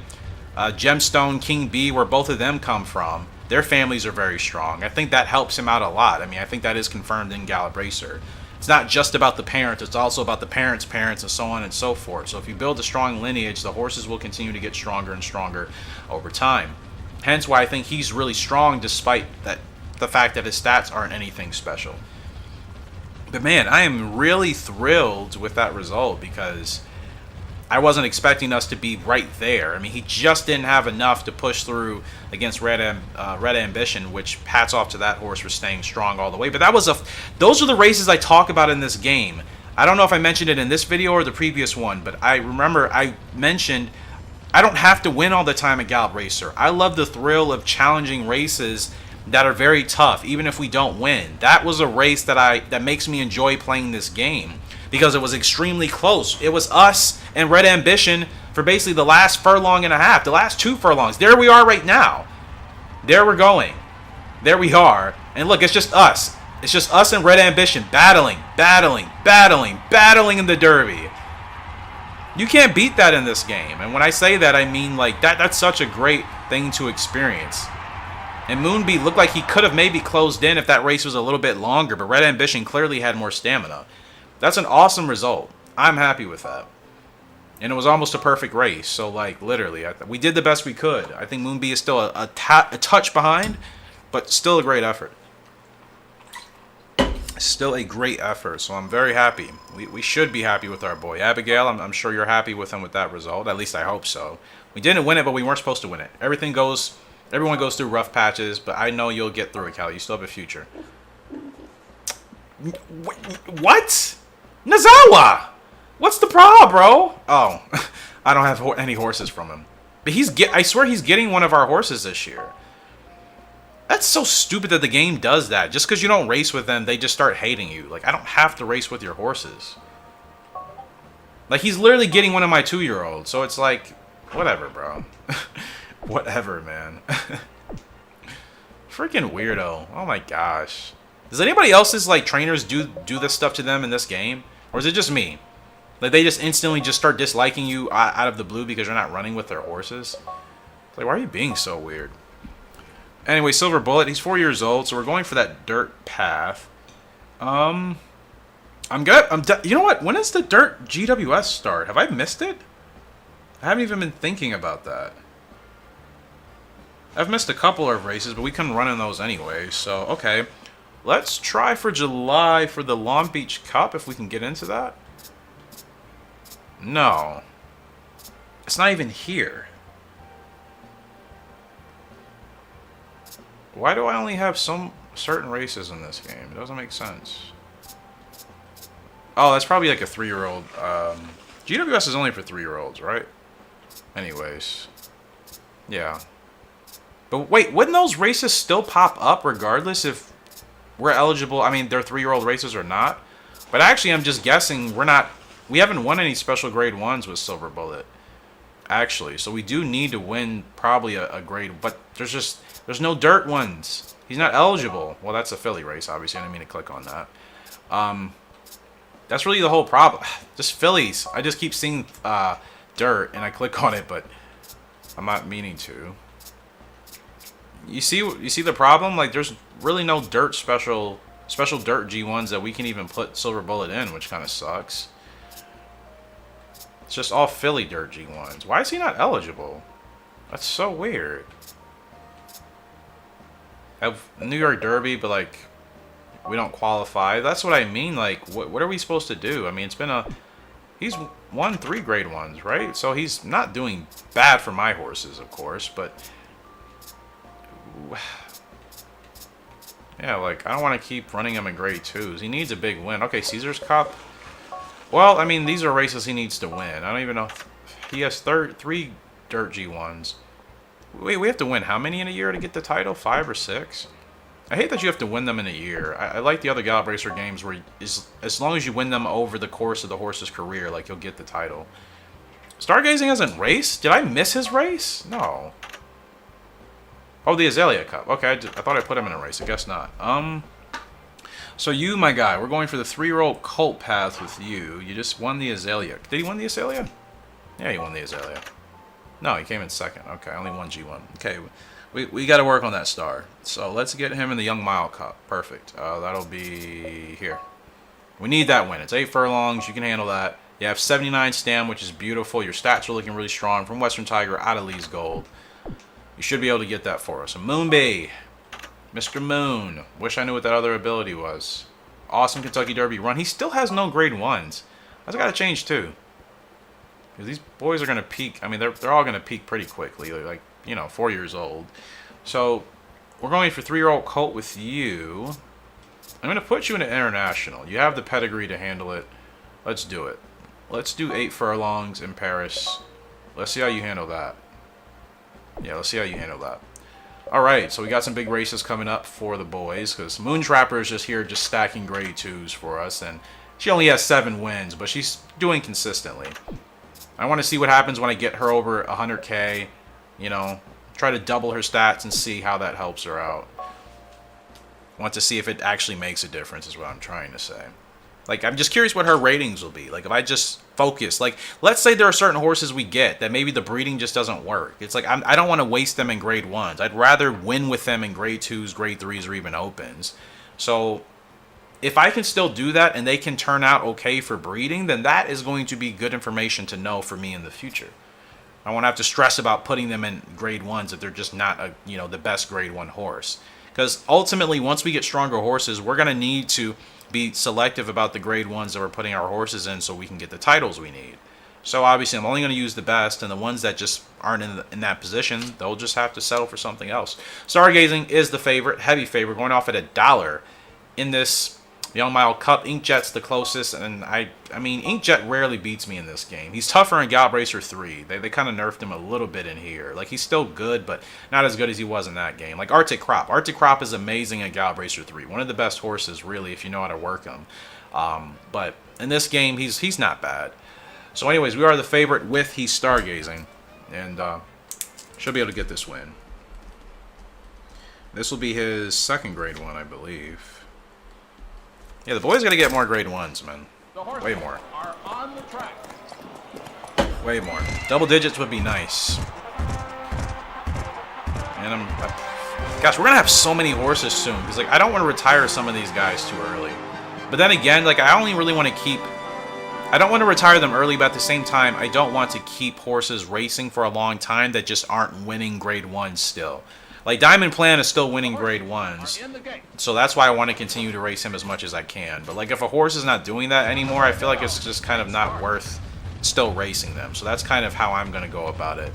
Gemstone, King B, where both of them come from, their families are very strong. I think that helps him out a lot. I mean, I think that is confirmed in Gallop Racer. It's not just about the parents, it's also about the parents' parents, and so on and so forth. So if you build a strong lineage, the horses will continue to get stronger and stronger over time. Hence why I think he's really strong, despite the fact that his stats aren't anything special. But man, I am really thrilled with that result because I wasn't expecting us to be right there. I mean, he just didn't have enough to push through against Red Ambition, which hats off to that horse for staying strong all the way. But those are the races I talk about in this game. I don't know if I mentioned it in this video or the previous one, but I remember I mentioned I don't have to win all the time at Gallop Racer. I love the thrill of challenging races that are very tough, even if we don't win. That was a race that makes me enjoy playing this game because it was extremely close. It was us and Red Ambition for basically the last furlong and a half, the last 2 furlongs. There we are right now. There we're going. There we are. And look, it's just us. It's just us and Red Ambition battling in the Derby. You can't beat that in this game. And when I say that, I mean, like, that's such a great thing to experience. And Moonbee looked like he could have maybe closed in if that race was a little bit longer, but Red Ambition clearly had more stamina. That's an awesome result. I'm happy with that. And it was almost a perfect race. So, like, literally, we did the best we could. I think Moonbee is still a touch behind, but still a great effort. Still a great effort, so I'm very happy. We should be happy with our boy. Abigail, I'm sure you're happy with him with that result. At least I hope so. We didn't win it, but we weren't supposed to win it. Everyone goes through rough patches, but I know you'll get through it, Callie. You still have a future. What? Nazawa! What's the problem, bro? Oh, I don't have any horses from him. But I swear he's getting one of our horses this year. That's so stupid that the game does that. Just because you don't race with them, they just start hating you. Like, I don't have to race with your horses. Like, he's literally getting one of my 2-year-olds. So it's like, whatever, bro. Whatever, man. Freaking weirdo. Oh my gosh. Does anybody else's, like, trainers do this stuff to them in this game? Or is it just me? Like, they just instantly just start disliking you out of the blue because you're not running with their horses? It's like, why are you being so weird? Anyway, Silver Bullet, he's 4 years old, so we're going for that dirt path. I'm good. You know what? When does the dirt GWS start? Have I missed it? I haven't even been thinking about that. I've missed a couple of races, but we couldn't run in those anyway, so okay. Let's try for July for the Long Beach Cup, if we can get into that. No. It's not even here. Why do I only have some certain races in this game? It doesn't make sense. Oh, that's probably like a 3-year-old. GWS is only for 3-year-olds, right? Anyways. Yeah. But wait, wouldn't those races still pop up regardless if we're eligible? I mean, they're 3-year-old races or not? But actually, I'm just guessing we haven't won any special grade 1s with Silver Bullet. Actually, so we do need to win probably a grade, but there's no dirt ones. He's not eligible. Well, that's a Philly race, obviously. I didn't mean to click on that. That's really the whole problem. Just Phillies. I just keep seeing dirt, and I click on it, but I'm not meaning to. You see the problem? Like, there's really no dirt special dirt G1s that we can even put Silver Bullet in, which kind of sucks. It's just all Philly dirt G1s. Why is he not eligible? That's so weird. Have New York Derby, but like we don't qualify. That's what I mean. Like, what are we supposed to do? I mean, he's won 3 grade 1s, right? So he's not doing bad for my horses, of course, but yeah, like, I don't want to keep running him in grade 2s. He needs a big win. Okay, Caesar's Cup. Well, I mean, these are races he needs to win. I don't even know. He has 3 dirt G1s. Wait, we have to win how many in a year to get the title? 5 or 6? I hate that you have to win them in a year. I like the other Gallop Racer games where as long as you win them over the course of the horse's career, like, you'll get the title. Stargazing hasn't raced? Did I miss his race? No. Oh, the Azalea Cup. Okay, I thought I put him in a race. I guess not. So you, my guy, we're going for the 3-year-old Colt path with you. You just won the Azalea. Did he win the Azalea? Yeah, he won the Azalea. No, he came in second. Okay, only one G1. Okay, we got to work on that star. So let's get him in the Young Mile Cup. Perfect. That'll be here. We need that win. It's 8 furlongs. You can handle that. You have 79 stam, which is beautiful. Your stats are looking really strong from Western Tiger out of Lee's Gold. You should be able to get that for us. A Moonbay. Mr. Moon. Wish I knew what that other ability was. Awesome Kentucky Derby run. He still has no grade 1s. That's got to change too. Because these boys are going to peak. I mean, they're all going to peak pretty quickly. They're like, 4 years old. So, we're going for 3-year-old Colt with you. I'm going to put you in an international. You have the pedigree to handle it. Let's do it. Let's do 8 furlongs in Paris. Let's see how you handle that. Yeah, let's see how you handle that. Alright, so we got some big races coming up for the boys, because Moontrapper is just here just stacking grade 2s for us, and she only has 7 wins, but she's doing consistently. I want to see what happens when I get her over 100k, try to double her stats and see how that helps her out. I want to see if it actually makes a difference is what I'm trying to say. Like, I'm just curious what her ratings will be. Like, if I just focus. Like, let's say there are certain horses we get that maybe the breeding just doesn't work. It's like, I don't want to waste them in grade 1s. I'd rather win with them in grade 2s, grade 3s, or even opens. So, if I can still do that and they can turn out okay for breeding, then that is going to be good information to know for me in the future. I won't have to stress about putting them in grade 1s if they're just not the best grade 1 horse. Because ultimately, once we get stronger horses, we're going to need to be selective about the grade 1s that we're putting our horses in so we can get the titles we need. So obviously, I'm only going to use the best, and the ones that just aren't in that position, they'll just have to settle for something else. Stargazing is the favorite, heavy favorite, going off at $1 in this Young Mile Cup, Inkjet's the closest, and I mean, Inkjet rarely beats me in this game. He's tougher in Gallop Racer 3. They kind of nerfed him a little bit in here. Like, he's still good, but not as good as he was in that game. Like, Arctic Crop. Arctic Crop is amazing in Gallop Racer 3. One of the best horses, really, if you know how to work him. But in this game, he's not bad. So anyways, we are the favorite with He's Stargazing, and should be able to get this win. This will be his second grade 1, I believe. Yeah, the boys gotta get more grade 1s, man. Way more. Are on the track. Way more. Double digits would be nice. And gosh, we're gonna have so many horses soon, because like I don't want to retire some of these guys too early. But then again, like I only really want to keep. I don't want to retire them early, but at the same time, I don't want to keep horses racing for a long time that just aren't winning grade 1s still. Like, Diamond Plan is still winning grade 1s, so that's why I want to continue to race him as much as I can. But, like, if a horse is not doing that anymore, I feel like it's just kind of not worth still racing them. So that's kind of how I'm going to go about it.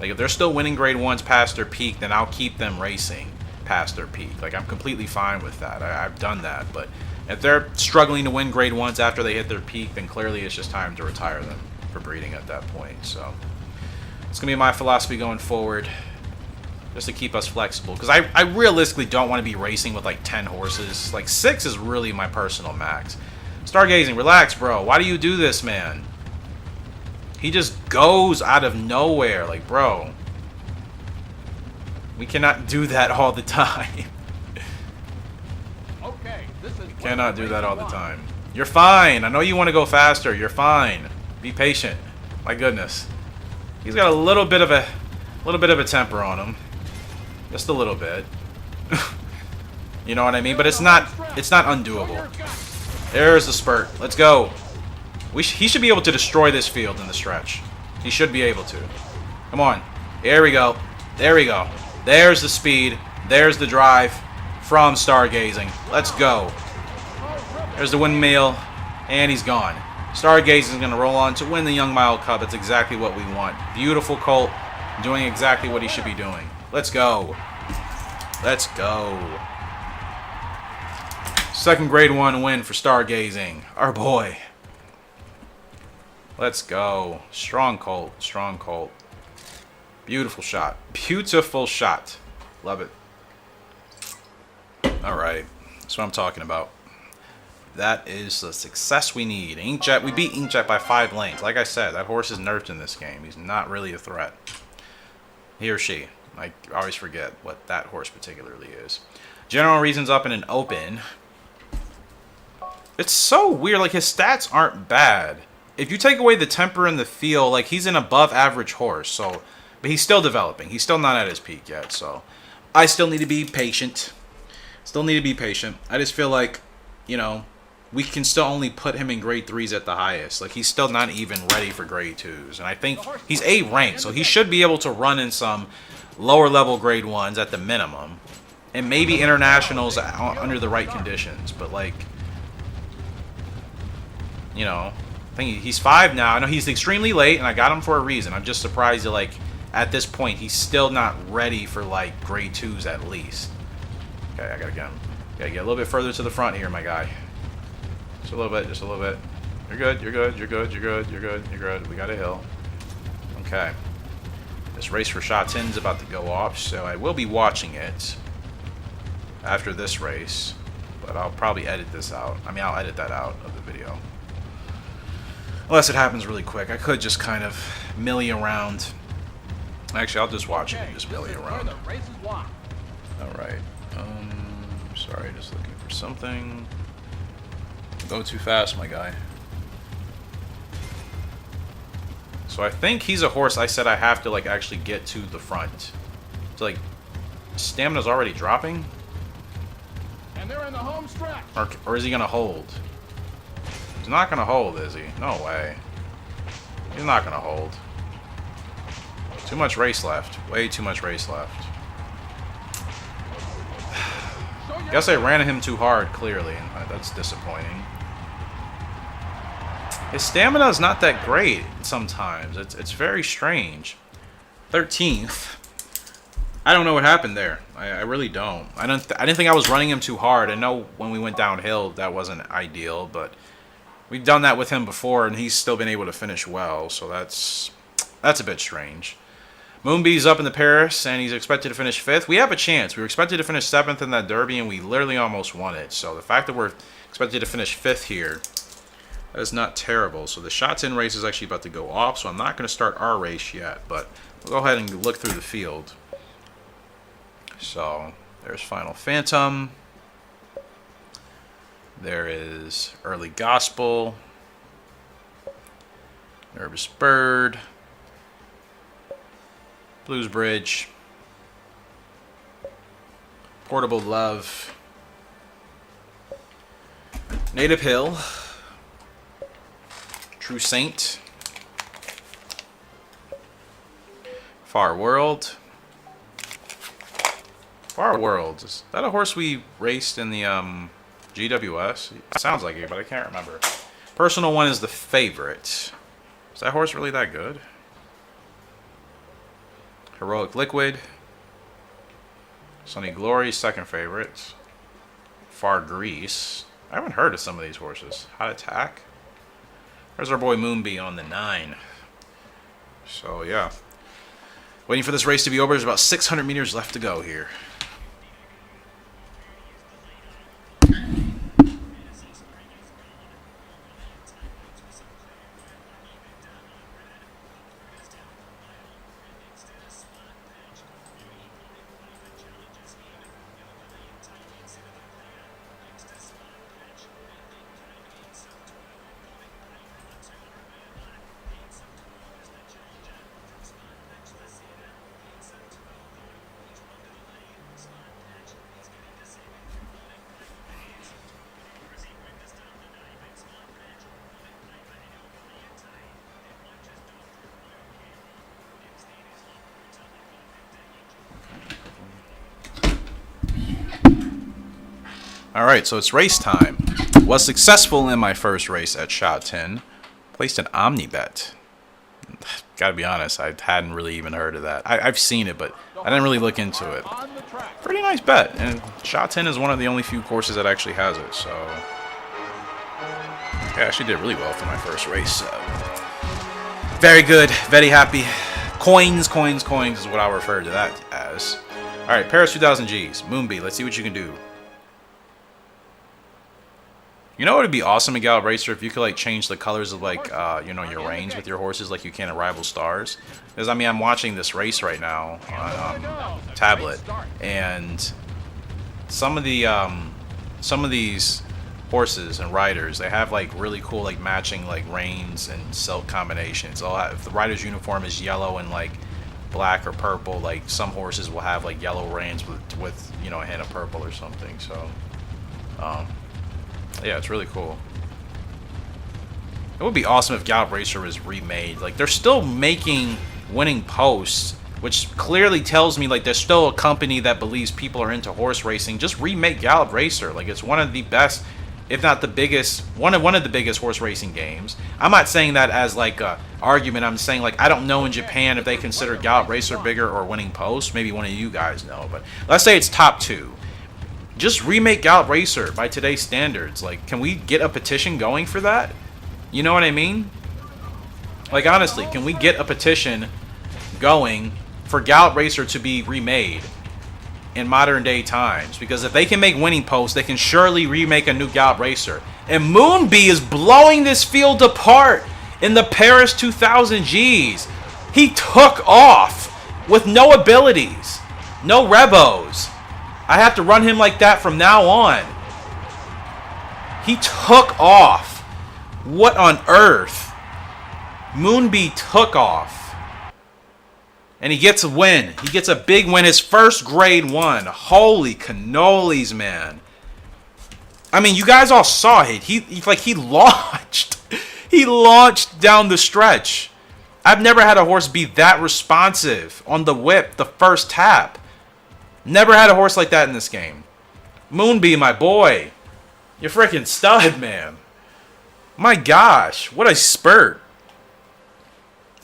Like, if they're still winning grade 1s past their peak, then I'll keep them racing past their peak. Like, I'm completely fine with that. I've done that. But if they're struggling to win grade 1s after they hit their peak, then clearly it's just time to retire them for breeding at that point. So it's going to be my philosophy going forward. Just to keep us flexible. Because I realistically don't want to be racing with like 10 horses. Like 6 is really my personal max. Stargazing, relax, bro. Why do you do this, man? He just goes out of nowhere. Like, bro. We cannot do that all the time. Okay, this is Cannot do that all the time. You're fine. I know you want to go faster. You're fine. Be patient. My goodness. He's got a little bit of a temper on him. Just a little bit. You know what I mean? But it's not undoable. There's the spurt. Let's go. He should be able to destroy this field in the stretch. He should be able to. Come on. There we go. There we go. There's the speed. There's the drive from Stargazing. Let's go. There's the windmill. And he's gone. Stargazing is going to roll on to win the Young Mile Cup. That's exactly what we want. Beautiful colt. Doing exactly what he should be doing. Let's go. Let's go. Second grade 1 win for Stargazing. Our boy. Let's go. Strong colt. Strong colt. Beautiful shot. Beautiful shot. Love it. Alright. That's what I'm talking about. That is the success we need. Inkjet. We beat Inkjet by 5 lengths. Like I said, that horse is nerfed in this game. He's not really a threat. He or she. I always forget what that horse particularly is. General Reasons up in an open. It's so weird. Like, his stats aren't bad. If you take away the temper and the feel, like, he's an above average horse. So, but he's still developing. He's still not at his peak yet. So, I still need to be patient. Still need to be patient. I just feel like, you know, we can still only put him in grade 3s at the highest. Like, he's still not even ready for grade 2s. And I think he's A ranked, so he should be able to run in some lower level grade 1s at the minimum. And maybe internationals under the right conditions. But, like, you know, I think he's 5 now. I know he's extremely late, and I got him for a reason. I'm just surprised that, like, at this point, he's still not ready for, like, grade 2s at least. Okay, I gotta get him. Gotta get a little bit further to the front here, my guy. Just a little bit, just a little bit. You're good, you're good, you're good, you're good, you're good, you're good. We got a hill. Okay. This race for Sha Tin's about to go off, so I will be watching it after this race. But I'll probably edit this out. I mean, I'll edit that out of the video. Unless it happens really quick. I could just kind of millie around. Actually, I'll just watch it and just millie around. Alright. Sorry, just looking for something. Go too fast, my guy. So I think he's a horse I said I have to, like, actually get to the front. So, like, stamina's already dropping? And they're in the home stretch. Or is he gonna hold? He's not gonna hold, is he? No way. He's not gonna hold. Too much race left. Way too much race left. Guess I ran him too hard, clearly, and that's disappointing. His stamina is not that great sometimes. It's very strange. 13th. I don't know what happened there. I really don't. I didn't think I was running him too hard. I know when we went downhill that wasn't ideal, but we've done that with him before, and he's still been able to finish well. So that's a bit strange. Moonbee's up in the Paris, and he's expected to finish 5th. We have a chance. We were expected to finish 7th in that Derby, and we literally almost won it. So the fact that we're expected to finish 5th here, that is not terrible. So the shots in race is actually about to go off, so I'm not going to start our race yet, but we'll go ahead and look through the field. So there's Final Phantom. There is Early Gospel. Nervous Bird. Blues Bridge. Portable Love. Native Hill. True Saint. Far World. Far World. Is that a horse we raced in the GWS? It sounds like it, but I can't remember. Personal One is the favorite. Is that horse really that good? Heroic Liquid. Sunny Glory, second favorite. Far Grease. I haven't heard of some of these horses. Hot Attack. There's our boy Moonbee on the 9. So, yeah. Waiting for this race to be over. There's about 600 meters left to go here. Alright, so it's race time. Was successful in my first race at Shot 10. Placed an Omnibet. Gotta be honest, I hadn't really even heard of that. I've seen it, but I didn't really look into it. Pretty nice bet, and Shot 10 is one of the only few courses that actually has it, so... Yeah, I actually did really well for my first race. Very good, very happy. Coins, coins, coins is what I'll refer to that as. Alright, Paris 2000 Gs. Moonbee, let's see what you can do. You know what would be awesome in Gallop Racer if you could like change the colors of like you know, your reins with your horses like you can in Rival Stars? Because I mean, I'm watching this race right now on tablet, and some of these horses and riders, they have like really cool like matching like reins and silk combinations. If the rider's uniform is yellow and like black or purple, like some horses will have like yellow reins with you know, a hint of purple or something. So yeah, it's really cool. It would be awesome if Gallop Racer was remade. Like, they're still making Winning Posts, which clearly tells me, like, there's still a company that believes people are into horse racing. Just remake Gallop Racer. Like, it's one of the best, if not the biggest, one of the biggest horse racing games. I'm not saying that as, like, a argument. I'm saying, like, I don't know in Japan if they consider Gallop Racer bigger or Winning Post. Maybe one of you guys know. But let's say it's top 2. Just remake Gallop Racer by today's standards. Like, can we get a petition going for that? You know what I mean? Like, honestly, can we get a petition going for Gallop Racer to be remade in modern day times? Because if they can make Winning Post, they can surely remake a new Gallop Racer. And Moonbee is blowing this field apart in the Paris 2000 Gs. He took off with no abilities, no rebos. I have to run him like that from now on. He took off. What on earth? Moonbee took off. And he gets a win. He gets a big win. His first grade 1. Holy cannolis, man. I mean, you guys all saw it. He launched. He launched down the stretch. I've never had a horse be that responsive on the whip the first tap. Never had a horse like that in this game. Moonbee, my boy. You're freaking stud, man. My gosh, what a spurt.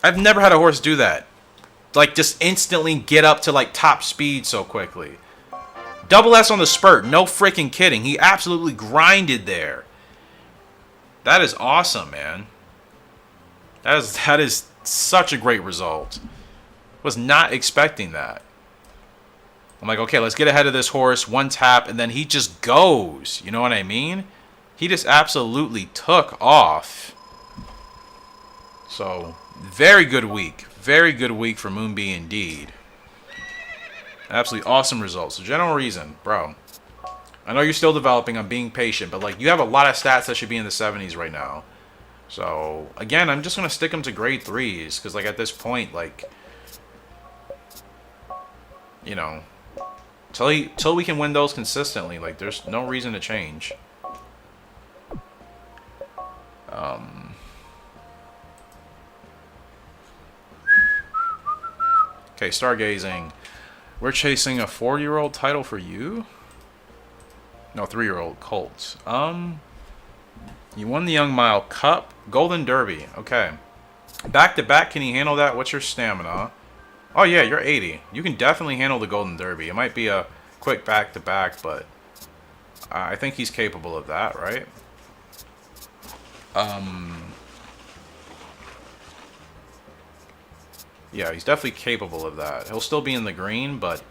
I've never had a horse do that. like just instantly get up to like top speed so quickly. Double S on the spurt, no freaking kidding. He absolutely grinded there. That is awesome, man. That is such a great result. Was not expecting that. I'm like, okay, let's get ahead of this horse, one tap, and then he just goes. You know what I mean? He just absolutely took off. So, very good week. Very good week for Moonbee indeed. Absolutely awesome results. So, general reason, bro. I know you're still developing. I'm being patient. But, like, you have a lot of stats that should be in the 70s right now. So, again, I'm just going to stick them to grade 3s. Because, like, at this point, like, you know, till we can win those consistently, like, there's no reason to change. Okay, Stargazing. We're chasing a 4-year-old title for you? No, 3-year-old Colts. You won the Young Mile Cup, Golden Derby. Okay. Back to back, can you handle that? What's your stamina? Oh yeah, you're 80. You can definitely handle the Golden Derby. It might be a quick back to back, but I think he's capable of that, right? Yeah, he's definitely capable of that. He'll still be in the green, but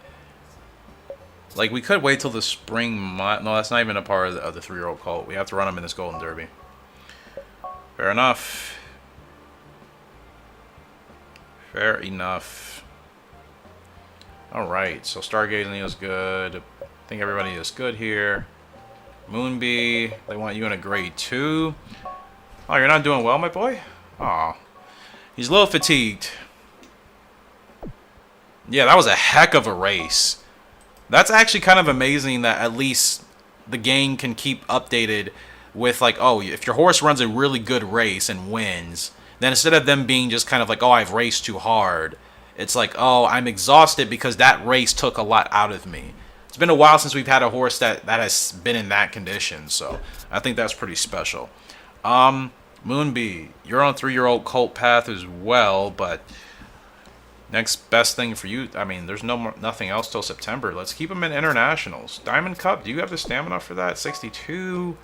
like we could wait till the spring. No, that's not even a part of the 3-year-old colt. We have to run him in this Golden Derby. Fair enough. Fair enough. Alright, so Stargazing is good. I think everybody is good here. Moonbee, they want you in a grade 2. Oh, you're not doing well, my boy? Aw. He's a little fatigued. Yeah, that was a heck of a race. That's actually kind of amazing that at least the game can keep updated with like, oh, if your horse runs a really good race and wins, then instead of them being just kind of like, oh, I've raced too hard, it's like, oh, I'm exhausted because that race took a lot out of me. It's been a while since we've had a horse that has been in that condition, so I think that's pretty special. Moonbee, you're on 3-year-old colt path as well, but next best thing for you, I mean, there's nothing else till September. Let's keep him in internationals. Diamond Cup, do you have the stamina for that? 62.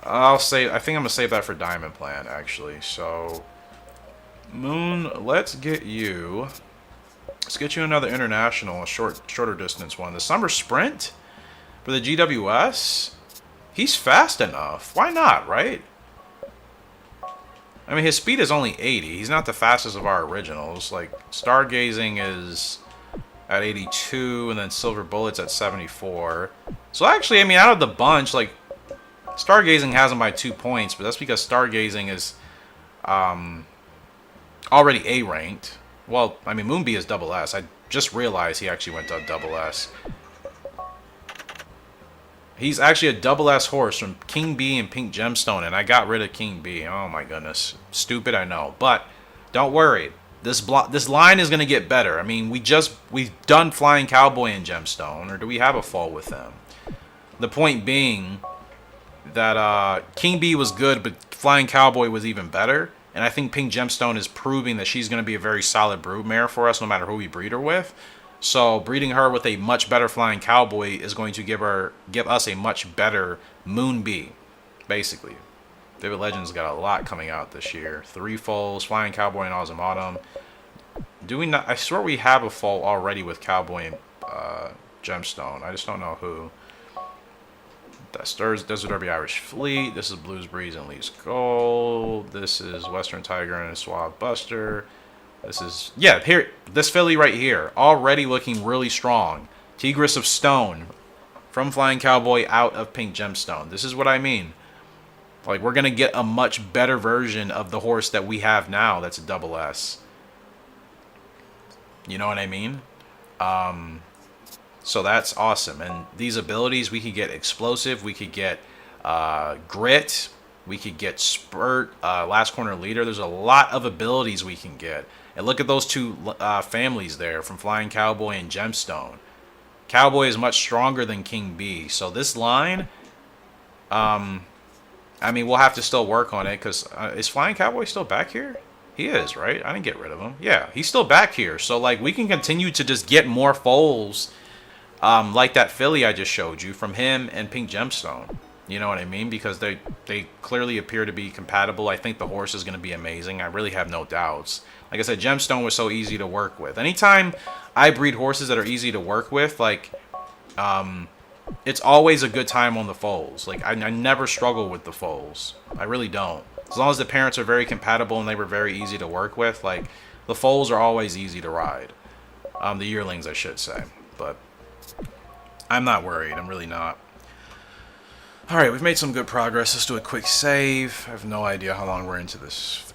I think I'm gonna save that for Diamond Plan actually. So Moon, let's get you another international, a shorter distance one. The summer sprint for the GWS. He's fast enough. Why not, right? I mean, his speed is only 80. He's not the fastest of our originals. Like, Stargazing is at 82, and then Silver Bullet's at 74. So, actually, I mean, out of the bunch, like, Stargazing has him by 2 points, but that's because Stargazing is already A-ranked. Well, I mean, Moonbee is double S. I just realized he actually went to double S. He's actually a double S horse from King B and Pink Gemstone, and I got rid of King B. Oh my goodness. Stupid, I know. But don't worry. This line is going to get better. I mean, we've done Flying Cowboy and Gemstone, or do we have a fall with them? The point being that King B was good, but Flying Cowboy was even better. And I think Pink Gemstone is proving that she's going to be a very solid broodmare for us no matter who we breed her with. So breeding her with a much better Flying Cowboy is going to give us a much better Moonbee, basically. Vivid Legends got a lot coming out this year. 3 foals, Flying Cowboy and Autumn. Do we not? I swear we have a foal already with Cowboy and Gemstone. I just don't know who. That's Desert Derby Irish Fleet. This is Blues Breeze and Lee's Gold. This is Western Tiger and Suave Buster. This is, yeah, here, this filly right here, already looking really strong. Tigress of Stone, from Flying Cowboy out of Pink Gemstone. This is what I mean. Like, we're going to get a much better version of the horse that we have now that's a double S. You know what I mean? So that's awesome. And these abilities, we could get Explosive, we could get Grit, we could get Spurt, Last Corner Leader. There's a lot of abilities we can get. And look at those two families there from Flying Cowboy and Gemstone. Cowboy is much stronger than King B. So this line, I mean, we'll have to still work on it because is Flying Cowboy still back here? He is, right? I didn't get rid of him. Yeah, he's still back here. So, like, we can continue to just get more foals, like that filly I just showed you from him and Pink Gemstone. You know what I mean? Because they clearly appear to be compatible. I think the horse is going to be amazing. I really have no doubts. Like I said, Gemstone was so easy to work with. Anytime I breed horses that are easy to work with, like, it's always a good time on the foals. Like, I never struggle with the foals. I really don't. As long as the parents are very compatible and they were very easy to work with, like, the foals are always easy to ride. The yearlings, I should say. But I'm not worried. I'm really not. Alright, we've made some good progress. Let's do a quick save. I have no idea how long we're into this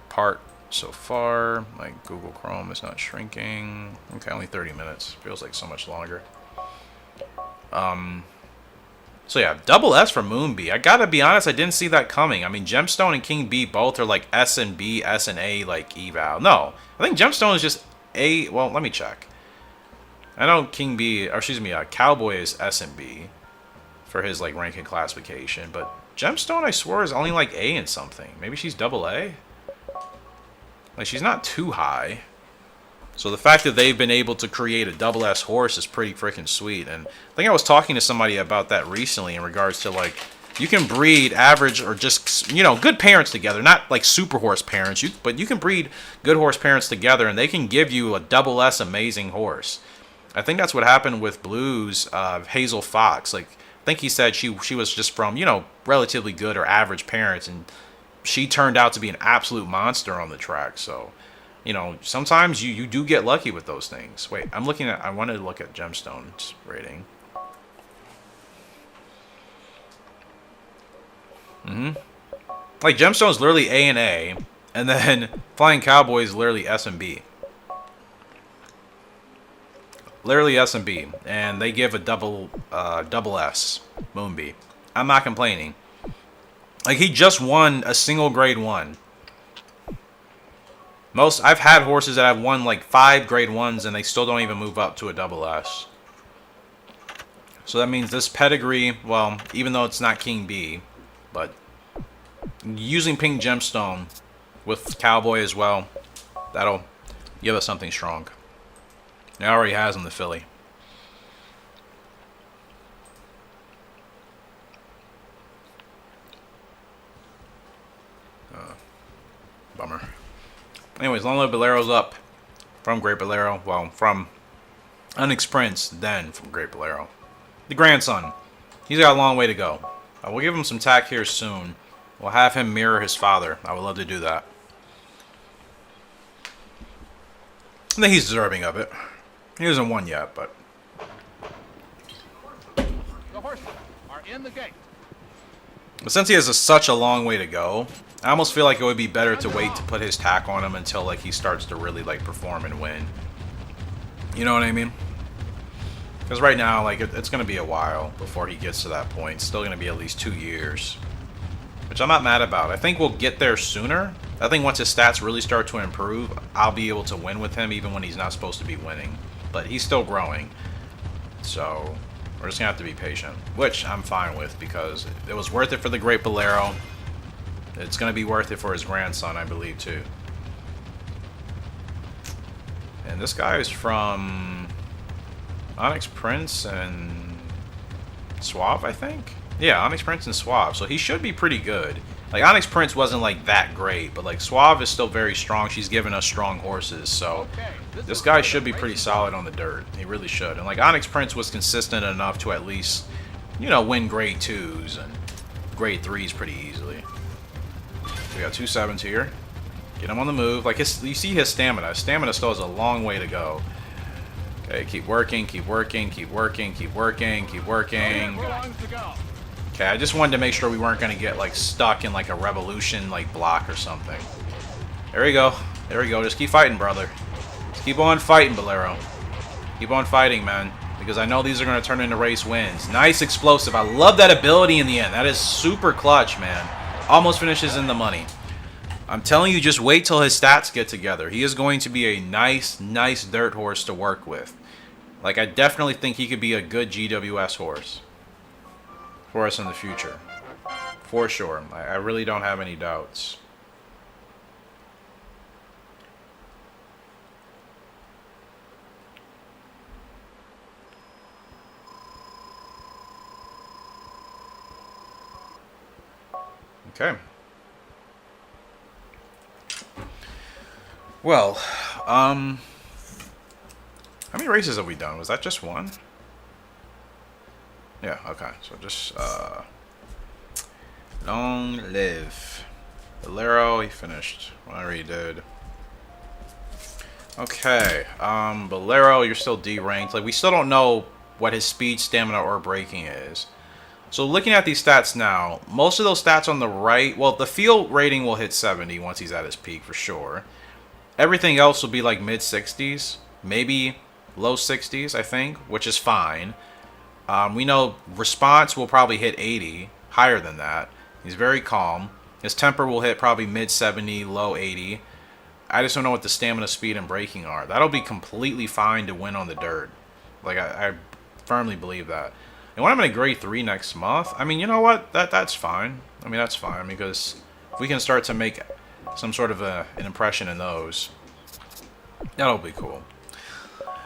part so far. My Google Chrome is not shrinking. Okay, only 30 minutes. Feels like so much longer. So yeah, double S for Moonbee. I gotta be honest, I didn't see that coming. I mean, Gemstone and King B both are like S and B, S and A, like eval. No, I think Gemstone is just A. Well, let me check. I know King B, or excuse me, Cowboy is S and B for his like ranking classification, but Gemstone, I swear, is only like A and something. Maybe she's double A. Like, she's not too high. So the fact that they've been able to create a double S horse is pretty freaking sweet. And I think I was talking to somebody about that recently in regards to, like, you can breed average or just, you know, good parents together. Not like super horse parents, but you can breed good horse parents together and they can give you a double S amazing horse. I think that's what happened with Blue's Hazel Fox. Like, I think he said she was just from, you know, relatively good or average parents, and she turned out to be an absolute monster on the track. So, you know, sometimes you do get lucky with those things. Wait, I wanted to look at Gemstone's rating. Like, Gemstone's literally A and A, and then Flying Cowboy is literally S and B. Literally S and B, and they give a double S, Moonbee. I'm not complaining. Like, he just won a single grade 1. I've had horses that have won like 5 grade 1s and they still don't even move up to a double S. So that means this pedigree, well, even though it's not King B, but using Pink Gemstone with Cowboy as well, that'll give us something strong. It already has him, the filly. Bummer. Anyways, Long Live Bolero's up from Great Bolero. Well, from Onyx Prince, then from Great Bolero. The grandson. He's got a long way to go. We'll give him some tack here soon. We'll have him mirror his father. I would love to do that. I think he's deserving of it. He hasn't won yet, but... The horses are in the gate. But since he has such a long way to go, I almost feel like it would be better to wait to put his tack on him until like he starts to really like perform and win. You know what I mean? Because right now, like, it's going to be a while before he gets to that point. It's still going to be at least 2 years. Which I'm not mad about. I think we'll get there sooner. I think once his stats really start to improve, I'll be able to win with him even when he's not supposed to be winning. But he's still growing. So we're just going to have to be patient. Which I'm fine with because it was worth it for the Great Bolero. It's going to be worth it for his grandson, I believe, too. And this guy is from Onyx Prince and Suave, I think? Yeah, Onyx Prince and Suave. So he should be pretty good. Like, Onyx Prince wasn't, like, that great. But, like, Suave is still very strong. She's given us strong horses. So this guy should be pretty solid on the dirt. He really should. And, like, Onyx Prince was consistent enough to at least, you know, win grade 2s and grade 3s pretty easily. We got 2 7s here. Get him on the move. Like, you see his stamina. His stamina still has a long way to go. Okay, keep working, keep working, keep working, keep working, keep working. Okay, I just wanted to make sure we weren't going to get, like, stuck in, like, a revolution, like, block or something. There we go. There we go. Just keep fighting, brother. Just keep on fighting, Bolero. Keep on fighting, man. Because I know these are going to turn into race wins. Nice explosive. I love that ability in the end. That is super clutch, man. Almost finishes in the money. I'm telling you, just wait till his stats get together. He is going to be a nice, nice dirt horse to work with. Like, I definitely think he could be a good GWS horse for us in the future. For sure. I really don't have any doubts. Okay. Well, how many races have we done? Was that just one? Yeah, okay. So just, long live. Bolero, he finished. I already did. Okay, Bolero, you're still D-ranked. Like, we still don't know what his speed, stamina, or braking is. So looking at these stats now, most of those stats on the right, well, the field rating will hit 70 once he's at his peak for sure. Everything else will be like mid-60s, maybe low 60s, I think, which is fine. We know response will probably hit 80, higher than that. He's very calm. His temper will hit probably mid-70, low 80. I just don't know what the stamina, speed, and braking are. That'll be completely fine to win on the dirt. Like, I firmly believe that. And when I'm in a grade 3 next month, I mean, you know what? That's fine. I mean, that's fine, because if we can start to make some sort of an impression in those, that'll be cool.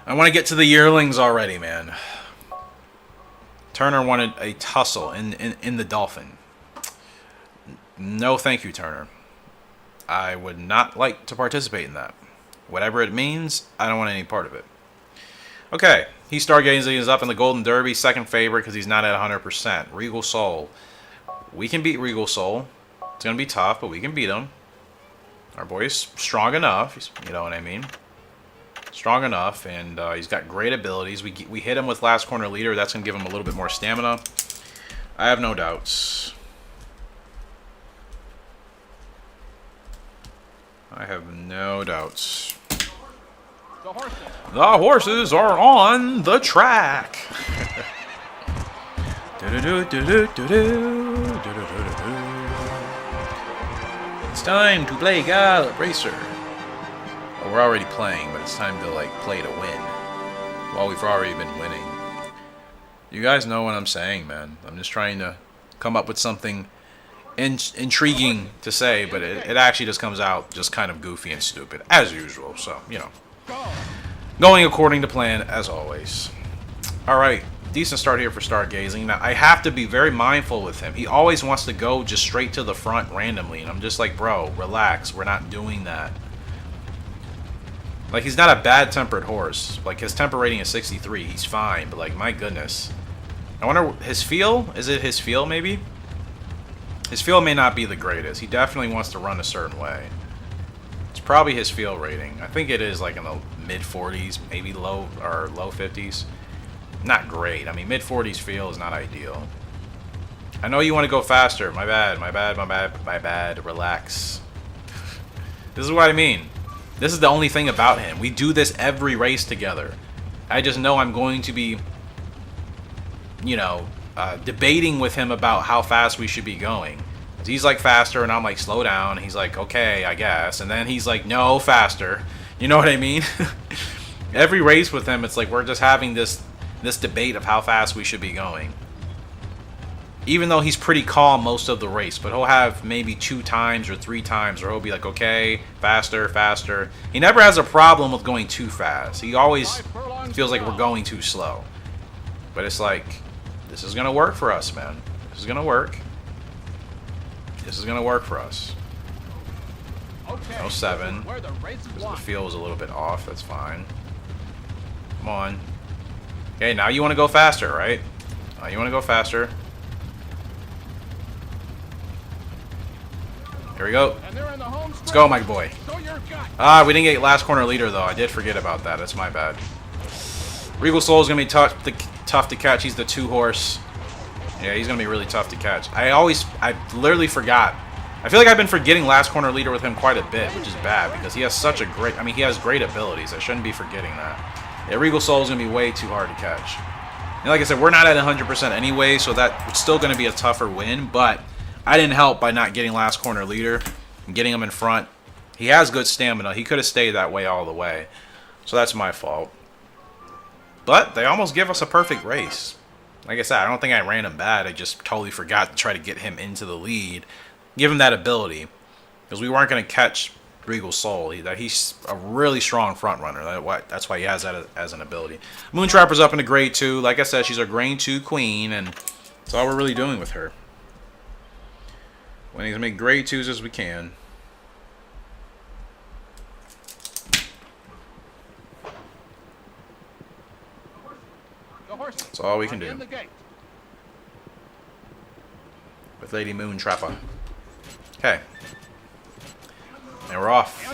I want to get to the yearlings already, man. Turner wanted a tussle in the Dolphin. No, thank you, Turner. I would not like to participate in that. Whatever it means, I don't want any part of it. Okay, he's Stargazing is up in the Golden Derby, second favorite because he's not at 100%. Regal Soul. We can beat Regal Soul. It's going to be tough, but we can beat him. Our boy is strong enough, you know what I mean? Strong enough, and he's got great abilities. We hit him with last corner leader. That's going to give him a little bit more stamina. I have no doubts. I have no doubts. The horses are on the track. It's time to play Gallop Racer. Well, we're already playing, but it's time to like play to win. Well, we've already been winning. You guys know what I'm saying, man. I'm just trying to come up with something intriguing to say, but it actually just comes out just kind of goofy and stupid, as usual. So, you know. Going according to plan, as always. Alright, decent start here for Stargazing. Now, I have to be very mindful with him. He always wants to go just straight to the front randomly, and I'm just like, bro, relax. We're not doing that. Like, he's not a bad-tempered horse. Like, his temper rating is 63. He's fine, but, like, my goodness. I wonder, his feel? Is it his feel, maybe? His feel may not be the greatest. He definitely wants to run a certain way. It's probably his feel rating. I think it is like in the mid-40s, maybe low 50s. Not great. I mean, mid-40s feel is not ideal. I know you want to go faster. My bad, my bad, my bad, my bad. Relax. This is what I mean. This is the only thing about him. We do this every race together. I just know I'm going to be, you know, debating with him about how fast we should be going. He's like faster, and I'm like slow down. He's like, okay, I guess, and then he's like, no, faster. You know what I mean? Every race with him, it's like we're just having this debate of how fast we should be going. Even though he's pretty calm most of the race, but he'll have maybe 2 times or 3 times where he'll be like, okay, faster, faster. He never has a problem with going too fast. He always feels like we're going too slow. But it's like, this is gonna work for us, man. This is gonna work. This is gonna work for us. No 7. The feel is a little bit off. That's fine. Come on. Okay, now you want to go faster, right? You want to go faster. Here we go. Let's go, my boy. Ah, we didn't get last corner leader though. I did forget about that. That's my bad. Regal Soul is gonna be tough to catch. He's the 2-horse. Yeah, he's gonna be really tough to catch. I literally forgot. I feel like I've been forgetting last corner leader with him quite a bit, which is bad because he has such a great. I mean, he has great abilities. I shouldn't be forgetting that. Yeah, Regal Soul is gonna be way too hard to catch. And like I said, we're not at 100% anyway, so that's still gonna be a tougher win. But I didn't help by not getting last corner leader and getting him in front. He has good stamina. He could have stayed that way all the way, so that's my fault. But they almost give us a perfect race. Like I said, I don't think I ran him bad. I just totally forgot to try to get him into the lead, give him that ability, because we weren't going to catch Regal Soul. He's a really strong front runner. That's why he has that as an ability. Moontrapper's up into grade 2. Like I said, she's our grade 2 queen, and that's all we're really doing with her. winning as many grade 2s as we can. That's all we can do. With Lady Moon Trapper. Okay. And we're off.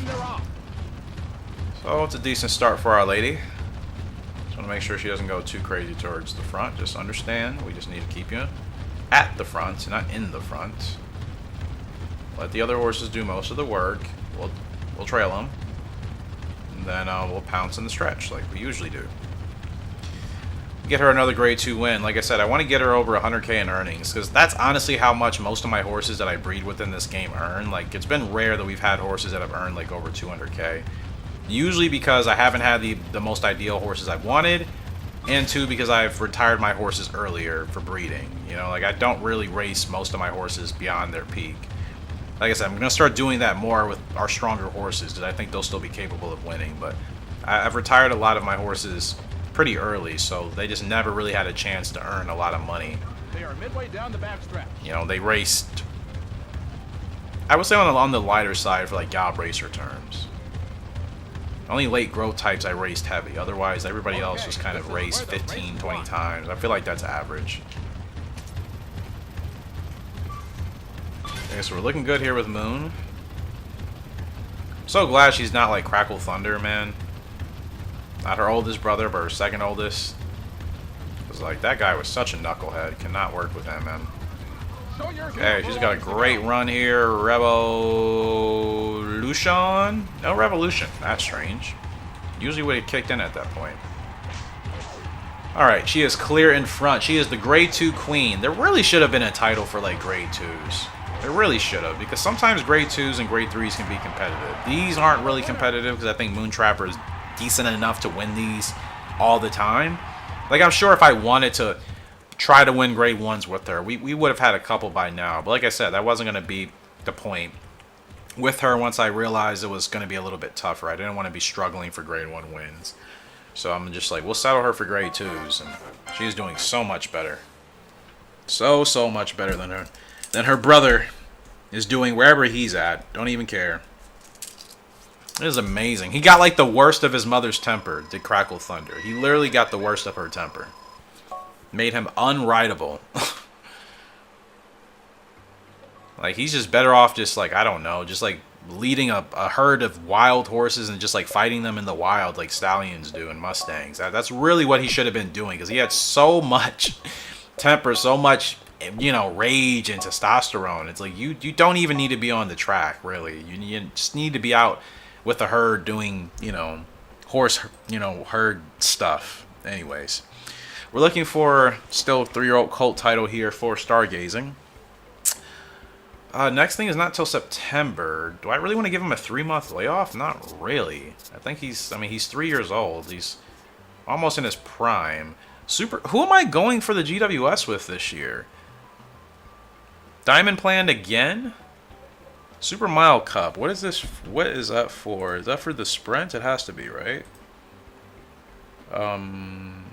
So it's a decent start for our lady. Just want to make sure she doesn't go too crazy towards the front. Just understand, we just need to keep you at the front, not in the front. Let the other horses do most of the work. We'll trail them. And then we'll pounce in the stretch like we usually do. Get her another grade 2 win. Like I said, I want to get her over 100k in earnings, because that's honestly how much most of my horses that I breed within this game earn. Like, it's been rare that we've had horses that have earned like over 200k. Usually because I haven't had the most ideal horses I've wanted, and 2, because I've retired my horses earlier for breeding. You know, like, I don't really race most of my horses beyond their peak. Like I said, I'm going to start doing that more with our stronger horses, because I think they'll still be capable of winning. But I've retired a lot of my horses pretty early, so they just never really had a chance to earn a lot of money. They are midway down the back stretch. You know, they raced, I would say, on the lighter side for like Gallop racer terms. Only late growth types I raced heavy. Otherwise, everybody else just kind of raced 15, 20 times. I feel like that's average. Okay, so we're looking good here with Moon. I'm so glad she's not like Crackle Thunder, man. Not her oldest brother, but her second oldest. Because, like, that guy was such a knucklehead. Cannot work with him, man. Okay, she's got a great run here. Revolution? No Revolution. That's strange. Usually would have kicked in at that point. Alright, she is clear in front. She is the grade 2 queen. There really should have been a title for, like, grade 2s. There really should have. Because sometimes grade 2s and grade 3s can be competitive. These aren't really competitive because I think Moon Trapper is decent enough to win these all the time. Like, I'm sure if I wanted to try to win grade 1s with her, we would have had a couple by now. But like I said, that wasn't going to be the point with her once I realized it was going to be a little bit tougher. I didn't want to be struggling for grade 1 wins. So I'm just like, we'll settle her for grade 2s. And she's doing so much better. So much better than her brother is doing wherever he's at. Don't even care. It is amazing. He got like the worst of his mother's temper, did Crackle Thunder. He literally got the worst of her temper. Made him unrideable. Like, he's just better off just like, I don't know, just like leading a herd of wild horses and just like fighting them in the wild like stallions do and mustangs. That's really what he should have been doing, because he had so much temper, so much, you know, rage and testosterone. It's like, you don't even need to be on the track, really. You just need to be out with the herd doing, you know, herd stuff. Anyways, we're looking for still a 3-year-old colt title here for Stargazing. Next thing is not till September. Do I really want to give him a 3-month layoff? Not really. I think he's 3 years old. He's almost in his prime. Who am I going for the GWS with this year? Diamond Planned again? Super Mile Cup. What is this? What is that for? Is that for the sprint? It has to be, right? Yeah,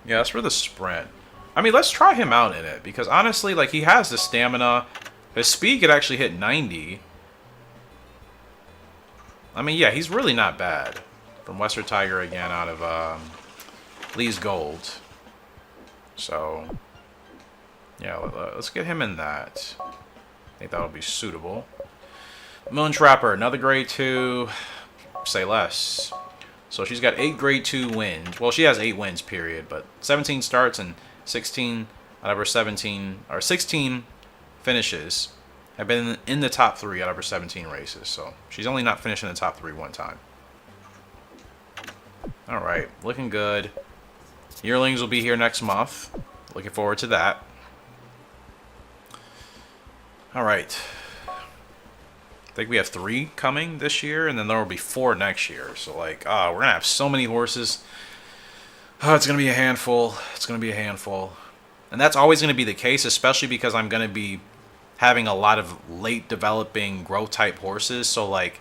that's for the sprint. I mean, let's try him out in it, because honestly, like, he has the stamina. His speed could actually hit 90. I mean, yeah, he's really not bad. From Western Tiger again, out of Lee's Gold. So, yeah, let's get him in that. I think that'll be suitable. Moon Trapper, another grade 2. Say less. So she's got 8 grade 2 wins. Well, she has 8 wins, period. But 17 starts and 16 out of her 17, or 16 finishes have been in the top 3 out of her 17 races. So she's only not finished in the top 3 one time. Alright, looking good. Yearlings will be here next month. Looking forward to that. Alright. I think we have 3 coming this year, and then there will be 4 next year. So, like, we're going to have so many horses. Oh, it's going to be a handful. It's going to be a handful. And that's always going to be the case, especially because I'm going to be having a lot of late developing growth type horses. So, like,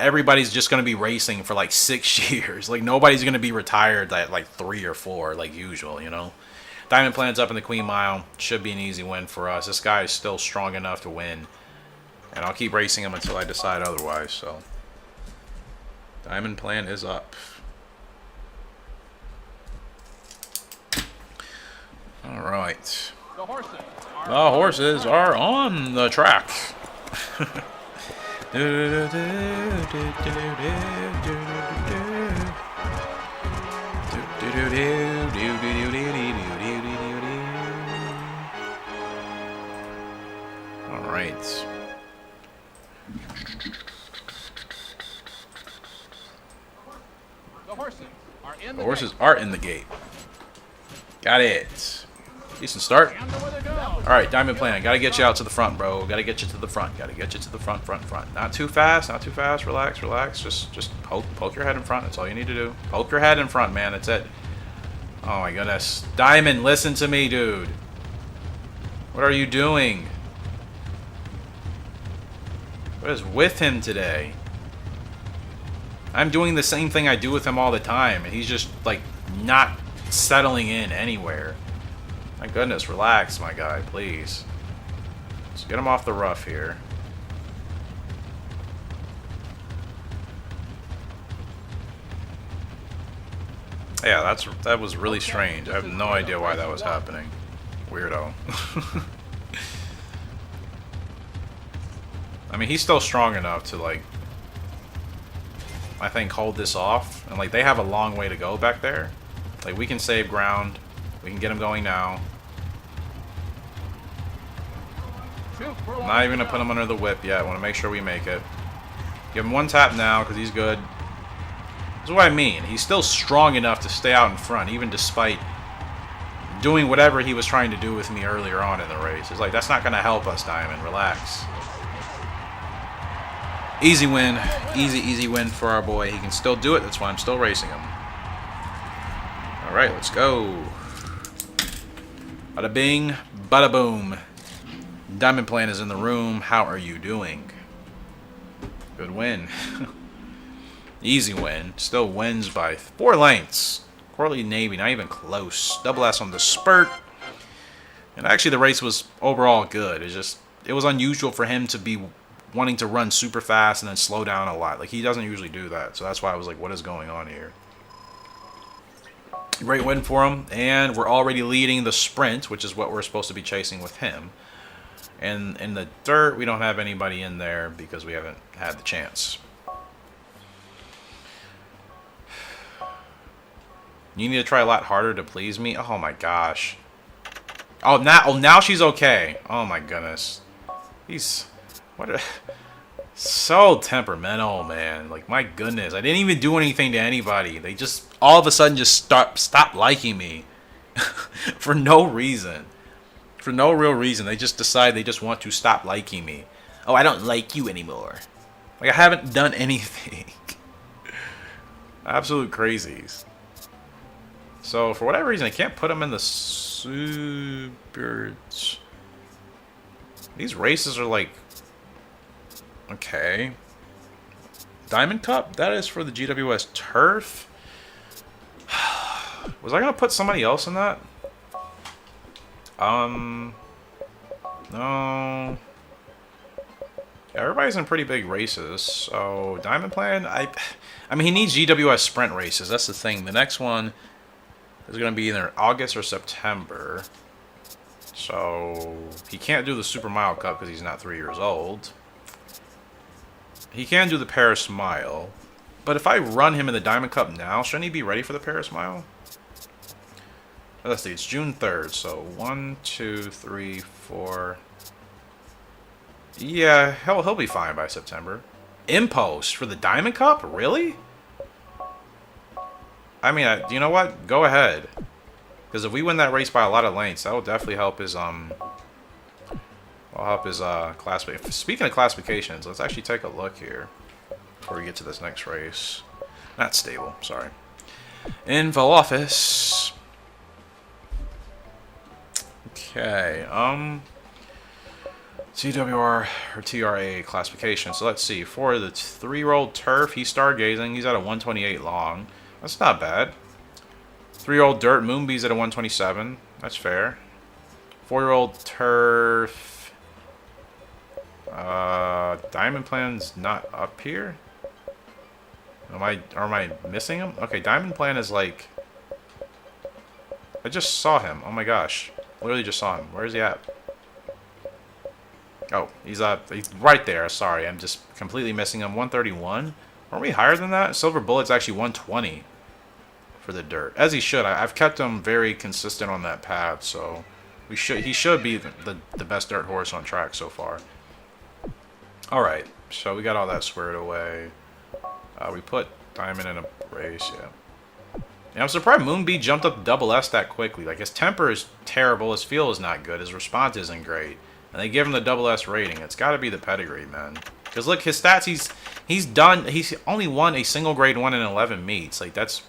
everybody's just going to be racing for, like, 6 years. Like, nobody's going to be retired at, like, 3 or 4, like usual, you know? Diamond Plan's up in the Queen Mile. Should be an easy win for us. This guy is still strong enough to win. And I'll keep racing him until I decide otherwise, so. Diamond plan is up. Alright. The horses are on the track. Alright. The horses are in the gate. Got it. Decent start. Alright, Diamond Plan. Gotta get you out to the front, bro. Gotta get you to the front. Gotta get you to the front. Not too fast, not too fast. Relax. Just poke your head in front. That's all you need to do. Poke your head in front, man. That's it. Oh my goodness. Diamond, listen to me, dude. What are you doing? What is with him today? I'm doing the same thing I do with him all the time, and he's just, like, not settling in anywhere. My goodness, relax, my guy, please. Let's get him off the rough here. Yeah, that was really strange. I have no idea why that was happening. Weirdo. I mean, he's still strong enough to, like, I think, hold this off. And, like, they have a long way to go back there. Like, we can save ground. We can get him going now. I'm not even going to put him under the whip yet. I want to make sure we make it. Give him one tap now, because he's good. That's what I mean. He's still strong enough to stay out in front, even despite doing whatever he was trying to do with me earlier on in the race. It's like, that's not going to help us, Diamond. Relax. Easy win. Easy win for our boy. He can still do it. That's why I'm still racing him. Alright, let's go. Bada bing, bada boom. Diamond Plan is in the room. How are you doing? Good win. Easy win. Still wins by 4 lengths. Corley Navy, not even close. Double S on the spurt. And actually the race was overall good. It was unusual for him to be wanting to run super fast and then slow down a lot. Like, he doesn't usually do that. So that's why I was like, what is going on here? Great win for him. And we're already leading the sprint, which is what we're supposed to be chasing with him. And in the dirt, we don't have anybody in there because we haven't had the chance. You need to try a lot harder to please me? Oh my gosh. Oh, now she's okay. Oh my goodness. So temperamental, man. Like, my goodness. I didn't even do anything to anybody. They just all of a sudden just stop liking me. For no reason. For no real reason. They just decide they just want to stop liking me. Oh, I don't like you anymore. Like, I haven't done anything. Absolute crazies. So, for whatever reason, I can't put them in the supers. These races are like... Okay. Diamond Cup? That is for the GWS Turf? Was I going to put somebody else in that? No. Everybody's in pretty big races. So, Diamond Plan, I mean, he needs GWS Sprint races. That's the thing. The next one is going to be either August or September. So, he can't do the Super Mile Cup because he's not 3 years old. He can do the Paris Mile. But if I run him in the Diamond Cup now, shouldn't he be ready for the Paris Mile? Let's see, it's June 3rd. So, 1, 2, 3, 4... Yeah, he'll be fine by September. Impost for the Diamond Cup? Really? I mean, you know what? Go ahead. Because if we win that race by a lot of lengths, that will definitely help his, classification. Speaking of classifications, let's actually take a look here before we get to this next race. Not stable, sorry. Info office. Okay, CWR or TRA classification. So let's see. For the 3-year-old turf, he's stargazing. He's at a 128 long. That's not bad. 3-year-old dirt, Moonbee's at a 127. That's fair. 4-year-old turf. Diamond Plan's not up here? Am I missing him? Okay, Diamond Plan is like... I just saw him. Oh my gosh. Literally just saw him. Where is he at? Oh, he's right there. Sorry, I'm just completely missing him. 131? Aren't we higher than that? Silver Bullet's actually 120 for the dirt. As he should. I've kept him very consistent on that path, so he should be the best dirt horse on track so far. Alright, so we got all that squared away. We put Diamond in a race, yeah. And I'm surprised Moonbee jumped up double S that quickly. Like, his temper is terrible, his feel is not good, his response isn't great. And they give him the double S rating. It's got to be the pedigree, man. Because look, his stats, he's only won a single grade 1 in 11 meets. Like, that's,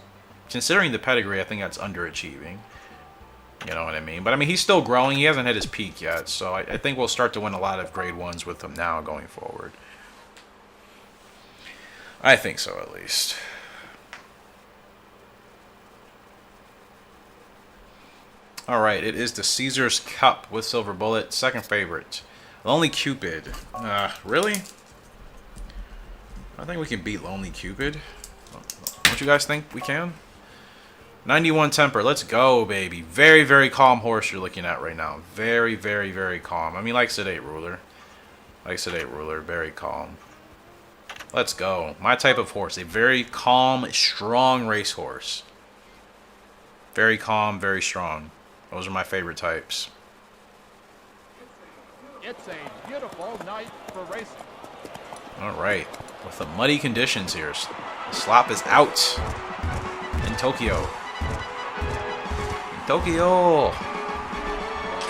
considering the pedigree, I think that's underachieving. You know what I mean? But I mean, he's still growing. He hasn't hit his peak yet. So I think we'll start to win a lot of grade 1s with him now going forward. I think so, at least. Alright, it is the Caesar's Cup with Silver Bullet. Second favorite. Lonely Cupid. Really? I think we can beat Lonely Cupid. Don't you guys think we can? 91 Temper. Let's go, baby. Very, very calm horse you're looking at right now. Very, very, very calm. I mean, like Sedate Ruler. Like Sedate Ruler. Very calm. Let's go. My type of horse. A very calm, strong racehorse. Very calm, very strong. Those are my favorite types. It's a beautiful night for racing. Alright. With the muddy conditions here. Slop is out. In Tokyo. Tokyo.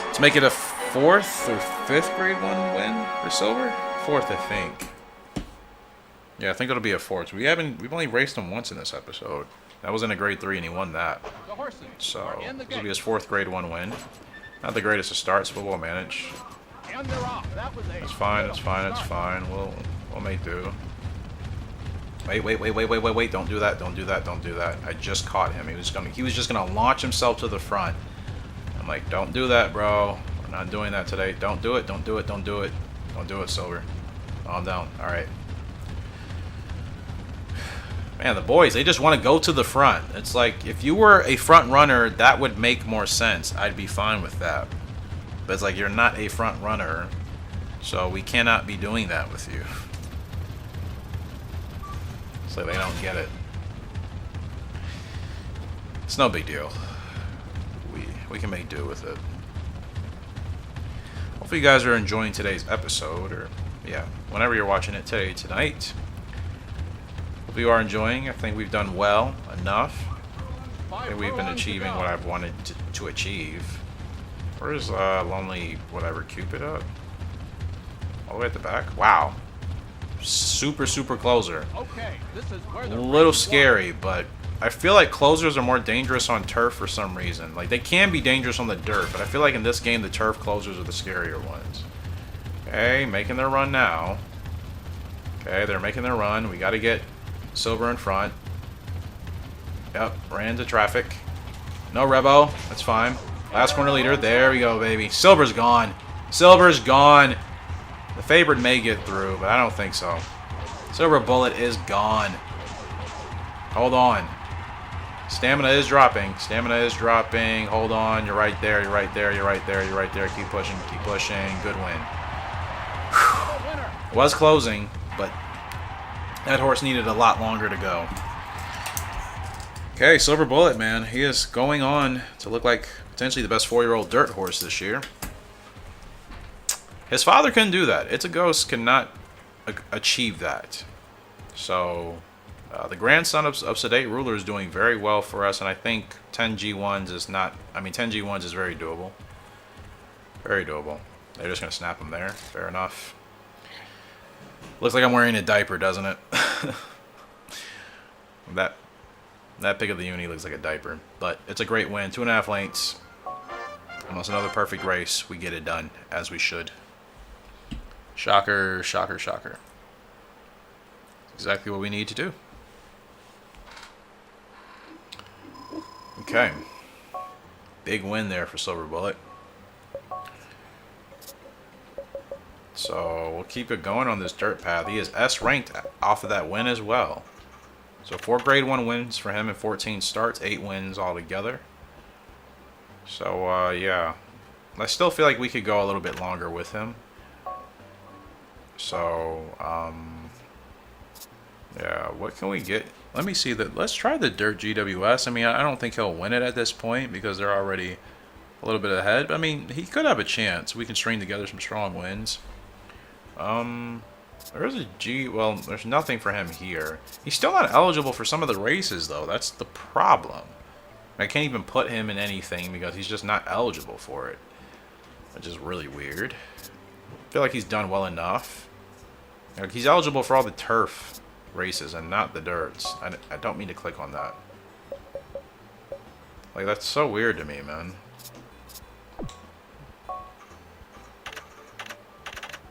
Let's make it a 4th or 5th grade 1 win for silver? 4th, I think. Yeah, I think it'll be a 4th. We've only raced him once in this episode. That was in a grade 3 and he won that. So this will be his 4th grade 1 win. Not the greatest of starts, but we'll manage. And they're off. That was It's fine, it's fine, it's fine. We'll make do. Wait. Don't do that. Don't do that. Don't do that. I just caught him. He was just gonna launch himself to the front. I'm like, don't do that, bro. I'm not doing that today. Don't do it. Don't do it. Don't do it. Don't do it, Silver. Calm down. Alright. Man, the boys, they just want to go to the front. It's like, if you were a front runner, that would make more sense. I'd be fine with that. But it's like, you're not a front runner, so we cannot be doing that with you. It's like they don't get it. It's no big deal. We can make do with it. Hopefully you guys are enjoying today's episode, or yeah, whenever you're watching it today, tonight. Hope you are enjoying. I think we've done well enough. I think we've been achieving what I've wanted to achieve. Where's Lonely whatever Cupid at? All the way at the back? Wow. Super, super closer. Okay, this is where A little scary, but I feel like closers are more dangerous on turf for some reason. Like, they can be dangerous on the dirt, but I feel like in this game, the turf closers are the scarier ones. Okay, making their run now. Okay, they're making their run. We got to get Silver in front. Yep, ran into traffic. No Rebo. That's fine. Last corner leader. There we go, baby. Silver's gone. Silver's gone. The favorite may get through, but I don't think so. Silver Bullet is gone. Hold on. Stamina is dropping. Stamina is dropping. Hold on. You're right there. You're right there. You're right there. You're right there. Keep pushing. Keep pushing. Good win. Whew. Was closing, but that horse needed a lot longer to go. Okay, Silver Bullet, man. He is going on to look like potentially the best 4-year-old dirt horse this year. His father couldn't do that. It's a Ghost cannot achieve that. So, the grandson of Sedate Ruler is doing very well for us, and I think 10 G1s is not... I mean, 10 G1s is very doable. Very doable. They're just going to snap him there. Fair enough. Looks like I'm wearing a diaper, doesn't it? That pick of the uni looks like a diaper. But it's a great win. 2.5 lengths. Almost another perfect race. We get it done, as we should. Shocker, shocker, shocker. Exactly what we need to do. Okay. Big win there for Silver Bullet. So we'll keep it going on this dirt path. He is S ranked off of that win as well. So 4 grade 1 wins for him in 14 starts, 8 wins altogether. So yeah, I still feel like we could go a little bit longer with him. So yeah, what can we get? Let me see that. Let's try the dirt GWS. I mean, I don't think he'll win it at this point because they're already a little bit ahead. But I mean, he could have a chance. We can string together some strong wins. There's a G. Well, there's nothing for him here. He's still not eligible for some of the races, though. That's the problem. I can't even put him in anything because he's just not eligible for it, which is really weird. I feel like he's done well enough. Like, he's eligible for all the turf races and not the dirts. I don't mean to click on that. Like, that's so weird to me, man.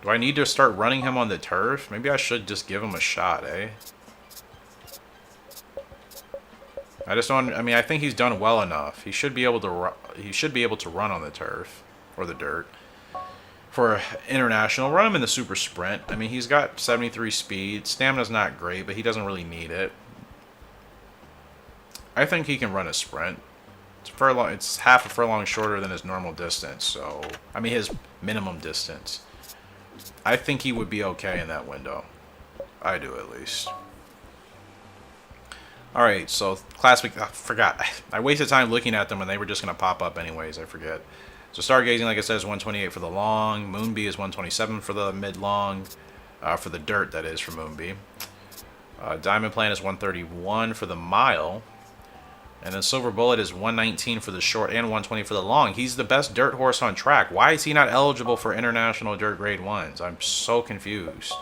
Do I need to start running him on the turf? Maybe I should just give him a shot, eh? I just don't. I mean, I think he's done well enough. He should be able to. He should be able to run on the turf or the dirt for international. Run him in the super sprint. I mean, he's got 73 speed. Stamina's not great, but he doesn't really need it. I think he can run a sprint. It's half a furlong shorter than his normal distance. So, I mean, his minimum distance. I think he would be okay in that window. I do, at least. Alright, so class week. I forgot. I wasted time looking at them when they were just going to pop up anyways. I forget. So Stargazing, like I said, is 128 for the long. Moonbee is 127 for the mid-long. For the dirt, that is, for Moonbee. Diamond Plan is 131 for the mile. And then Silver Bullet is 119 for the short and 120 for the long. He's the best dirt horse on track. Why is he not eligible for international dirt grade 1s? I'm so confused.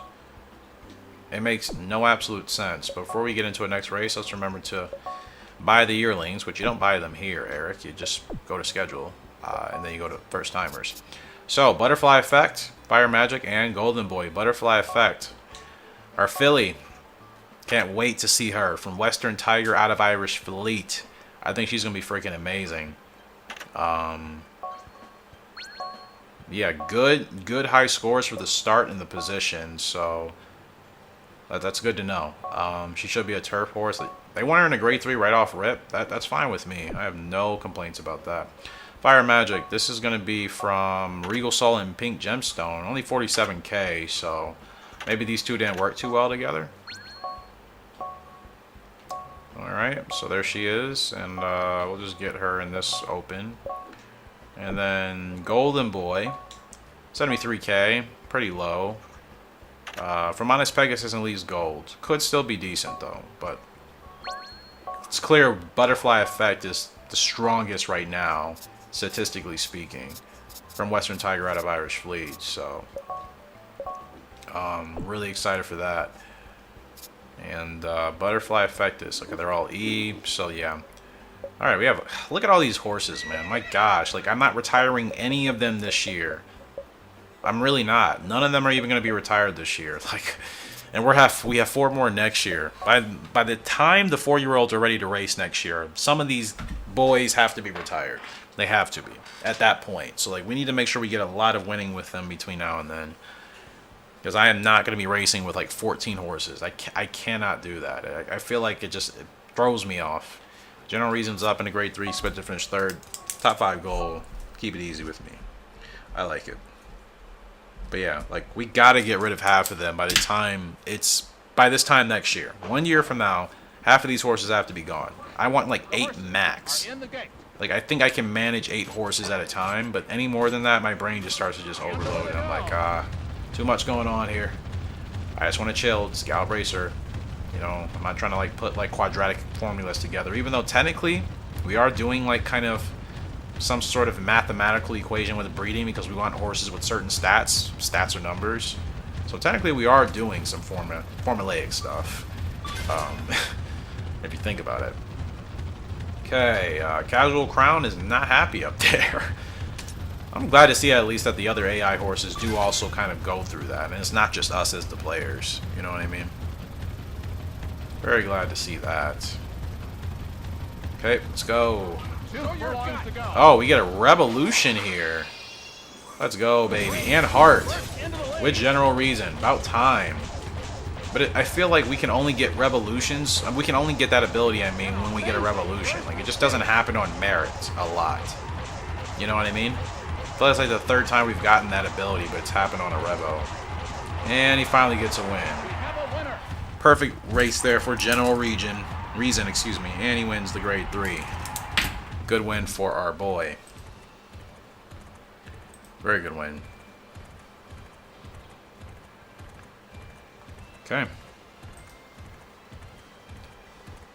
It makes no absolute sense. Before we get into a next race, let's remember to buy the yearlings, which you don't buy them here, Eric. You just go to schedule, and then you go to first timers. So, Butterfly Effect, Fire Magic, and Golden Boy. Butterfly Effect. Our filly. Can't wait to see her from Western Tiger out of Irish Fleet. I think she's going to be freaking amazing. Yeah, good high scores for the start and the position, so that's good to know. She should be a turf horse. They want her in a grade 3 right off rip. That's fine with me. I have no complaints about that. Fire Magic. This is going to be from Regal Soul and Pink Gemstone. Only 47k, so maybe these two didn't work too well together. Alright, so there she is, and we'll just get her in this open. And then Golden Boy, 73k, pretty low. From Honest Pegasus and Lee's Gold. Could still be decent though, but it's clear Butterfly Effect is the strongest right now, statistically speaking, from Western Tiger out of Irish Fleet, so really excited for that. And Butterfly Effect is, look, they're all E, so yeah. Alright, we have, look at all these horses, man. My gosh, like, I'm not retiring any of them this year. I'm really not. None of them are even going to be retired this year. Like, and we have 4 more next year. By the time the 4-year-olds are ready to race next year, some of these boys have to be retired. They have to be at that point. So, like, we need to make sure we get a lot of winning with them between now and then. Because I am not going to be racing with like 14 horses. I cannot do that. I feel like it throws me off. General Reason's up in a grade 3, expect to finish 3rd. Top 5 goal. Keep it easy with me. I like it. But yeah, like, we got to get rid of half of them by this time next year. 1 year from now, half of these horses have to be gone. I want like 8 max. Like, I think I can manage 8 horses at a time, but any more than that, my brain just starts to just overload. And I'm like, too much going on here. I just want to chill. It's Gallop Racer. You know, I'm not trying to like put like quadratic formulas together. Even though technically we are doing like kind of some sort of mathematical equation with breeding because we want horses with certain stats. Stats are numbers. So technically we are doing some formulaic stuff. If you think about it. Okay, Casual Crown is not happy up there. I'm glad to see at least that the other AI horses do also kind of go through that. And it's not just us as the players. You know what I mean? Very glad to see that. Okay, let's go. Oh, we get a Revolution here. Let's go, baby. And Heart. With general reason. About time. But I feel like we can only get revolutions. We can only get that ability, I mean, when we get a revolution. Like, it just doesn't happen on merit a lot. You know what I mean? I feel like it's like the third time we've gotten that ability, but it's happened on a revo. And he finally gets a win. Perfect race there for general reason, excuse me. And he wins the grade 3. Good win for our boy. Very good win. Okay.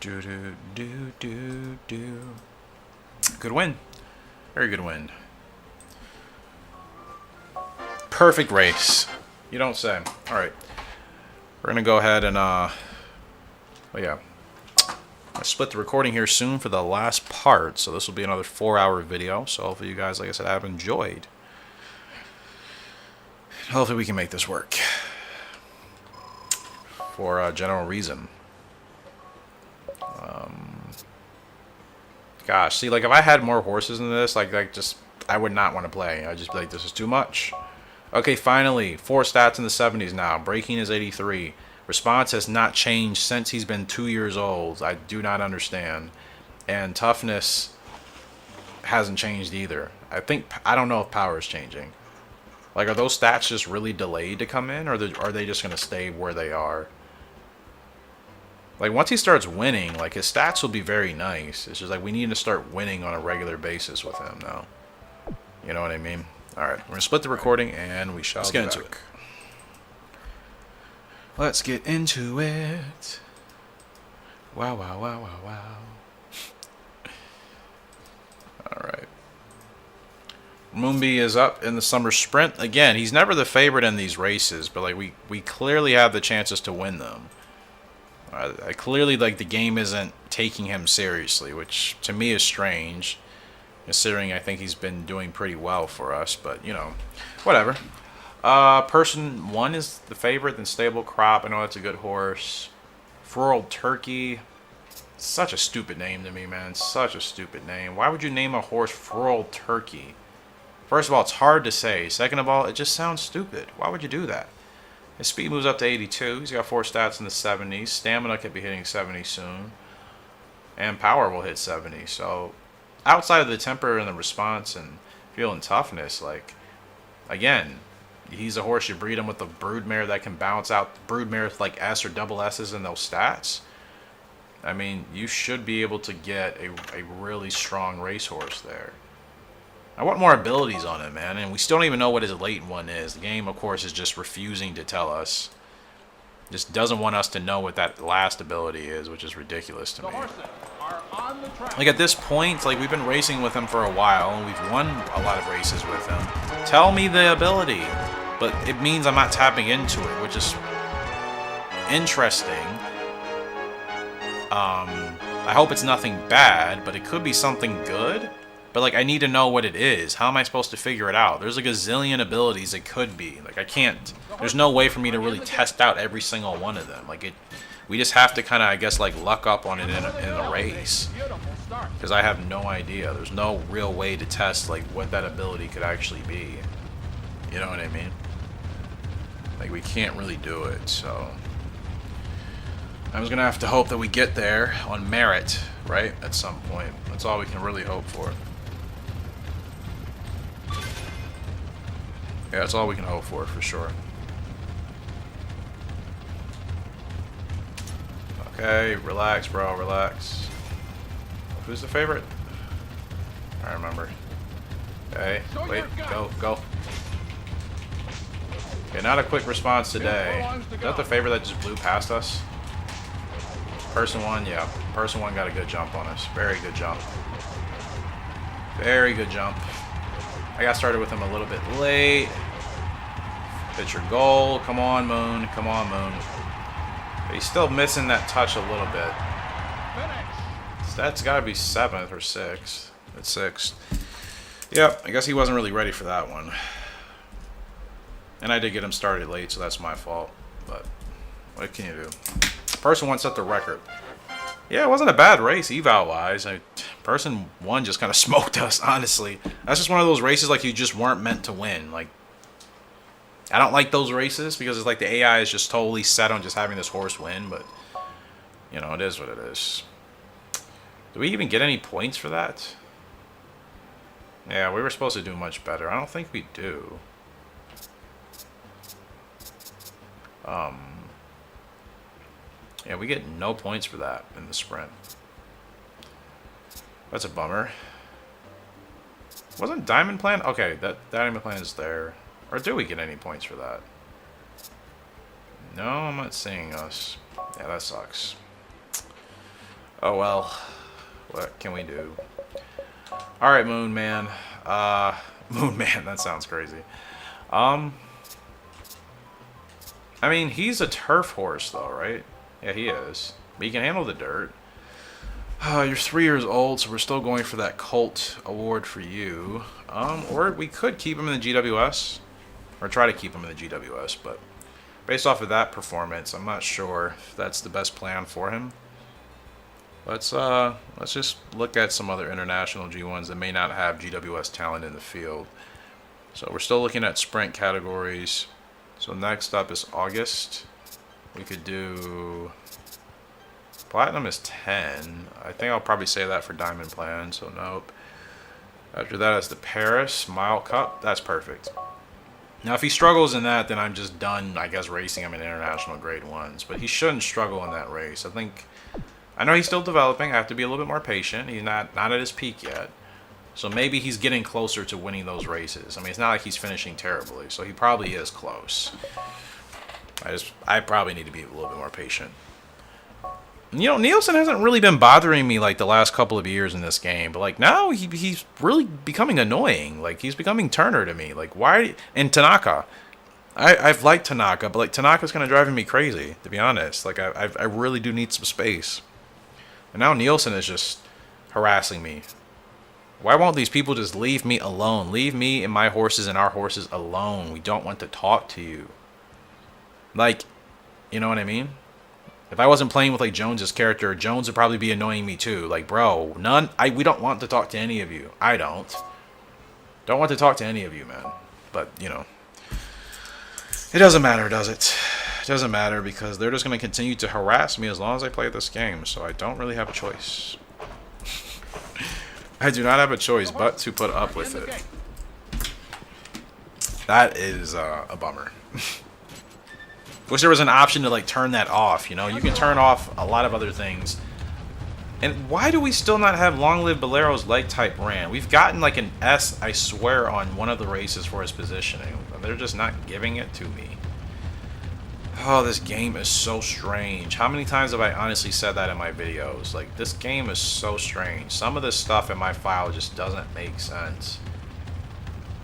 Do. Good win. Very good win. Perfect race. You don't say. All right. We're gonna go ahead and oh yeah. I split the recording here soon for the last part, so this will be another 4-hour video. So hopefully you guys, like I said, have enjoyed. Hopefully we can make this work. For general reason. Gosh, see, like if I had more horses in this, like just I would not want to play. I'd just be like, this is too much. Okay, finally, 4 stats in the 70s now. Breaking is 83. Response has not changed since he's been 2 years old. I do not understand. And toughness hasn't changed either. I don't know if power is changing. Like, are those stats just really delayed to come in, or are they just going to stay where they are? Like, once he starts winning, like, his stats will be very nice. It's just like we need to start winning on a regular basis with him now. You know what I mean? Alright, we're going to split the recording, and we shall get into it. Let's get into it. Wow, wow, wow, wow, wow. Alright. Moonbee is up in the summer sprint. Again, he's never the favorite in these races, but like we clearly have the chances to win them. I clearly, like, the game isn't taking him seriously, which to me is strange, considering I think he's been doing pretty well for us, but, you know, whatever. Person 1 is the favorite, then Stable Crop. I know that's a good horse. Floral Turkey. Such a stupid name to me, man. Such a stupid name. Why would you name a horse Floral Turkey? First of all, it's hard to say. Second of all, it just sounds stupid. Why would you do that? His speed moves up to 82. He's got 4 stats in the 70s. Stamina could be hitting 70 soon. And power will hit 70. So, outside of the temper and the response and feeling toughness, like, again, he's a horse. You breed him with a broodmare that can balance out broodmares with like S or double S's in those stats. I mean, you should be able to get a really strong racehorse there. I want more abilities on him, man, and we still don't even know what his latent one is. The game, of course, is just refusing to tell us. Just doesn't want us to know what that last ability is, which is ridiculous to me. Like, at this point, like, we've been racing with him for a while, and we've won a lot of races with him. Tell me the ability. But it means I'm not tapping into it, which is interesting. I hope it's nothing bad, but it could be something good. But, like, I need to know what it is. How am I supposed to figure it out? There's a gazillion abilities it could be. Like, I can't... There's no way for me to really test out every single one of them. Like, we just have to kind of, I guess, like, luck up on it in a race. Because I have no idea. There's no real way to test, like, what that ability could actually be. You know what I mean? Like, we can't really do it, so... I'm just going to have to hope that we get there on merit, right? At some point. That's all we can really hope for. Yeah, that's all we can hope for sure. Okay, relax, bro, relax. Who's the favorite? I remember. Okay, wait, go. Okay, not a quick response today. Is that the favorite that just blew past us? Person 1, yeah. Person 1 got a good jump on us. Very good jump. Very good jump. I got started with him a little bit late. Hit your goal. Come on, Moon. Come on, Moon. But he's still missing that touch a little bit. That's got to be 7th or 6th. It's 6th. Yep, I guess he wasn't really ready for that one. And I did get him started late, so that's my fault. But what can you do? Person 1 set the record. Yeah, it wasn't a bad race, eval-wise. Person 1 just kind of smoked us, honestly. That's just one of those races like you just weren't meant to win. Like, I don't like those races because it's like the AI is just totally set on just having this horse win, but you know, it is what it is. Do we even get any points for that? Yeah, we were supposed to do much better. I don't think we do. Yeah, we get no points for that in the sprint. That's a bummer. Wasn't Diamond Plan? Okay, that Diamond Plan is there. Or do we get any points for that? No, I'm not seeing us. Yeah, that sucks. Oh well. What can we do? Alright, Moon Man. Moon Man, that sounds crazy. I mean, he's a turf horse though, right? Yeah, he is. But he can handle the dirt. You're 3 years old, so we're still going for that Colt award for you. Or we could keep him in the GWS. Or try to keep him in the GWS, but based off of that performance, I'm not sure if that's the best plan for him. Let's just look at some other international G1s that may not have GWS talent in the field. So we're still looking at sprint categories. So next up is August. We could do Platinum is 10. I think I'll probably say that for Diamond Plan, so nope. After that is the Paris Mile Cup. That's perfect. Now, if he struggles in that, then I'm just done, I guess, racing him in international grade 1s. But he shouldn't struggle in that race. I know he's still developing. I have to be a little bit more patient. He's not at his peak yet. So maybe he's getting closer to winning those races. I mean, it's not like he's finishing terribly. So he probably is close. I probably need to be a little bit more patient. You know, Nielsen hasn't really been bothering me like the last couple of years in this game, but like now he's really becoming annoying. Like he's becoming Turner to me. Like why? And Tanaka, I've liked Tanaka, but like Tanaka's kind of driving me crazy to be honest. Like I really do need some space. And now Nielsen is just harassing me. Why won't these people just leave me alone? Leave me and my horses and our horses alone. We don't want to talk to you. Like, you know what I mean? If I wasn't playing with like Jones's character, Jones would probably be annoying me too. Like, bro, we don't want to talk to any of you. I don't want to talk to any of you, man. But, you know, it doesn't matter, does it? It doesn't matter because they're just going to continue to harass me as long as I play this game. So I don't really have a choice. I do not have a choice but to put up with it. That is a bummer. Wish there was an option to like turn that off, you know? You can turn off a lot of other things. And why do we still not have Long Live Bolero's leg type brand? We've gotten like an S, I swear, on one of the races for his positioning. They're just not giving it to me. Oh, this game is so strange. How many times have I honestly said that in my videos? Like, this game is so strange. Some of this stuff in my file just doesn't make sense.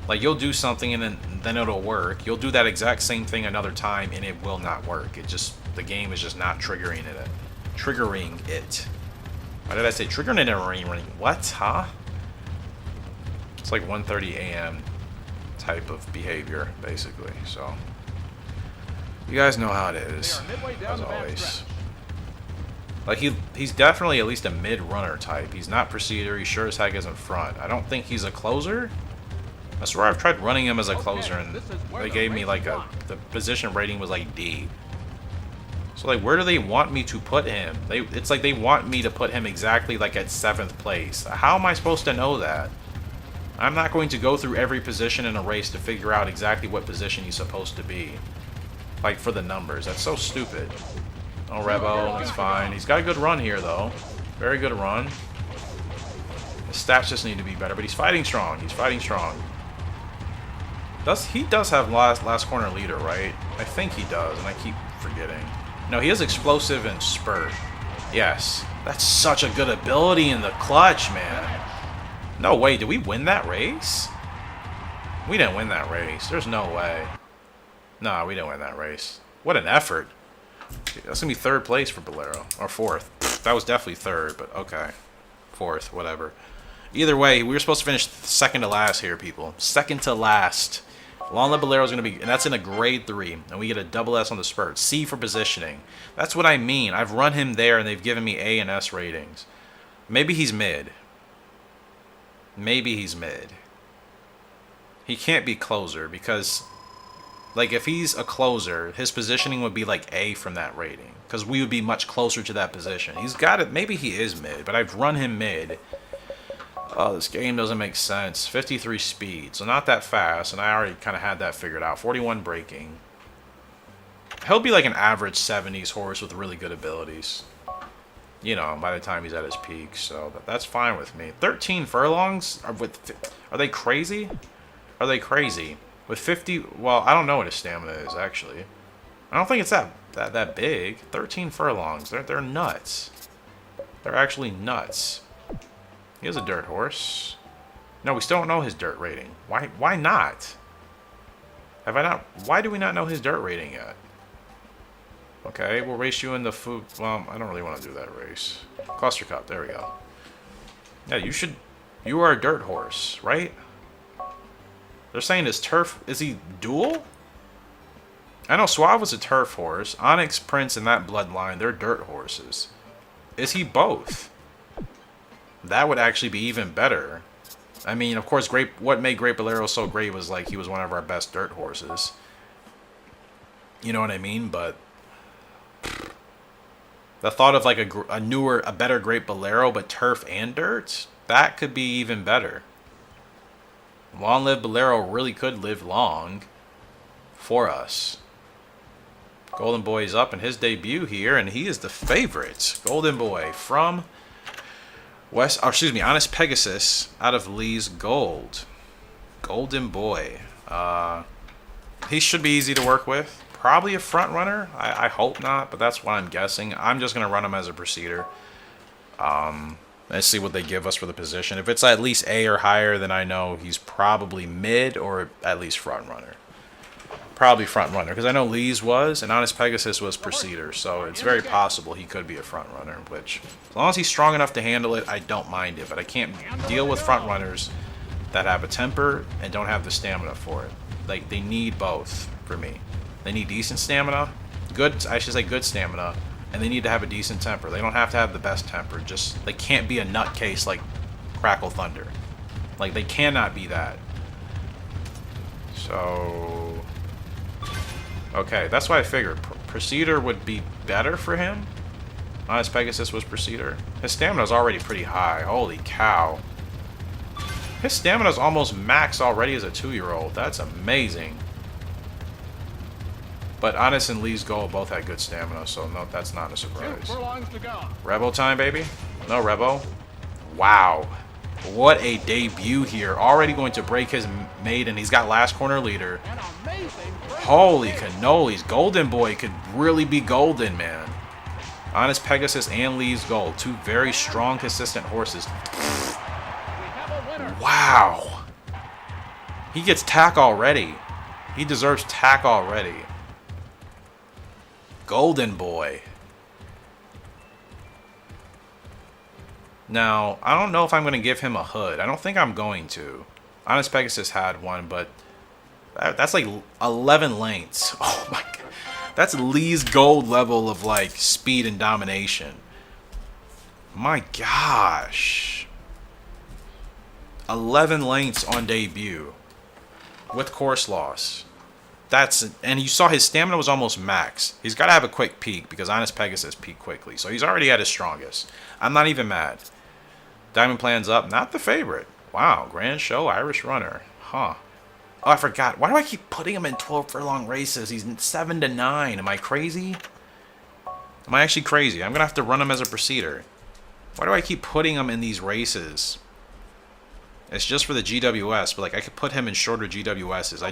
Like, you'll do something and then it'll work. You'll do that exact same thing another time and it will not work. The game is just not triggering it. Triggering it. Why did I say triggering it? What? Huh? It's like 1:30 a.m. type of behavior, basically. So, you guys know how it is, as always. Like, he's definitely at least a mid-runner type. He's not Procedure. He sure as heck isn't front. I don't think he's a closer. I swear I've tried running him as a closer, and they gave me like the position rating was like D. So like, where do they want me to put him? It's like they want me to put him exactly like at 7th place. How am I supposed to know that? I'm not going to go through every position in a race to figure out exactly what position he's supposed to be. Like for the numbers, that's so stupid. Oh, Rebo, he's fine. He's got a good run here though. Very good run. His stats just need to be better, but he's fighting strong. He's fighting strong. He does have last corner leader, right? I think he does, and I keep forgetting. No, he has explosive and spurt. Yes. That's such a good ability in the clutch, man. No way, did we win that race? We didn't win that race. There's no way. No, we didn't win that race. What an effort. That's going to be 3rd place for Bolero. Or 4th. That was definitely 3rd, but okay. 4th, whatever. Either way, we were supposed to finish 2nd to last here, people. 2nd to last. Long Live Bolero is going to be, and that's in a grade 3, and we get a double S on the spurt. C for positioning. That's what I mean. I've run him there, and they've given me A and S ratings. Maybe he's mid. Maybe he's mid. He can't be closer, because Like, if he's a closer, his positioning would be like A from that rating. Because we would be much closer to that position. He's got it. Maybe he is mid, but I've run him mid. Oh, this game doesn't make sense. 53 speed, so not that fast. And I already kind of had that figured out. 41 braking. He'll be like an average 70s horse with really good abilities. You know, by the time he's at his peak. So that's fine with me. 13 furlongs? Are they crazy? Are they crazy? With 50... Well, I don't know what his stamina is, actually. I don't think it's that big. 13 furlongs. They're nuts. They're actually nuts. He is a dirt horse. No, we still don't know his dirt rating. Why not? Have I not... Why do we not know his dirt rating yet? Okay, we'll race you in the food... Well, I don't really want to do that race. Cluster Cup, there we go. Yeah, you should... You are a dirt horse, right? They're saying his turf... Is he dual? I know Suave was a turf horse. Onyx, Prince, and that bloodline, they're dirt horses. Is he both? That would actually be even better. I mean, of course, what made Great Bolero so great was, like, he was one of our best dirt horses. You know what I mean? But... the thought of, like, a better Great Bolero, but turf and dirt? That could be even better. Long Live Bolero really could live long for us. Golden Boy is up in his debut here, and he is the favorite. Golden Boy from Honest Pegasus out of Lee's Gold. Golden Boy. He should be easy to work with. Probably a front runner. I hope not, but that's what I'm guessing. I'm just going to run him as a Procedure. Let's see what they give us for the position. If it's at least A or higher, then I know he's probably mid or at least front runner. Probably front runner, because I know Lee's was, and Honest Pegasus was Procedure, so it's very possible he could be a front runner, which, as long as he's strong enough to handle it, I don't mind it, but I can't deal with front runners that have a temper and don't have the stamina for it. Like, they need both for me. They need decent stamina, good stamina, and they need to have a decent temper. They don't have to have the best temper, just, they can't be a nutcase like Crackle Thunder. Like, they cannot be that. So... okay, that's what I figured. Procedure would be better for him. Honest Pegasus was Procedure. His stamina is already pretty high. Holy cow. His stamina is almost max already as a 2-year-old. That's amazing. But Honest and Lee's Gold both had good stamina, so no, that's not a surprise. 2 furlongs to go. Rebo time, baby? No Rebo? Wow. What a debut here. Already going to break his maiden. He's got last corner leader. An amazing break. Holy cannolis. Golden Boy could really be golden, man. Honest Pegasus and Lee's Gold. Two very strong, consistent horses. We have a winner. Wow. He gets tack already. He deserves tack already. Golden Boy. Now, I don't know if I'm going to give him a hood. I don't think I'm going to. Honest Pegasus had one, but that's like 11 lengths. Oh my god. That's Lee's Gold level of, like, speed and domination. My gosh. 11 lengths on debut. With course loss. And you saw his stamina was almost max. He's got to have a quick peak because Honest Pegasus peaked quickly. So he's already at his strongest. I'm not even mad. Diamond Plan's up. Not the favorite. Wow. Grand Show Irish Runner. Huh. Oh, I forgot. Why do I keep putting him in 12 furlong races? He's 7 to 9. Am I crazy? Am I actually crazy? I'm going to have to run him as a Procedure. Why do I keep putting him in these races? It's just for the GWS, but like I could put him in shorter GWSs.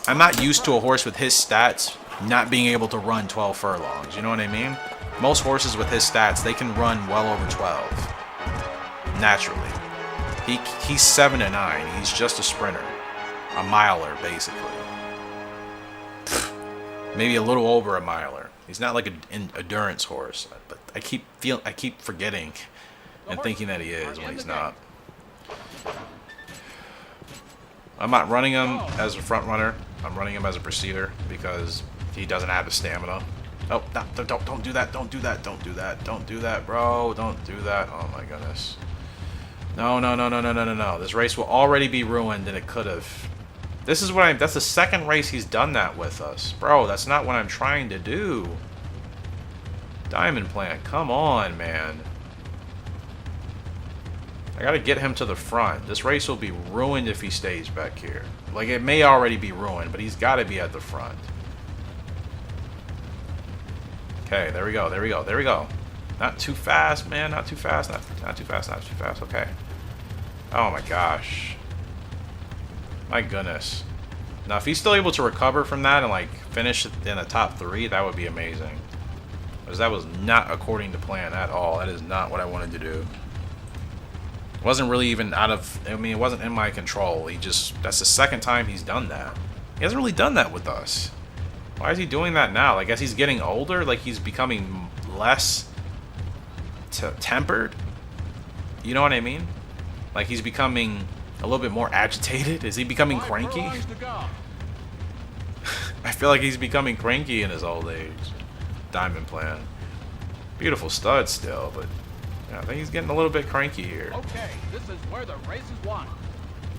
I'm not used to a horse with his stats not being able to run 12 furlongs. You know what I mean? Most horses with his stats, they can run well over 12. Naturally. He's 7 to 9. He's just a sprinter. A miler, basically. Maybe a little over a miler. He's not like an endurance horse, but I keep forgetting and thinking that he is when he's not. I'm not running him as a front runner. I'm running him as a Procedure because he doesn't have the stamina. Oh, don't do that. Don't do that. Don't do that. Don't do that, bro. Don't do that. Oh my goodness. No. This race will already be ruined than it could have. This is what that's the second race he's done that with us. Bro, that's not what I'm trying to do. Diamond Plant, come on, man. I gotta get him to the front. This race will be ruined if he stays back here. Like, it may already be ruined, but he's gotta be at the front. Okay, there we go, there we go, there we go. Not too fast, man, not too fast, not too fast, not too fast, okay. Oh my gosh. My goodness. Now, if he's still able to recover from that and, like, finish in the top 3, that would be amazing. Because that was not according to plan at all. That is not what I wanted to do. It wasn't really even out of... I mean, it wasn't in my control. He just... That's the second time he's done that. He hasn't really done that with us. Why is he doing that now? Like, as he's getting older, like, he's becoming less tempered? You know what I mean? Like, he's becoming a little bit more agitated. Is he becoming cranky? I feel like he's becoming cranky in his old age. Diamond Plan. Beautiful stud still, but yeah, I think he's getting a little bit cranky here. Okay, this is where the race is won.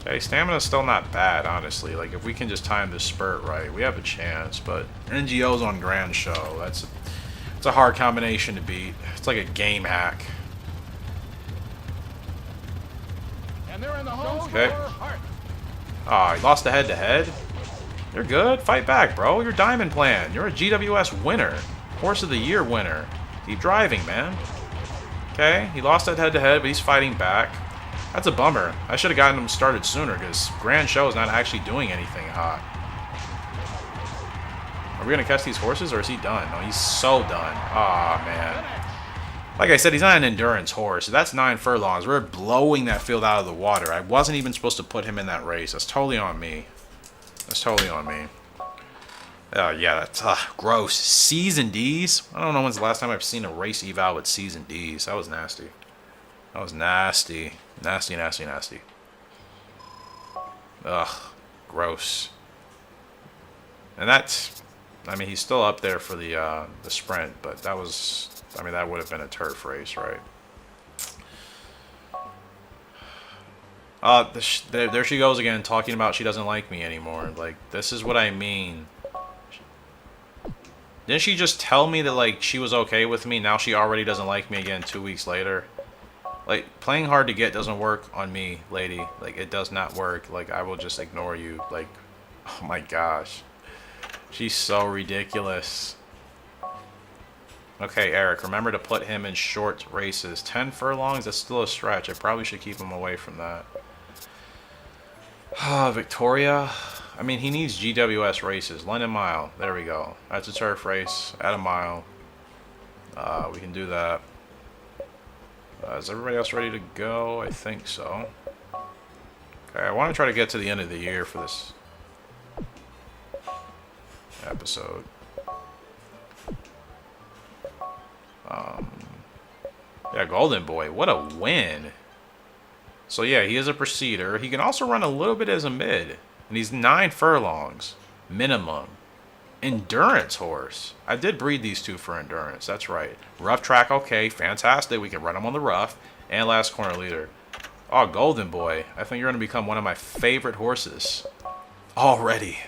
Okay, stamina's still not bad, honestly. Like, if we can just time this spurt right, we have a chance. But NGO's on Grand Show. It's a hard combination to beat. It's like a game hack. And they're in the home Okay. heart. Ah, he lost the head-to-head. You're good. Fight back, bro. You're Diamond Plan. You're a GWS winner. Horse of the Year winner. Keep driving, man. Okay, he lost that head-to-head, but he's fighting back. That's a bummer. I should have gotten him started sooner, because Grand Show is not actually doing anything hot. Are we going to catch these horses, or is he done? No, he's so done. Aw, man. Like I said, he's not an endurance horse. That's 9 furlongs. We're blowing that field out of the water. I wasn't even supposed to put him in that race. That's totally on me. That's totally on me. Yeah, that's gross. C's and D's? I don't know when's the last time I've seen a race eval with C's and D's. That was nasty. That was nasty. Nasty, nasty, nasty. Ugh. Gross. And that's... I mean, he's still up there for the sprint, but that was... I mean, that would have been a turf race, right? There she goes again, talking about she doesn't like me anymore. Like, this is what I mean. Didn't she just tell me that, like, she was okay with me? Now she already doesn't like me again 2 weeks later. Like, playing hard to get doesn't work on me, lady. Like, it does not work. Like, I will just ignore you. Like, oh my gosh. She's so ridiculous. Okay, Eric, remember to put him in short races. 10 furlongs, that's still a stretch. I probably should keep him away from that. Victoria. I mean, he needs GWS races. London Mile. There we go. That's a turf race. At a mile. We can do that. Is everybody else ready to go? I think so. Okay, I want to try to get to the end of the year for this episode. Yeah, Golden Boy. What a win. So yeah, he is a proceeder. He can also run a little bit as a mid. And he's 9 furlongs. Minimum. Endurance horse. I did breed these two for endurance. That's right. Rough track, okay. Fantastic. We can run him on the rough. And last corner leader. Oh, Golden Boy. I think you're going to become one of my favorite horses. Already.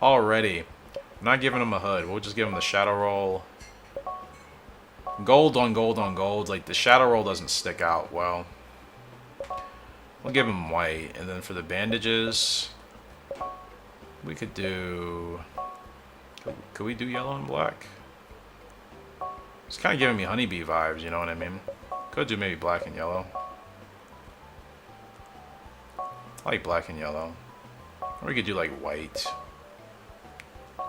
Already. I'm not giving him a hood. We'll just give him the shadow roll. Gold on gold on gold. Like, the shadow roll doesn't stick out well. We'll give him white. And then for the bandages, we could do... Could we do yellow and black? It's kind of giving me honeybee vibes, you know what I mean? Could do maybe black and yellow. I like black and yellow. Or we could do like white.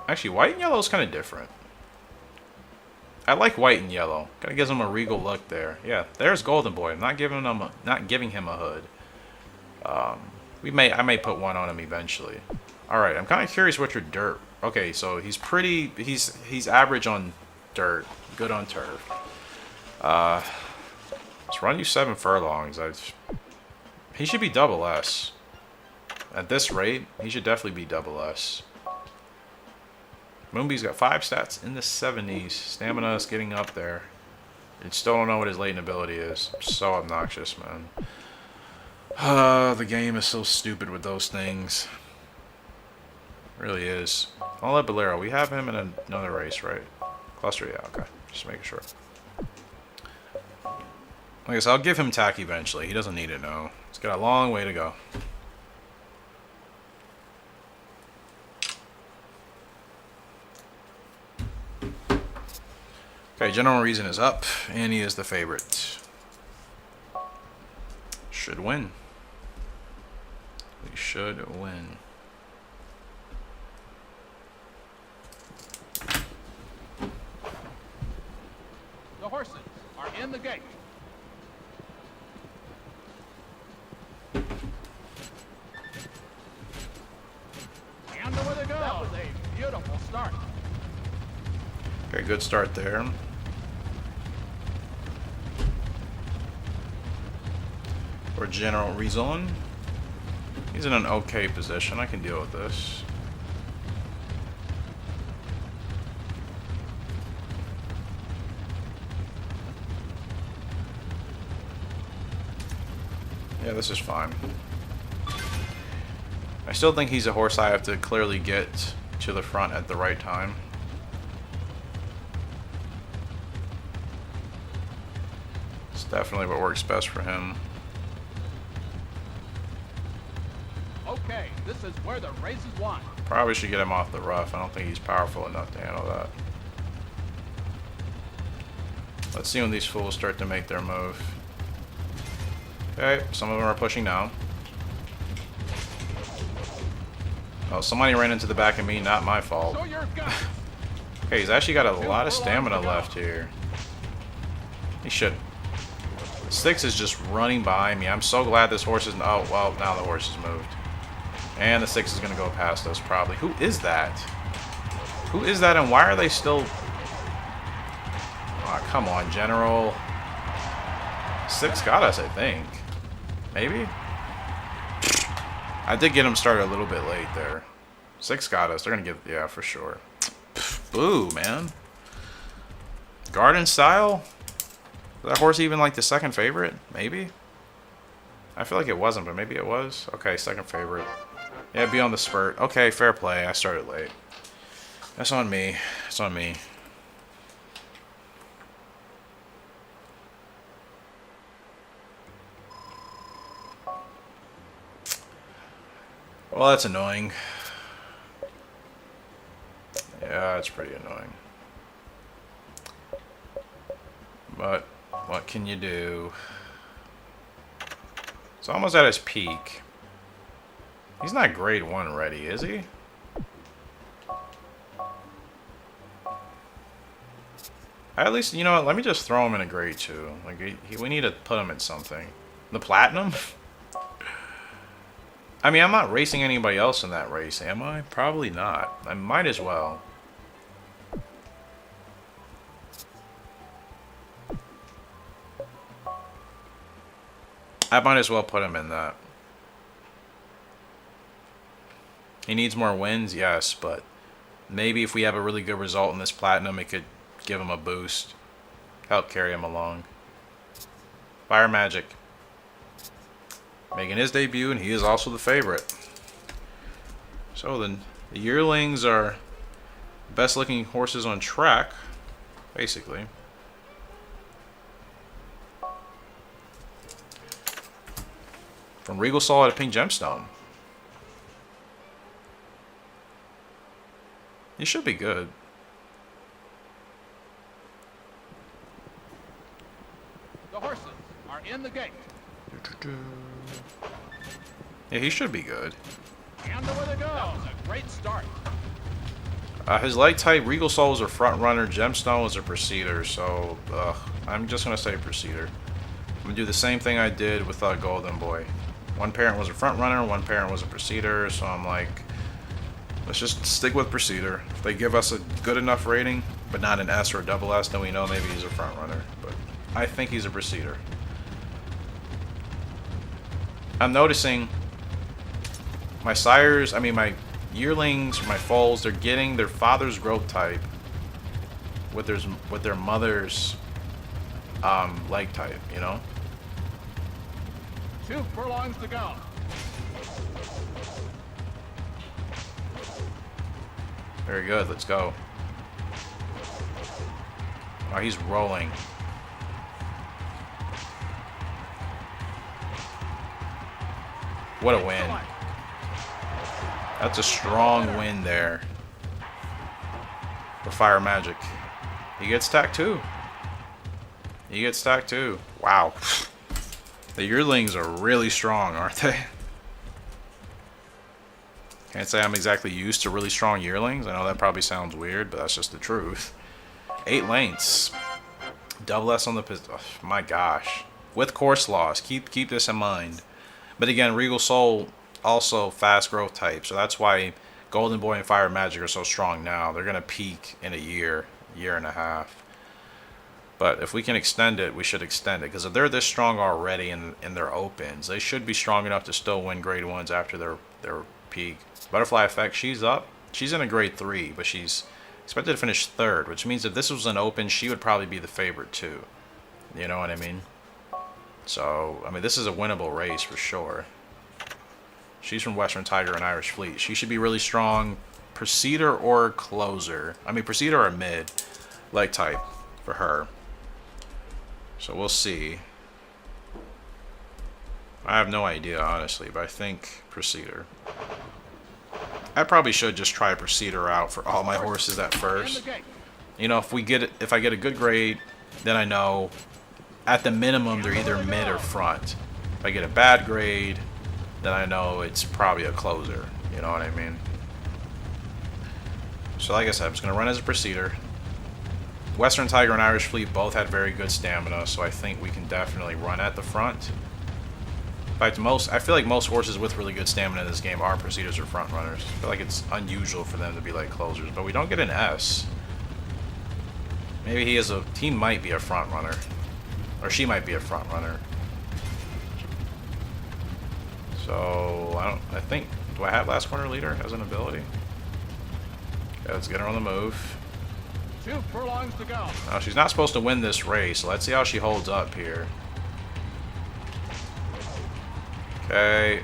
Actually, white and yellow is kind of different. I like white and yellow. Kind of gives him a regal look there. Yeah, there's Golden Boy. I'm not giving him a hood. I may put one on him eventually. All right, I'm kind of curious what your dirt. Okay, so he's pretty. He's average on dirt, good on turf. Let's run you 7 furlongs. He should be double S. At this rate, he should definitely be double S. Moonbee's got 5 stats in the 70s. Stamina is getting up there. And still don't know what his latent ability is. So obnoxious, man. The game is so stupid with those things. Really is. I'll let Bolero. We have him in another race, right? Cluster, yeah, okay. Just making sure. I guess I'll give him tack eventually. He doesn't need it now. He's got a long way to go. Okay, General Reason is up, and he is the favorite. Should win. We should win. The horses are in the gate. And away they go. That was a beautiful start. Okay, good start there. For General Reason. He's in an okay position. I can deal with this. Yeah, this is fine. I still think he's a horse I have to clearly get to the front at the right time. It's definitely what works best for him. Okay, this is where the race is won. Probably should get him off the rough. I don't think he's powerful enough to handle that. Let's see when these fools start to make their move. Okay, some of them are pushing now. Oh, somebody ran into the back of me, not my fault. So you're good. Okay, he's actually got a lot of stamina left here. He should. Six is just running by me. I'm so glad this horse is... Oh, well, now the horse has moved. And the 6 is going to go past us, probably. Who is that? Who is that, and why are they still... Oh, come on, General. 6 got us, I think. Maybe? I did get him started a little bit late there. 6 got us. They're going to get... Yeah, for sure. Boo, man. Garden style? Is that horse even like the second favorite? Maybe? I feel like it wasn't, but maybe it was. Okay, second favorite. Yeah, be on the spurt. Okay, fair play. I started late. That's on me. It's on me. Well, that's annoying. Yeah, it's pretty annoying. But what can you do? It's almost at his peak. He's not grade 1 ready, is he? At least, you know what, let me just throw him in a grade 2. Like, we need to put him in something. The Platinum? I mean, I'm not racing anybody else in that race, am I? Probably not. I might as well. I might as well put him in that. He needs more wins, yes, but maybe if we have a really good result in this Platinum, it could give him a boost. Help carry him along. Fire Magic. Making his debut, and he is also the favorite. So then, the yearlings are best looking horses on track, basically. From Regal Soul to Pink Gemstone. He should be good. The horses are in the gate. Yeah, he should be good. And away they go. That was a great start. His light type Regal Soul is a front runner, Gemstone is a Proceeder, so I'm just gonna say Proceeder. I'm gonna do the same thing I did with Golden Boy. One parent was a front runner, one parent was a Proceeder, so I'm like, let's just stick with Proceeder. If they give us a good enough rating, but not an S or a double S, then we know maybe he's a front runner. But I think he's a Proceeder. I'm noticing my sires, I mean my yearlings, my foals, they're getting their father's growth type with their mother's leg type, you know? 2 furlongs to go. Very good. Let's go. Oh, he's rolling. What a win. That's a strong win there for Fire Magic. He gets stacked too. He gets stacked too. Wow. The yearlings are really strong, aren't they? Can't say I'm exactly used to really strong yearlings. I know that probably sounds weird, but that's just the truth. 8 lanes. Double S on the pistol. Oh, my gosh. With course loss. Keep this in mind. But again, Regal Soul also fast growth type. So that's why Golden Boy and Fire Magic are so strong now. They're going to peak in a year and a half. But if we can extend it, we should extend it. Because if they're this strong already in their opens, they should be strong enough to still win grade 1s after their peak. Butterfly Effect, she's up. She's in a grade 3, but she's expected to finish 3rd, which means if this was an open, she would probably be the favorite too. You know what I mean? So, I mean, this is a winnable race for sure. She's from Western Tiger and Irish Fleet. She should be really strong. Proceeder or closer. I mean, Proceeder or mid leg type for her. So we'll see. I have no idea, honestly, but I think Proceeder. I probably should just try Proceeder out for all my horses at first. You know, if I get a good grade, then I know at the minimum they're either mid or front. If I get a bad grade, then I know it's probably a closer. You know what I mean? So like I said, I'm just going to run as a Proceeder. Western Tiger and Irish Fleet both had very good stamina, so I think we can definitely run at the front. In fact, I feel like most horses with really good stamina in this game are Proceeders or front runners. I feel like it's unusual for them to be like closers, but we don't get an S. Maybe he might be a front runner, or she might be a front runner. So I think, do I have Last Corner Leader as an ability? Okay, let's get her on the move. 2 furlongs to go. Now she's not supposed to win this race, so let's see how she holds up here. Okay,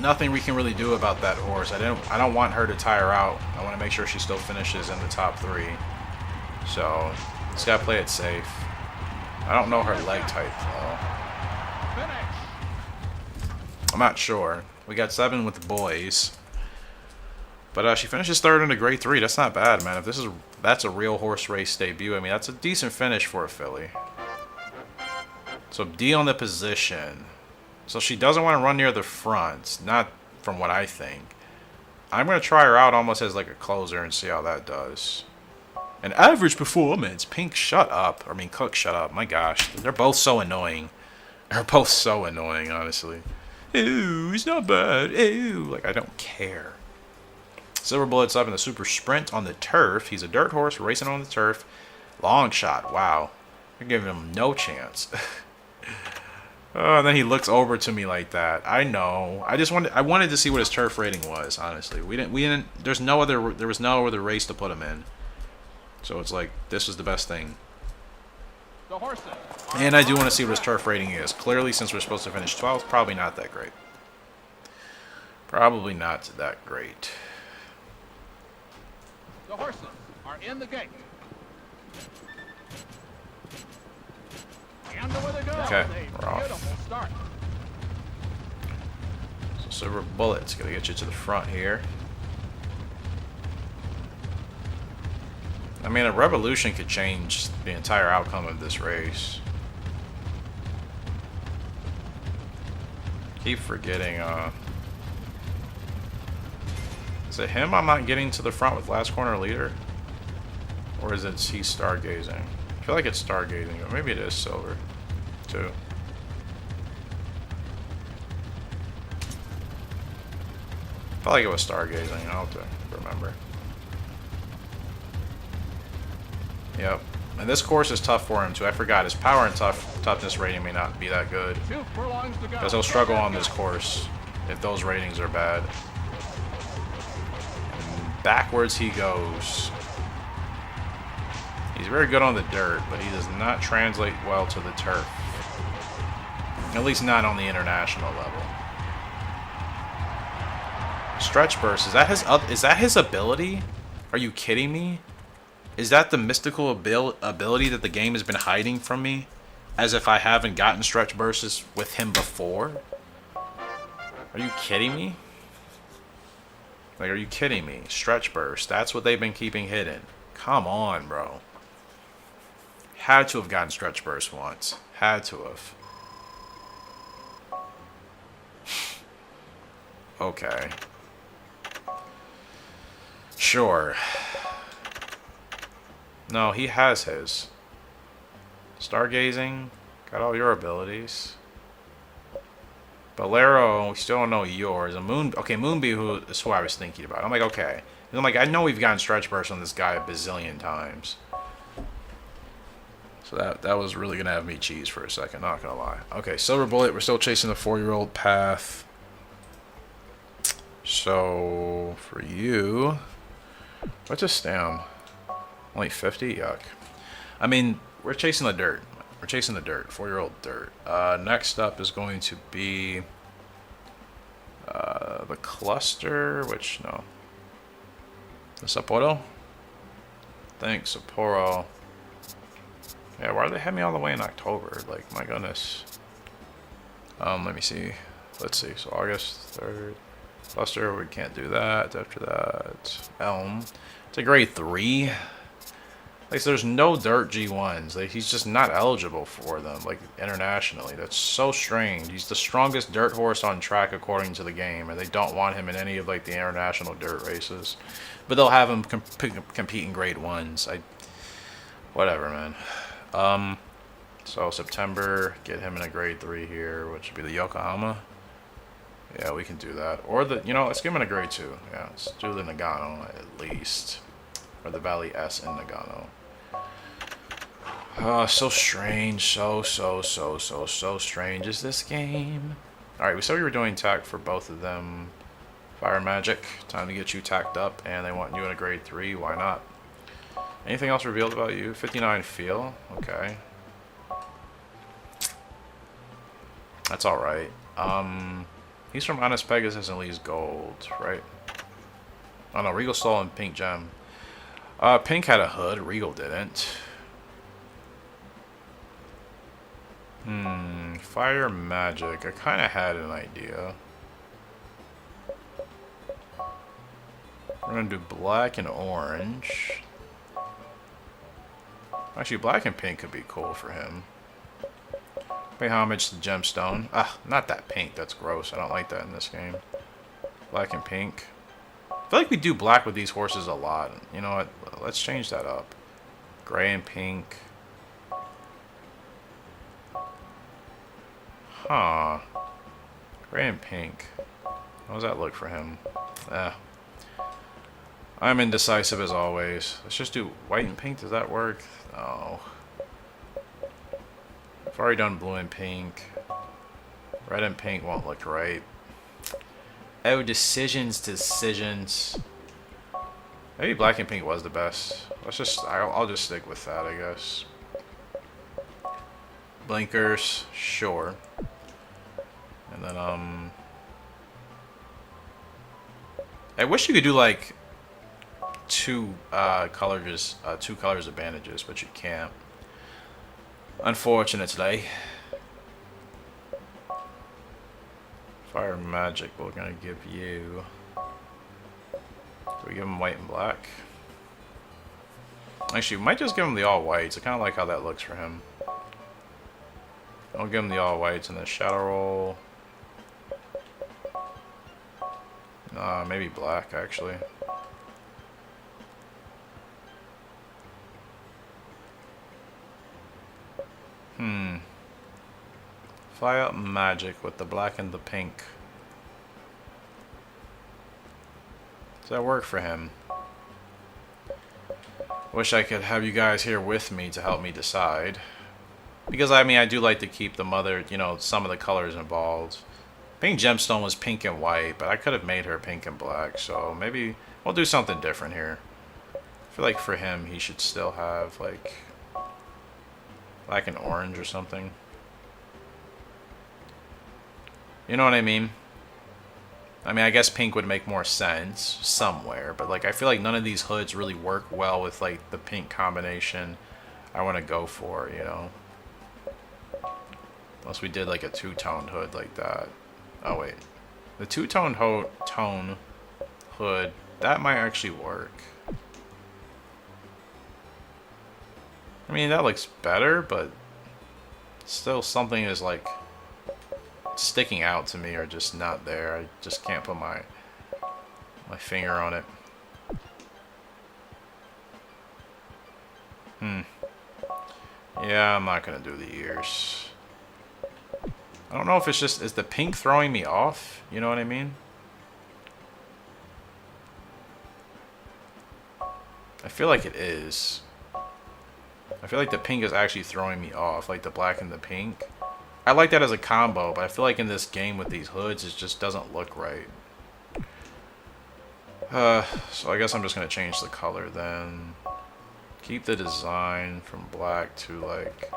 nothing we can really do about that horse. I don't want her to tire out. I want to make sure she still finishes in the top 3. So just gotta play it safe. I don't know her leg type though. Finish. I'm not sure. We got 7 with the boys, but she finishes 3rd in a grade 3. That's not bad, man. If that's a real horse race debut, I mean that's a decent finish for a filly. So D on the position. So she doesn't want to run near the front, not from what I think. I'm going to try her out almost as like a closer and see how that does. An average performance. Pink, shut up. I mean, Cook, shut up. My gosh. They're both so annoying. They're both so annoying, honestly. Ew, he's not bad. Ew. Like, I don't care. Silver Bullet's up in the super sprint on the turf. He's a dirt horse racing on the turf. Long shot. Wow. You're giving him no chance. Oh, and then he looks over to me like that. I know. I wanted to see what his turf rating was, honestly. There was no other race to put him in. So it's like, this was the best thing. The horses. And I do want to see what his turf rating is. Clearly, since we're supposed to finish 12th, probably not that great. Probably not that great. The horses are in the gate. And away they go. Okay, A we're off. beautiful start. So Silver Bullet's going to get you to the front here. I mean, a revolution could change the entire outcome of this race. Keep forgetting, is it him I'm not getting to the front with Last Corner Leader? Or is it he Stargazing? I feel like it's Stargazing, but maybe it is Silver, too. I felt like it was Stargazing, I'll have to remember. Yep. And this course is tough for him, too. I forgot, his power and toughness rating may not be that good. 2 furlongs to go. Because he'll struggle on this course if those ratings are bad. And backwards he goes. He's very good on the dirt, but he does not translate well to the turf. At least not on the international level. Stretch burst, is that his ability? Are you kidding me? Is that the mystical ability that the game has been hiding from me? As if I haven't gotten stretch bursts with him before? Are you kidding me? Like, are you kidding me? Stretch burst. That's what they've been keeping hidden. Come on, bro. Had to have gotten stretch burst once. Had to have. Okay. Sure. No, he has his. Stargazing. Got all your abilities. Bolero, we still don't know yours. A Moonbee is who I was thinking about. I'm like, okay. And I'm like, I know we've gotten stretch burst on this guy a bazillion times. So that was really gonna have me cheese for a second, not gonna lie. Okay, Silver Bullet, we're still chasing the 4-year-old path. So for you, what's a stam? Only 50? Yuck. I mean, we're chasing the dirt. We're chasing the dirt. 4-year-old dirt. Next up is going to be the cluster, which, no. The Sapporo? Thanks, Sapporo. Yeah, why are they having me all the way in October? Like, my goodness. Let me see. Let's see. So August 3rd. Cluster, we can't do that. After that, Elm. It's a grade 3. Like, so there's no dirt G1s. Like, he's just not eligible for them, like, internationally. That's so strange. He's the strongest dirt horse on track according to the game, and they don't want him in any of, like, the international dirt races. But they'll have him compete in grade 1s. Whatever, man. So September, get him in a grade 3 here, which would be the Yokohama. Yeah, we can do that. Or let's give him in a grade 2. Yeah, let's do the Nagano at least. Or the Valley S in Nagano. So strange. So strange is this game. Alright, we said we were doing tack for both of them. Fire Magic, time to get you tacked up, and they want you in a grade 3, why not? Anything else revealed about you? 59 feel, okay. That's alright. He's from Honest Pegasus and Lee's Gold, right? Oh no, Regal Soul and Pink Gem. Pink had a hood, Regal didn't. Fire Magic, I kinda had an idea. We're gonna do black and orange. Actually, black and pink could be cool for him. Pay homage to Gemstone. Ah, not that pink. That's gross. I don't like that in this game. Black and pink. I feel like we do black with these horses a lot. You know what? Let's change that up. Gray and pink. Huh. Gray and pink. How does that look for him? I'm indecisive as always. Let's just do white and pink. Does that work? No. I've already done blue and pink. Red and pink won't look right. Oh, decisions. Maybe black and pink was the best. I'll just stick with that, I guess. Blinkers, sure. And then, I wish you could do, like, two colors of bandages, but you can't. Unfortunately. Fire Magic, we're gonna give you. Do we give him white and black? Actually, we might just give him the all whites. I kind of like how that looks for him. I'll give him the all whites and then Shadow Roll. Maybe black actually. Fire Magic with the black and the pink. Does that work for him? Wish I could have you guys here with me to help me decide. Because, I mean, I do like to keep the mother, some of the colors involved. Pink Gemstone was pink and white, but I could have made her pink and black. So maybe we'll do something different here. I feel like for him, he should still have, like, black and orange or something. You know what I mean? I mean, I guess pink would make more sense somewhere, but like I feel like none of these hoods really work well with like the pink combination I want to go for, you know. Unless we did like a two-toned hood like that. Oh wait, the two-toned tone hood, that might actually work. I mean, that looks better, but still something is like sticking out to me or just not there. I just can't put my finger on it. Yeah, I'm not gonna do the ears. I don't know if it's just, is the pink throwing me off? You know what I mean? I feel like it is. I feel like the pink is actually throwing me off, like the black and the pink. I like that as a combo, but I feel like in this game with these hoods, it just doesn't look right. So I guess I'm just going to change the color then. Keep the design from black to like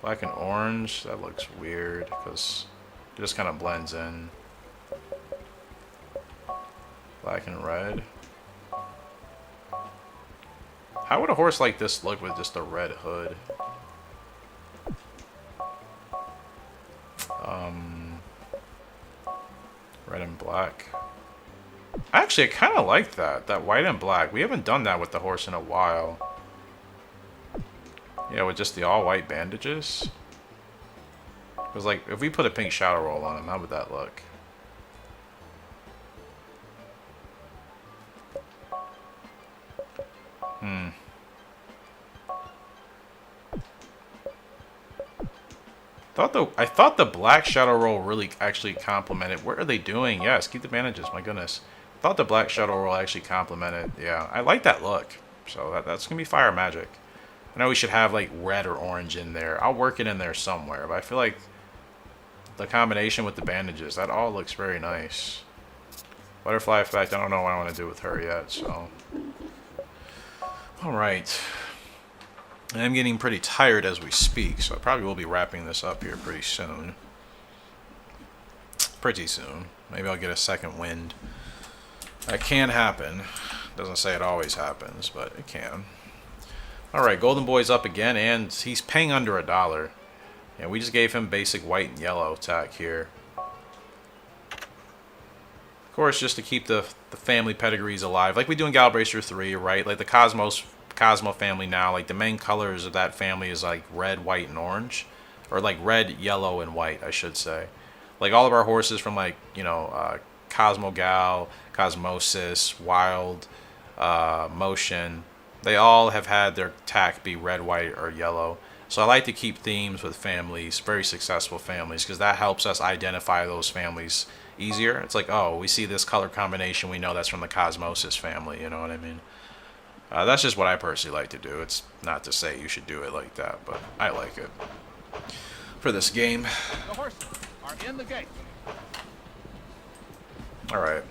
black and orange. That looks weird because it just kind of blends in. Black and red. How would a horse like this look with just a red hood? Red and black. Actually, I kind of like that. That white and black. We haven't done that with the horse in a while. Yeah, with just the all-white bandages. Because, like, if we put a pink shadow roll on him, how would that look? I thought the black shadow roll really actually complemented. What are they doing? Yes, keep the bandages. My goodness. I thought the black shadow roll actually complemented. Yeah, I like that look. So that's gonna be fire magic. I know we should have like red or orange in there. I'll work it in there somewhere, but I feel like the combination with the bandages, that all looks very nice. Butterfly effect, I don't know what I want to do with her yet, so. Alright. I'm getting pretty tired as we speak, so I probably will be wrapping this up here pretty soon. Pretty soon. Maybe I'll get a second wind. That can happen. Doesn't say it always happens, but it can. Alright, Golden Boy's up again, and he's paying under $1. Yeah, we just gave him basic white and yellow attack here. Of course, just to keep the family pedigrees alive. Like we do in Gallop Racer 3, right? Like the Cosmo family now, like the main colors of that family is like red, white, and orange. Or like red, yellow, and white, I should say. Like all of our horses from like, you know, Cosmo Gal, Cosmosis, Wild, Motion, they all have had their tack be red, white, or yellow. So I like to keep themes with families, very successful families, because that helps us identify those families easier. It's like, oh, we see this color combination, we know that's from the Cosmosis family, you know what I mean? That's just what I personally like to do. It's not to say you should do it like that, but I like it for this game. The horses are in the gate. Alright.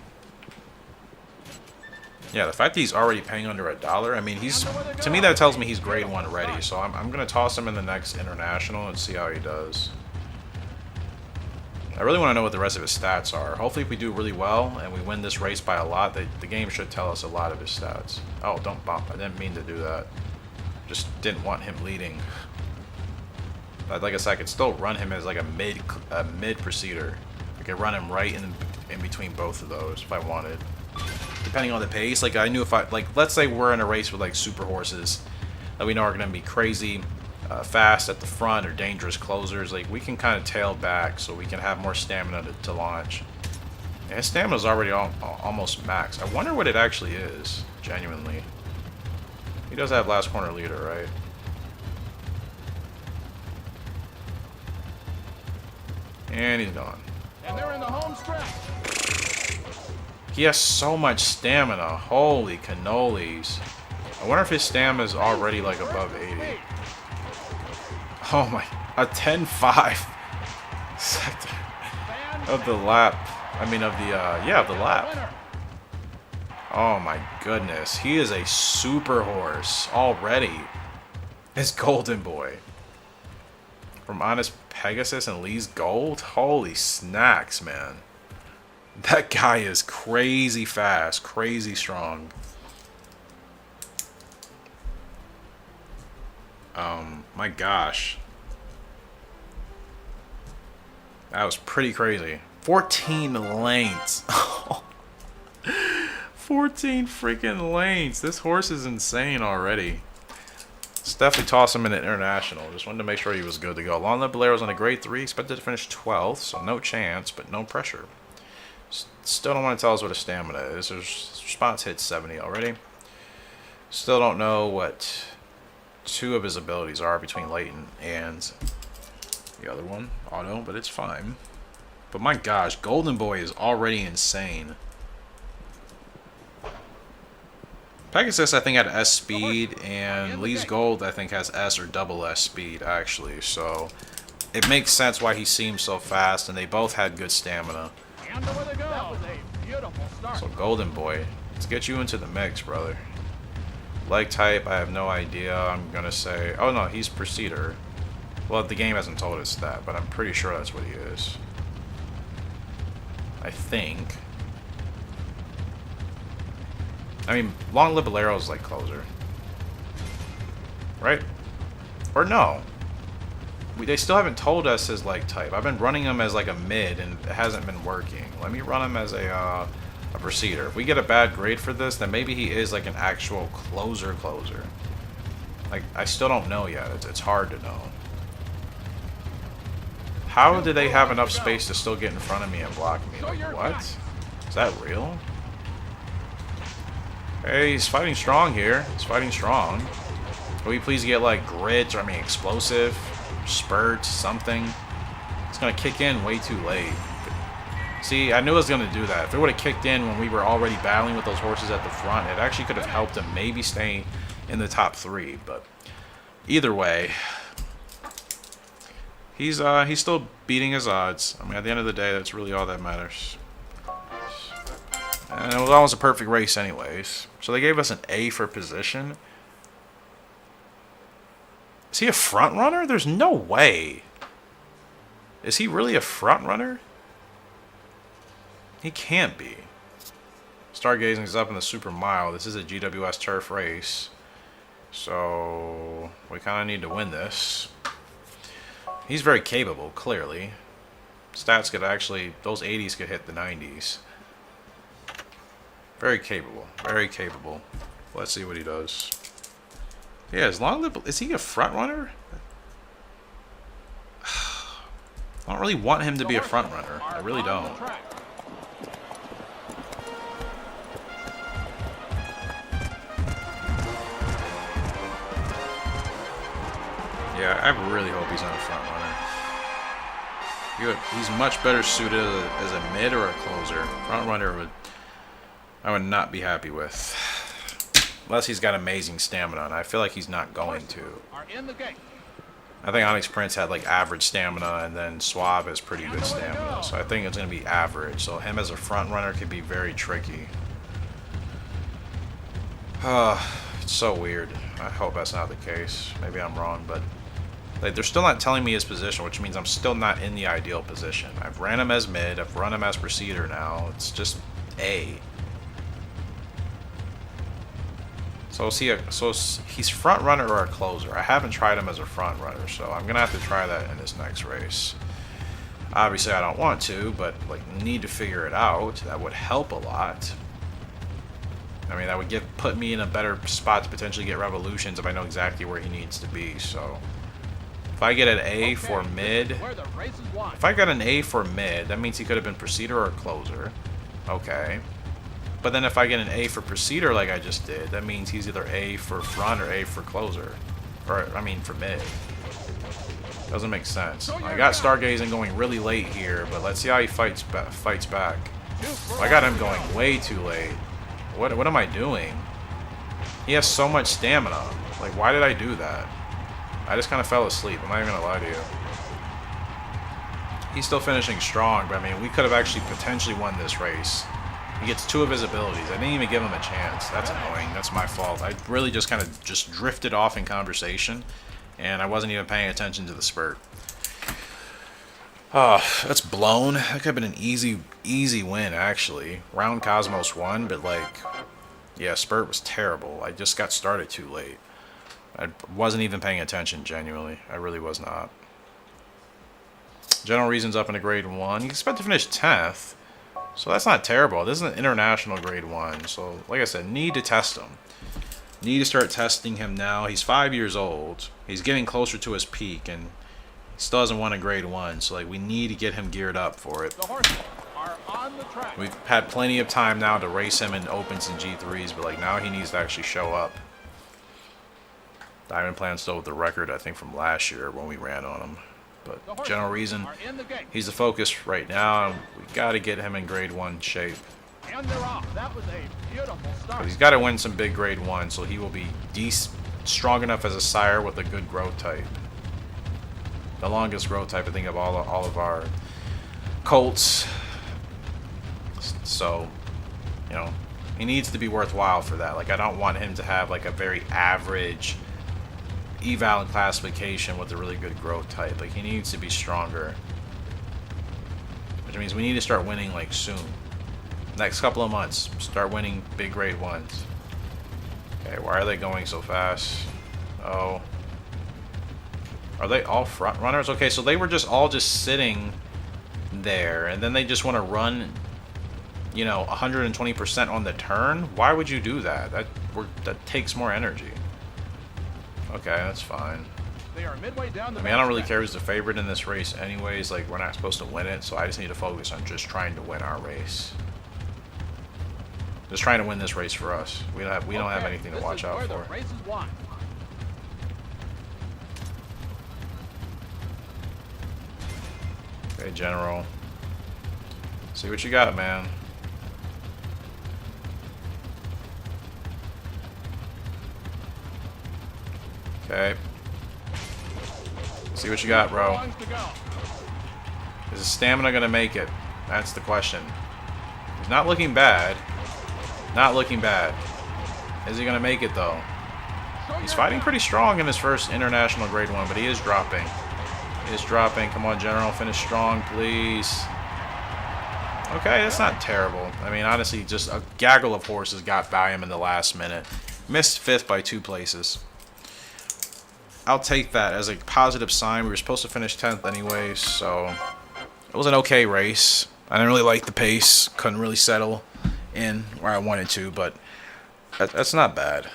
Yeah, the fact that he's already paying under $1, I mean, he's, to me that tells me he's grade 1 ready, so I'm going to toss him in the next international and see how he does. I really want to know what the rest of his stats are. Hopefully if we do really well and we win this race by a lot, the game should tell us a lot of his stats. Oh, don't bump. I didn't mean to do that. Just didn't want him leading. Like I said, I could still run him as like a mid proceeder. I could run him right in between both of those if I wanted. Depending on the pace, like I knew if I, like, let's say we're in a race with like super horses that we know are going to be crazy fast at the front or dangerous closers, like we can kind of tail back so we can have more stamina to launch. Yeah, his stamina's already almost max. I wonder what it actually is, genuinely. He does have last corner leader, right? And he's gone. And they're in the home stretch. He has so much stamina. Holy cannolis. I wonder if his stamina is already like above 80. Oh my, a 10-5 sector of the lap. I mean of the, yeah, of the lap. Oh my goodness. He is a super horse already. It's Golden Boy. From Honest Pegasus and Lee's Gold? Holy snacks, man. That guy is crazy fast, crazy strong. My gosh. That was pretty crazy. 14 lanes. 14 freaking lanes. This horse is insane already. Let's definitely toss him in an international. Just wanted to make sure he was good to go. Long Live Bolero's on a grade 3. Expected to finish 12th, so no chance, but no pressure. Still don't want to tell us what his stamina is. His response hit 70 already. Still don't know what 2 of his abilities are between Latent and the other one, Auto, but it's fine. But my gosh, Golden Boy is already insane. Pegasus, I think, had S speed, and Lee's Gold, I think, has S or double S speed, actually. So it makes sense why he seems so fast, and they both had good stamina. So Golden Boy, let's get you into the mix, brother. Leg type, I have no idea. I'm gonna say, oh no, he's Proceeder. Well, the game hasn't told us that, but I'm pretty sure that's what he is. I think. I mean, Long Live Bolero is like closer, right? Or no? They still haven't told us his leg type. I've been running him as like a mid, and it hasn't been working. Let me run him as a Proceeder. If we get a bad grade for this, then maybe he is like an actual closer. Like, I still don't know yet. It's hard to know. How do they have enough space to still get in front of me and block me? Like, what? Is that real? Hey, he's fighting strong here. He's fighting strong. Can we please get like grit, or I mean explosive, spurt, something? It's gonna kick in way too late. See, I knew it was gonna do that. If it would have kicked in when we were already battling with those horses at the front, it actually could have helped him maybe stay in the top 3. But either way, he's still beating his odds. I mean, at the end of the day, that's really all that matters. And it was almost a perfect race anyways. So they gave us an A for position. Is he a front runner? There's no way. Is he really a front runner? He can't be. Stargazing is up in the Super Mile. This is a GWS turf race. So we kind of need to win this. He's very capable, clearly. Stats could actually, those 80s could hit the 90s. Very capable. Very capable. Let's see what he does. Yeah, as long as... Is he a front runner? I don't really want him to be a front runner. I really don't. Yeah, I really hope he's not a front runner. He's much better suited as a mid or a closer. Front runner I would not be happy with. Unless he's got amazing stamina, and I feel like he's not going to. I think Onyx Prince had like average stamina, and then Suave has pretty good stamina. So I think it's going to be average. So him as a front runner could be very tricky. It's so weird. I hope that's not the case. Maybe I'm wrong, but like, they're still not telling me his position, which means I'm still not in the ideal position. I've ran him as mid. I've run him as Proceeder now. It's just A. So he's front runner or a closer. I haven't tried him as a front runner, so I'm gonna have to try that in this next race. Obviously, I don't want to, but like need to figure it out. That would help a lot. I mean, that would put me in a better spot to potentially get revolutions if I know exactly where he needs to be. So if I get an A for mid, if I got an A for mid, that means he could have been Proceeder or a closer. Okay. But then if I get an A for Proceeder like I just did, that means he's either A for front or A for closer. Or, I mean, for mid. Doesn't make sense. I got Stargazing going really late here, but let's see how he fights back. Well, I got him going way too late. What am I doing? He has so much stamina. Like, why did I do that? I just kind of fell asleep. I'm not even going to lie to you. He's still finishing strong, but I mean, we could have actually potentially won this race. He gets 2 of his abilities. I didn't even give him a chance. That's annoying. That's my fault. I really just kind of just drifted off in conversation, and I wasn't even paying attention to the spurt. That's blown. That could have been an easy win, actually. Round Cosmos won, but like, yeah, Spurt was terrible. I just got started too late. I wasn't even paying attention, genuinely. I really was not. General Reason's up in a grade 1. You expect to finish 10th, so that's not terrible. This is an international grade 1, so like I said, need to test him. Need to start testing him now. He's 5 years old. He's getting closer to his peak, and still hasn't won a grade 1, so like we need to get him geared up for it. The horses are on the track. We've had plenty of time now to race him in opens and G3s, but like now he needs to actually show up. Diamond Plan still with the record, I think, from last year when we ran on him. But General Reason, he's the focus right now. We got to get him in grade 1 shape. And they're off. That was a beautiful start. He's got to win some big grade 1, so he will be strong enough as a sire with a good growth type. The longest growth type, I think, of all of our colts. So, you know, he needs to be worthwhile for that. Like, I don't want him to have like a very average eval and classification with a really good growth type. Like, he needs to be stronger, which means we need to start winning like soon. Next couple of months, start winning big grade 1s. Okay, why are they going so fast? Oh, are they all front runners? Okay, so they were just all sitting there, and then they just want to run, you know, 120% on the turn. Why would you do that? That takes more energy. Okay, that's fine. They are midway down the I mean, I don't really care who's the favorite in this race anyways. Like, we're not supposed to win it, so I just need to focus on just trying to win our race. Just trying to win this race for us. We don't have anything to watch out for. Race is won. Okay, General. See what you got, man. Okay. See what you got, bro. Is his stamina gonna make it? That's the question. He's not looking bad. Not looking bad. Is he gonna make it though? He's fighting pretty strong in his first international grade 1, but he is dropping. He is dropping. Come on, General, finish strong, please. Okay, that's not terrible. I mean, honestly, just a gaggle of horses got by him in the last minute. Missed 5th by 2 places. I'll take that as a positive sign. We were supposed to finish 10th anyway, so it was an okay race. I didn't really like the pace. Couldn't really settle in where I wanted to, but that's not bad.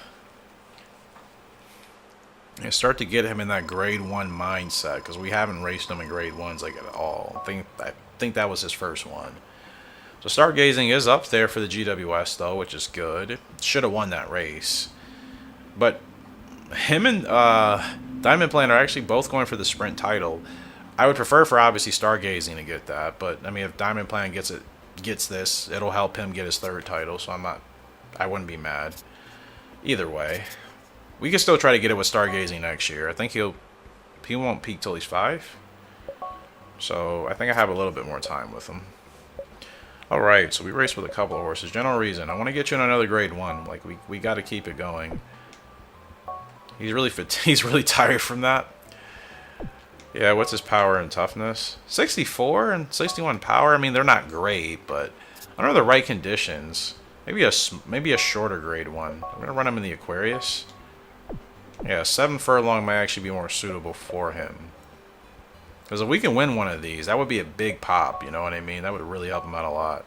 You start to get him in that grade 1 mindset, because we haven't raced him in grade 1s like at all. I think that was his first one. So Stargazing is up there for the GWS though, which is good. Should have won that race, but him and Diamond Plan are actually both going for the sprint title. I would prefer for obviously Stargazing to get that, but I mean, if Diamond Plan gets this, it'll help him get his 3rd title. So I wouldn't be mad either way. We can still try to get it with Stargazing next year. I think he won't peak till he's 5, so I think I have a little bit more time with him. All right, so we raced with a couple of horses. General Reason, I want to get you in another grade 1. Like we got to keep it going. He's really tired from that. Yeah, what's his power and toughness? 64 and 61 power. I mean, they're not great, but under the right conditions, maybe a shorter grade 1. I'm gonna run him in the Aquarius. Yeah, 7 furlong may actually be more suitable for him. Because if we can win one of these, that would be a big pop. You know what I mean? That would really help him out a lot.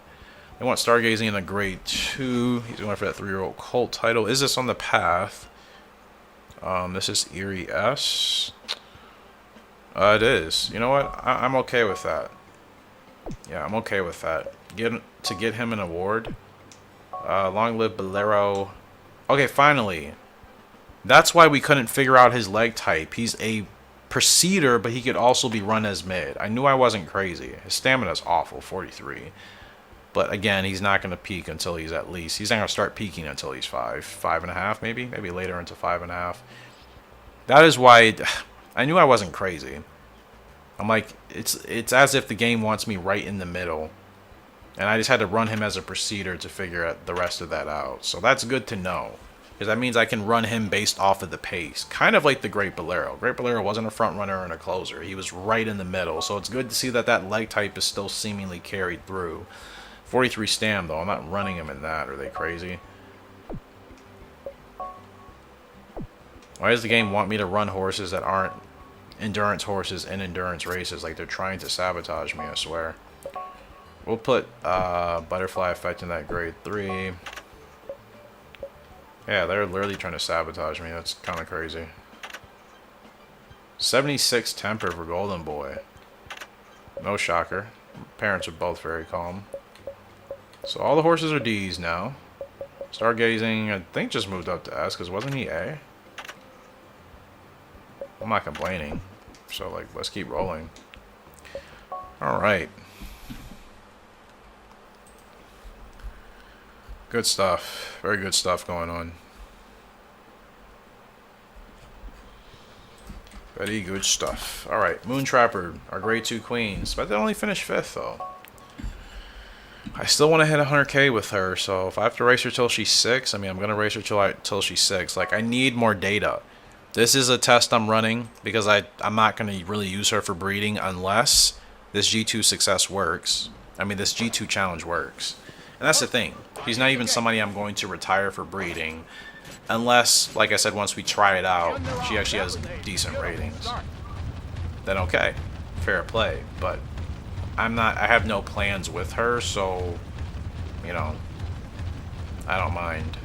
They want Stargazing in a grade 2. He's going for that 3-year-old colt title. Is this on the path? This is Erie S. It is. You know what? I'm okay with that. Yeah, I'm okay with that. To get him an award. Long live Bolero. Okay, finally. That's why we couldn't figure out his leg type. He's a proceeder, but he could also be run as mid. I knew I wasn't crazy. His stamina's awful, 43. But again, he's not going to peak until he's at least... He's not going to start peaking until he's 5.5 maybe? Maybe later into 5.5. That is why... I knew I wasn't crazy. I'm like, it's as if the game wants me right in the middle. And I just had to run him as a proceeder to figure the rest of that out. So that's good to know. Because that means I can run him based off of the pace. Kind of like the Great Bolero. Great Bolero wasn't a front runner and a closer. He was right in the middle. So it's good to see that that leg type is still seemingly carried through. 43 stam though. I'm not running him in that. Are they crazy? Why does the game want me to run horses that aren't endurance horses in endurance races? Like they're trying to sabotage me, I swear. We'll put Butterfly Effect in that grade 3. Yeah, they're literally trying to sabotage me. That's kind of crazy. 76 temper for Golden Boy. No shocker. Parents are both very calm. So all the horses are D's now. Stargazing, I think, just moved up to S, because wasn't he A? I'm not complaining. So, like, let's keep rolling. Alright. Good stuff. Very good stuff going on. Very good stuff. Alright, Moon Trapper, our grade 2 queens. But they only finished 5th, though. I still want to hit 100k with her, so if I have to race her till she's 6, I mean, I'm going to race her till she's 6. Like, I need more data. This is a test I'm running because I'm not going to really use her for breeding unless this G2 success works. I mean, this G2 challenge works. And that's the thing. She's not even somebody I'm going to retire for breeding. Unless, like I said, once we try it out, she actually has decent ratings. Then okay. Fair play. But I have no plans with her, so, you know, I don't mind.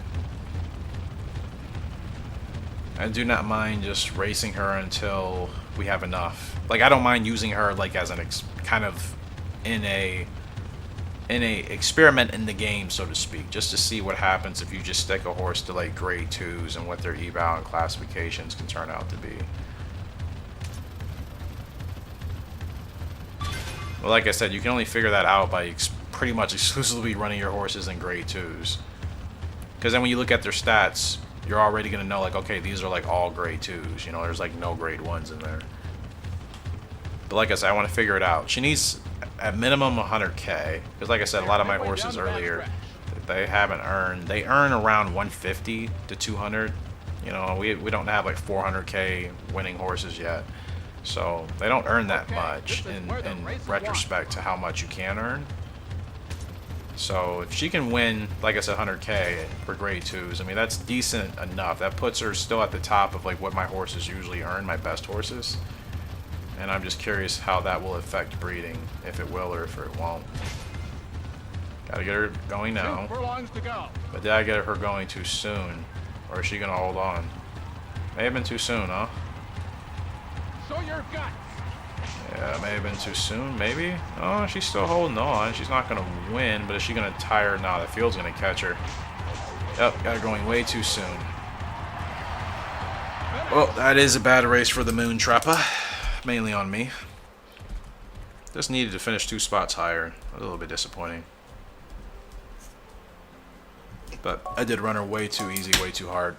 I do not mind just racing her until we have enough. Like, I don't mind using her, like, as an kind of in a experiment in the game, so to speak, just to see what happens if you just stick a horse to like grade 2s and what their eval and classifications can turn out to be. Well, like I said, you can only figure that out by pretty much exclusively running your horses in grade 2s. Because then when you look at their stats, you're already going to know, like, okay, these are like all grade 2s. You know, there's like no grade 1s in there. But like I said, I want to figure it out. She needs at minimum 100k, because like I said, a lot of my horses earlier, they haven't earned. They earn around 150 to 200. You know, we don't have like 400k winning horses yet, so they don't earn that much in retrospect to how much you can earn. So if she can win, like I said, 100k for grade 2s, I mean, that's decent enough. That puts her still at the top of like what my horses usually earn, my best horses. And I'm just curious how that will affect breeding, if it will or if it won't. Gotta get her going now. But did I get her going too soon? Or is she gonna hold on? May have been too soon, huh? Show your guts. Yeah, may have been too soon, maybe? Oh, she's still holding on. She's not gonna win, but is she gonna tire? No, the field's gonna catch her. Yep, got her going way too soon. Well, that is a bad race for the Moon Trapper. Mainly on me. Just needed to finish 2 spots higher. A little bit disappointing. But I did run her way too easy, way too hard.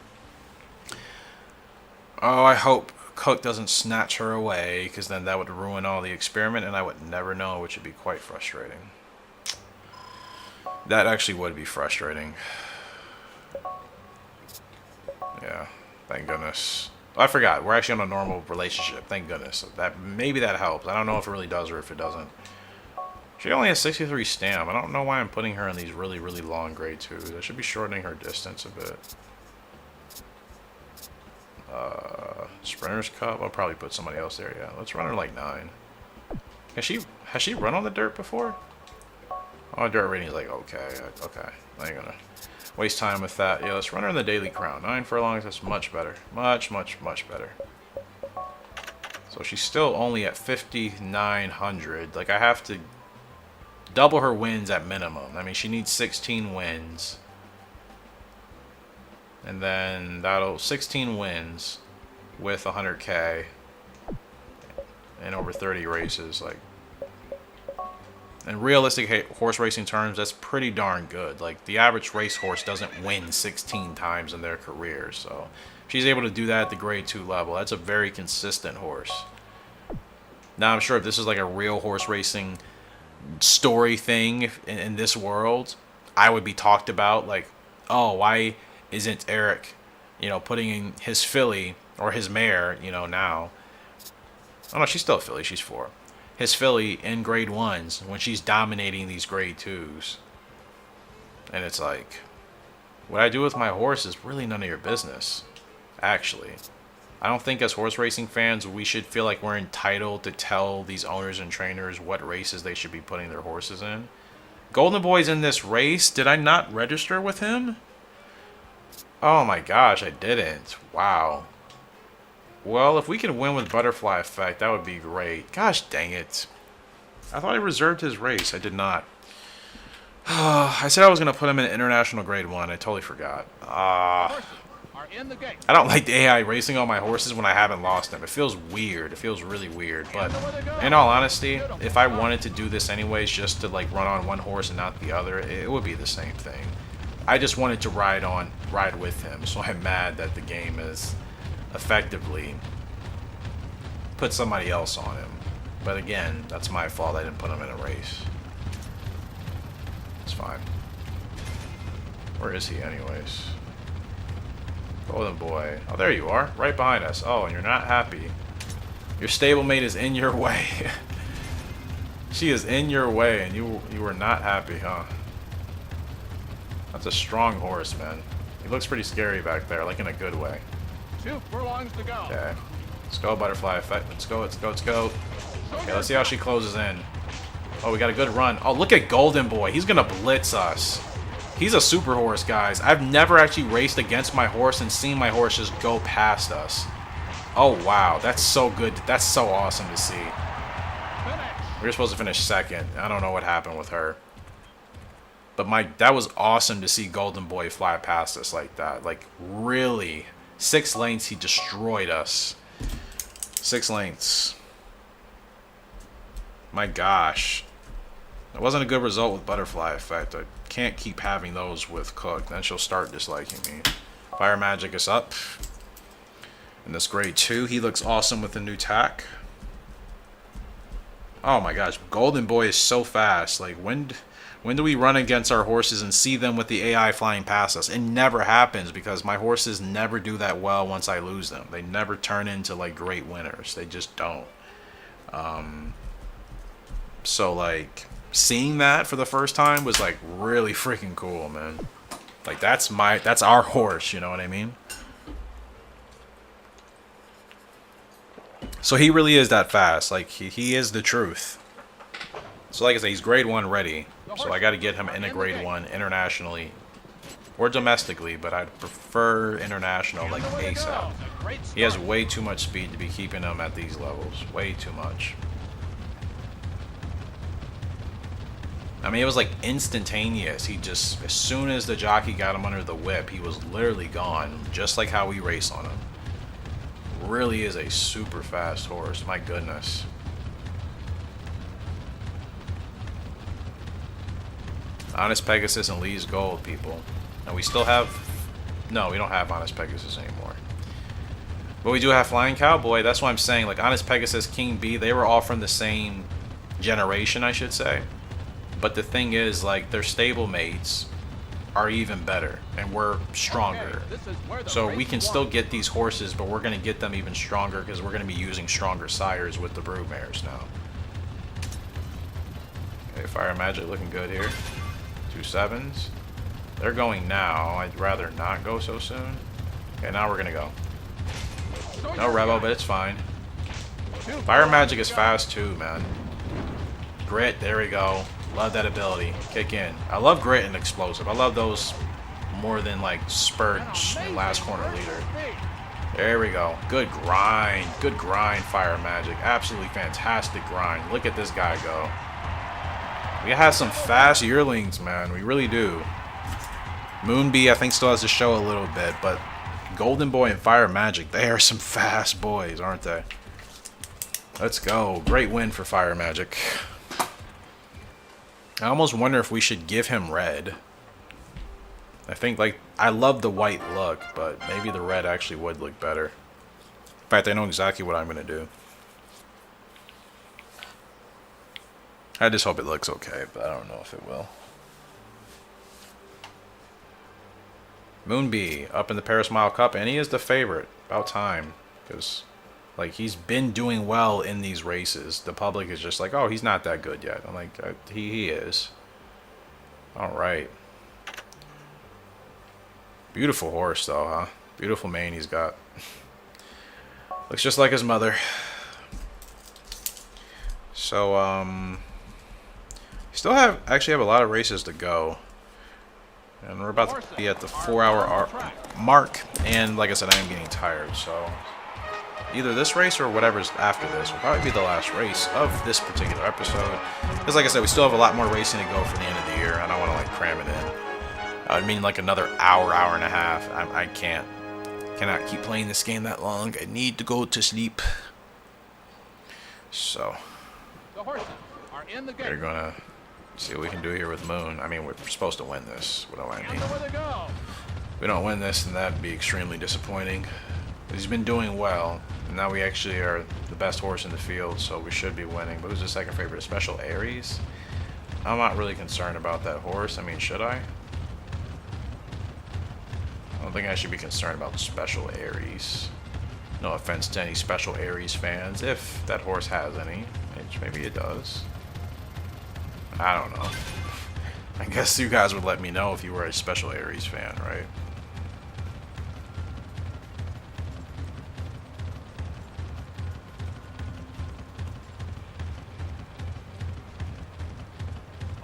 Oh, I hope Cook doesn't snatch her away, because then that would ruin all the experiment and I would never know, which would be quite frustrating. That actually would be frustrating. Yeah, thank goodness. I forgot. We're actually on a normal relationship. Thank goodness. Maybe that helps. I don't know if it really does or if it doesn't. She only has 63 stam. I don't know why I'm putting her in these really, really long grade 2s. I should be shortening her distance a bit. Sprinter's Cup. I'll probably put somebody else there. Yeah, let's run her like 9. Has she run on the dirt before? Oh, dirt rating's like okay. Okay, I ain't gonna waste time with that. Yeah, let's run her in the Daily Crown. 9 furlongs, that's much better. Much, much, much better. So she's still only at 5,900. Like, I have to double her wins at minimum. I mean, she needs 16 wins. And then that'll 16 wins with 100k and over 30 races. Like, in realistic horse racing terms, that's pretty darn good. Like, the average racehorse doesn't win 16 times in their career. So, if she's able to do that at the grade 2 level, that's a very consistent horse. Now, I'm sure if this is like a real horse racing story thing in this world, I would be talked about like, oh, why isn't Eric you know, putting in his filly or his mare, you know, now. Oh no, she's still a filly. She's 4. His filly in grade 1s when she's dominating these grade 2s. And it's like, what I do with my horse is really none of your business, actually. I don't think as horse racing fans we should feel like we're entitled to tell these owners and trainers what races they should be putting their horses in. Golden Boy's in this race. Did I not register with him? Oh my gosh, I didn't. Wow. Well, if we can win with Butterfly Effect, that would be great. Gosh dang it. I thought I reserved his race. I did not. I said I was going to put him in International Grade 1. I totally forgot. Horses are in the gate. I don't like the AI racing on my horses when I haven't lost them. It feels weird. It feels really weird. But in all honesty, if I wanted to do this anyways, just to like run on one horse and not the other, it would be the same thing. I just wanted to ride with him. So I'm mad that the game is effectively put somebody else on him. But again, that's my fault. I didn't put him in a race. It's fine. Where is he anyways? Golden Boy. Oh, there you are. Right behind us. Oh, and you're not happy. Your stablemate is in your way. She is in your way, and you were not happy, huh? That's a strong horse, man. He looks pretty scary back there, like in a good way. 2 furlongs to go. Okay. Let's go, Butterfly Effect. Let's go, let's go, let's go. Okay, let's see how she closes in. Oh, we got a good run. Oh, look at Golden Boy. He's going to blitz us. He's a super horse, guys. I've never actually raced against my horse and seen my horse just go past us. Oh, wow. That's so good. That's so awesome to see. We were supposed to finish 2nd. I don't know what happened with her. But that was awesome to see Golden Boy fly past us like that. Like, really. 6 lengths, he destroyed us. 6 lengths. My gosh. It wasn't a good result with Butterfly Effect. I can't keep having those with Cook. Then she'll start disliking me. Fire Magic is up. In this grade 2, he looks awesome with the new tack. Oh my gosh, Golden Boy is so fast. Like, when do we run against our horses and see them with the AI flying past us? It never happens because my horses never do that well once I lose them. They never turn into like great winners. They just don't. So like seeing that for the first time was like really freaking cool, man. Like that's our horse, you know what I mean? So he really is that fast. Like he is the truth. So like I said, he's grade 1 ready. So I got to get him in a grade 1 internationally or domestically, but I'd prefer international like ASAP. He has way too much speed to be keeping him at these levels. Way too much. I mean, it was like instantaneous. He just, as soon as the jockey got him under the whip, he was literally gone, just like how we race on him. Really is a super fast horse, my goodness. Honest Pegasus and Lee's Gold, people. And we still have... No, we don't have Honest Pegasus anymore. But we do have Flying Cowboy. That's what I'm saying. Like, Honest Pegasus, King B, they were all from the same generation, I should say. But the thing is, like, their stablemates are even better. And we're stronger. So we can still get these horses, but we're going to get them even stronger because we're going to be using stronger sires with the Broodmares now. Okay, Fire Magic looking good here. 2 7s. They're going now. I'd rather not go so soon. Okay, now we're gonna go. No Revo, but it's fine. Fire Magic is fast too, man. Grit, there we go. Love that ability. Kick in. I love Grit and Explosive. I love those more than like Spurge and Last Corner Leader. There we go. Good grind. Good grind, Fire Magic. Absolutely fantastic grind. Look at this guy go. We have some fast yearlings, man. We really do. Moonbee, I think, still has to show a little bit, but Golden Boy and Fire Magic, they are some fast boys, aren't they? Let's go. Great win for Fire Magic. I almost wonder if we should give him red. I think, like, I love the white look, but maybe the red actually would look better. In fact, I know exactly what I'm going to do. I just hope it looks okay, but I don't know if it will. Moonbee up in the Paris Mile Cup, and he is the favorite. About time, because like he's been doing well in these races. The public is just like, oh, he's not that good yet. I'm like, he is. All right. Beautiful horse though, huh? Beautiful mane he's got. Looks just like his mother. So still actually have a lot of races to go. And we're about to be at the 4-hour mark. And like I said, I am getting tired. So either this race or whatever's after this will probably be the last race of this particular episode. Because like I said, we still have a lot more racing to go for the end of the year. I don't want to like cram it in. I mean like another hour and a half. I cannot keep playing this game that long. I need to go to sleep. So The horses are in the gate. we're gonna see what we can do here with Moon. I mean, we're supposed to win this. What do I mean? And away they go. If we don't win this, then that'd be extremely disappointing. He's been doing well, and now we actually are the best horse in the field, so we should be winning. But who's the second favorite? Special Aries? I'm not really concerned about that horse. I mean, should I? I don't think I should be concerned about Special Aries. No offense to any Special Aries fans, if that horse has any, which maybe it does. I don't know. I guess you guys would let me know if you were a Special Aries fan, right?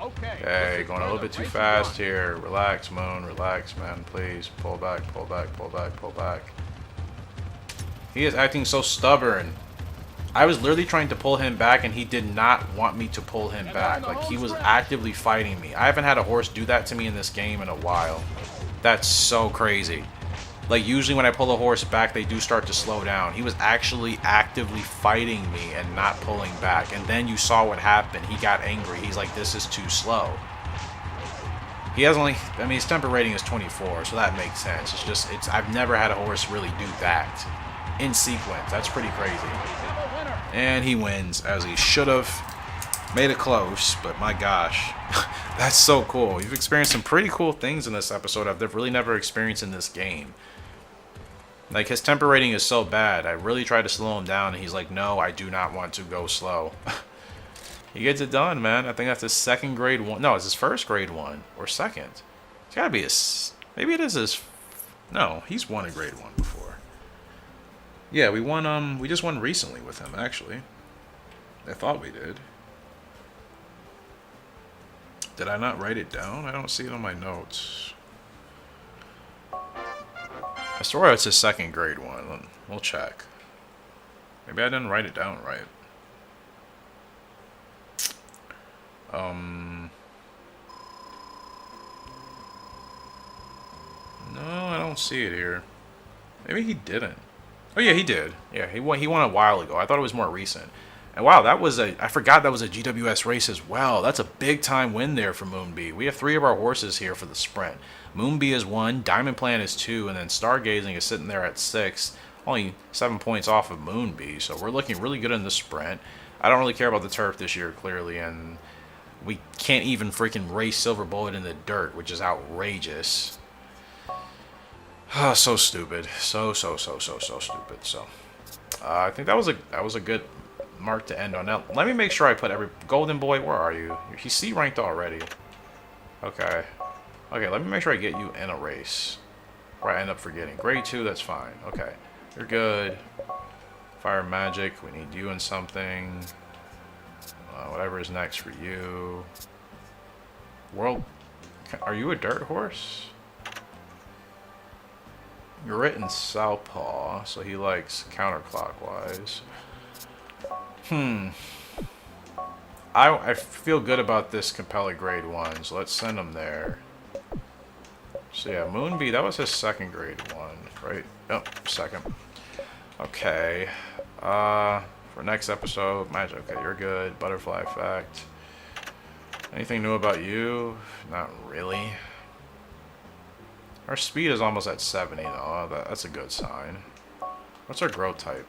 Okay, going a little bit too fast here. Relax, Moon. Relax, man. Please. Pull back, pull back, pull back, pull back. He is acting so stubborn. I was literally trying to pull him back, and he did not want me to pull him back. Like, he was actively fighting me. I haven't had a horse do that to me in this game in a while. That's so crazy. Like, usually when I pull a horse back, they do start to slow down. He was actually actively fighting me and not pulling back. And then you saw what happened. He got angry. He's like, this is too slow. He has only, I mean, his temper rating is 24, so that makes sense. It's just, I've never had a horse really do that in sequence. That's pretty crazy. And he wins, as he should have. Made it close, but my gosh. That's so cool. You've experienced some pretty cool things in this episode I've really never experienced in this game. Like, his temper rating is so bad. I really tried to slow him down, and he's like, no, I do not want to go slow. He gets it done, man. I think that's his second grade one. No, it's his first grade one. Or second. It's gotta be his... Maybe it is his... No, he's won a grade one before. Yeah, we won, we just won recently with him, actually. I thought we did. Did I not write it down? I don't see it on my notes. I swear it's his second grade one. We'll check. Maybe I didn't write it down right. No, I don't see it here. Maybe he didn't. Oh yeah, he did. Yeah, he won a while ago. I thought it was more recent. And wow, I forgot that was a GWS race as well. That's a big time win there for Moonbee. We have 3 of our horses here for the sprint. Moonbee is 1, Diamond Plan is 2, and then Stargazing is sitting there at 6. Only 7 points off of Moonbee, so we're looking really good in the sprint. I don't really care about the turf this year, clearly, and we can't even freaking race Silver Bullet in the dirt, which is outrageous. Oh, so stupid. So stupid. So, I think that was a good mark to end on. Now, let me make sure I put every... Golden Boy, where are you? He's C ranked already. Okay. Okay, let me make sure I get you in a race. Or I end up forgetting. Grade 2, that's fine. Okay. You're good. Fire Magic, we need you in something. Whatever is next for you. World... Are you a dirt horse? You're written Southpaw, so he likes counterclockwise. I feel good about this Capella grade 1, so let's send him there. So yeah, Moonbee, that was his second grade 1, right? Oh, second. Okay. For next episode, Magic, okay, you're good. Butterfly Effect. Anything new about you? Not really. Our speed is almost at 70 though. That's a good sign. What's our growth type?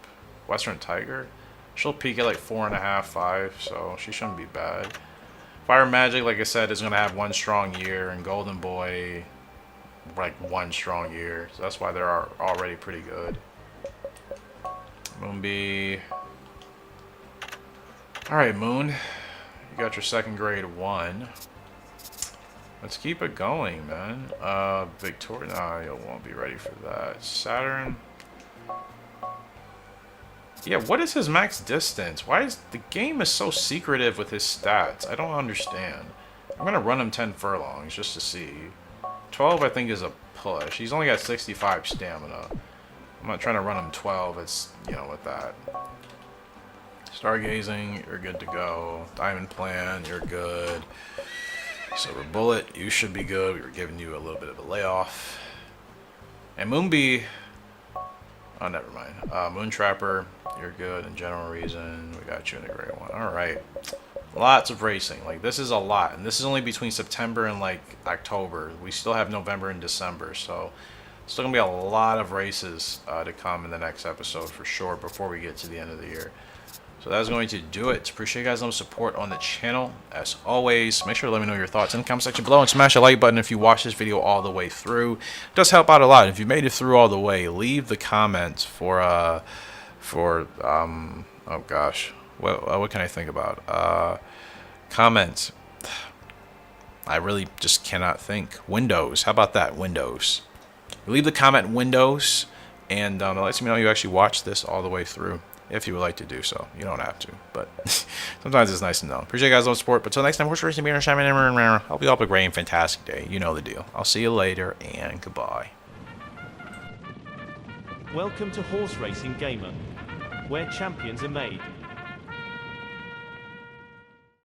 Western Tiger? She'll peak at like 4.5, 5, so she shouldn't be bad. Fire Magic, like I said, is going to have 1 strong year, and Golden Boy like one strong year, so that's why they're already pretty good. Moonbee. All right, Moon, you got your second grade 1. Let's keep it going, man. Victoria, nah, you won't be ready for that. Saturn. Yeah, what is his max distance? Why is the game is so secretive with his stats? I don't understand. I'm gonna run him 10 furlongs just to see. 12, I think, is a push. He's only got 65 stamina. I'm not trying to run him 12. It's, you know, with that. Stargazing, you're good to go. Diamond Plan, you're good. Silver Bullet, you should be good. We were giving you a little bit of a layoff. And Moonbee, oh, never mind. Moon Trapper, you're good. And General Reason, we got you in a great one. All right. Lots of racing. Like, this is a lot. And this is only between September and, like, October. We still have November and December. So, still going to be a lot of races to come in the next episode for sure before we get to the end of the year. So that's going to do it. Appreciate you guys' support on the channel. As always, make sure to let me know your thoughts in the comment section below and smash the like button if you watch this video all the way through. It does help out a lot. If you made it through all the way, leave the comments for oh gosh, what can I think about? Comments. I really just cannot think. Windows. How about that? Windows. Leave the comment Windows, and it lets me know you actually watched this all the way through. If you would like to do so. You don't have to, but sometimes it's nice to know. Appreciate you guys' support. But until next time, horse racing, being a hope you all have a great and fantastic day. You know the deal. I'll see you later, and goodbye. Welcome to Horse Racing Gamer, where champions are made.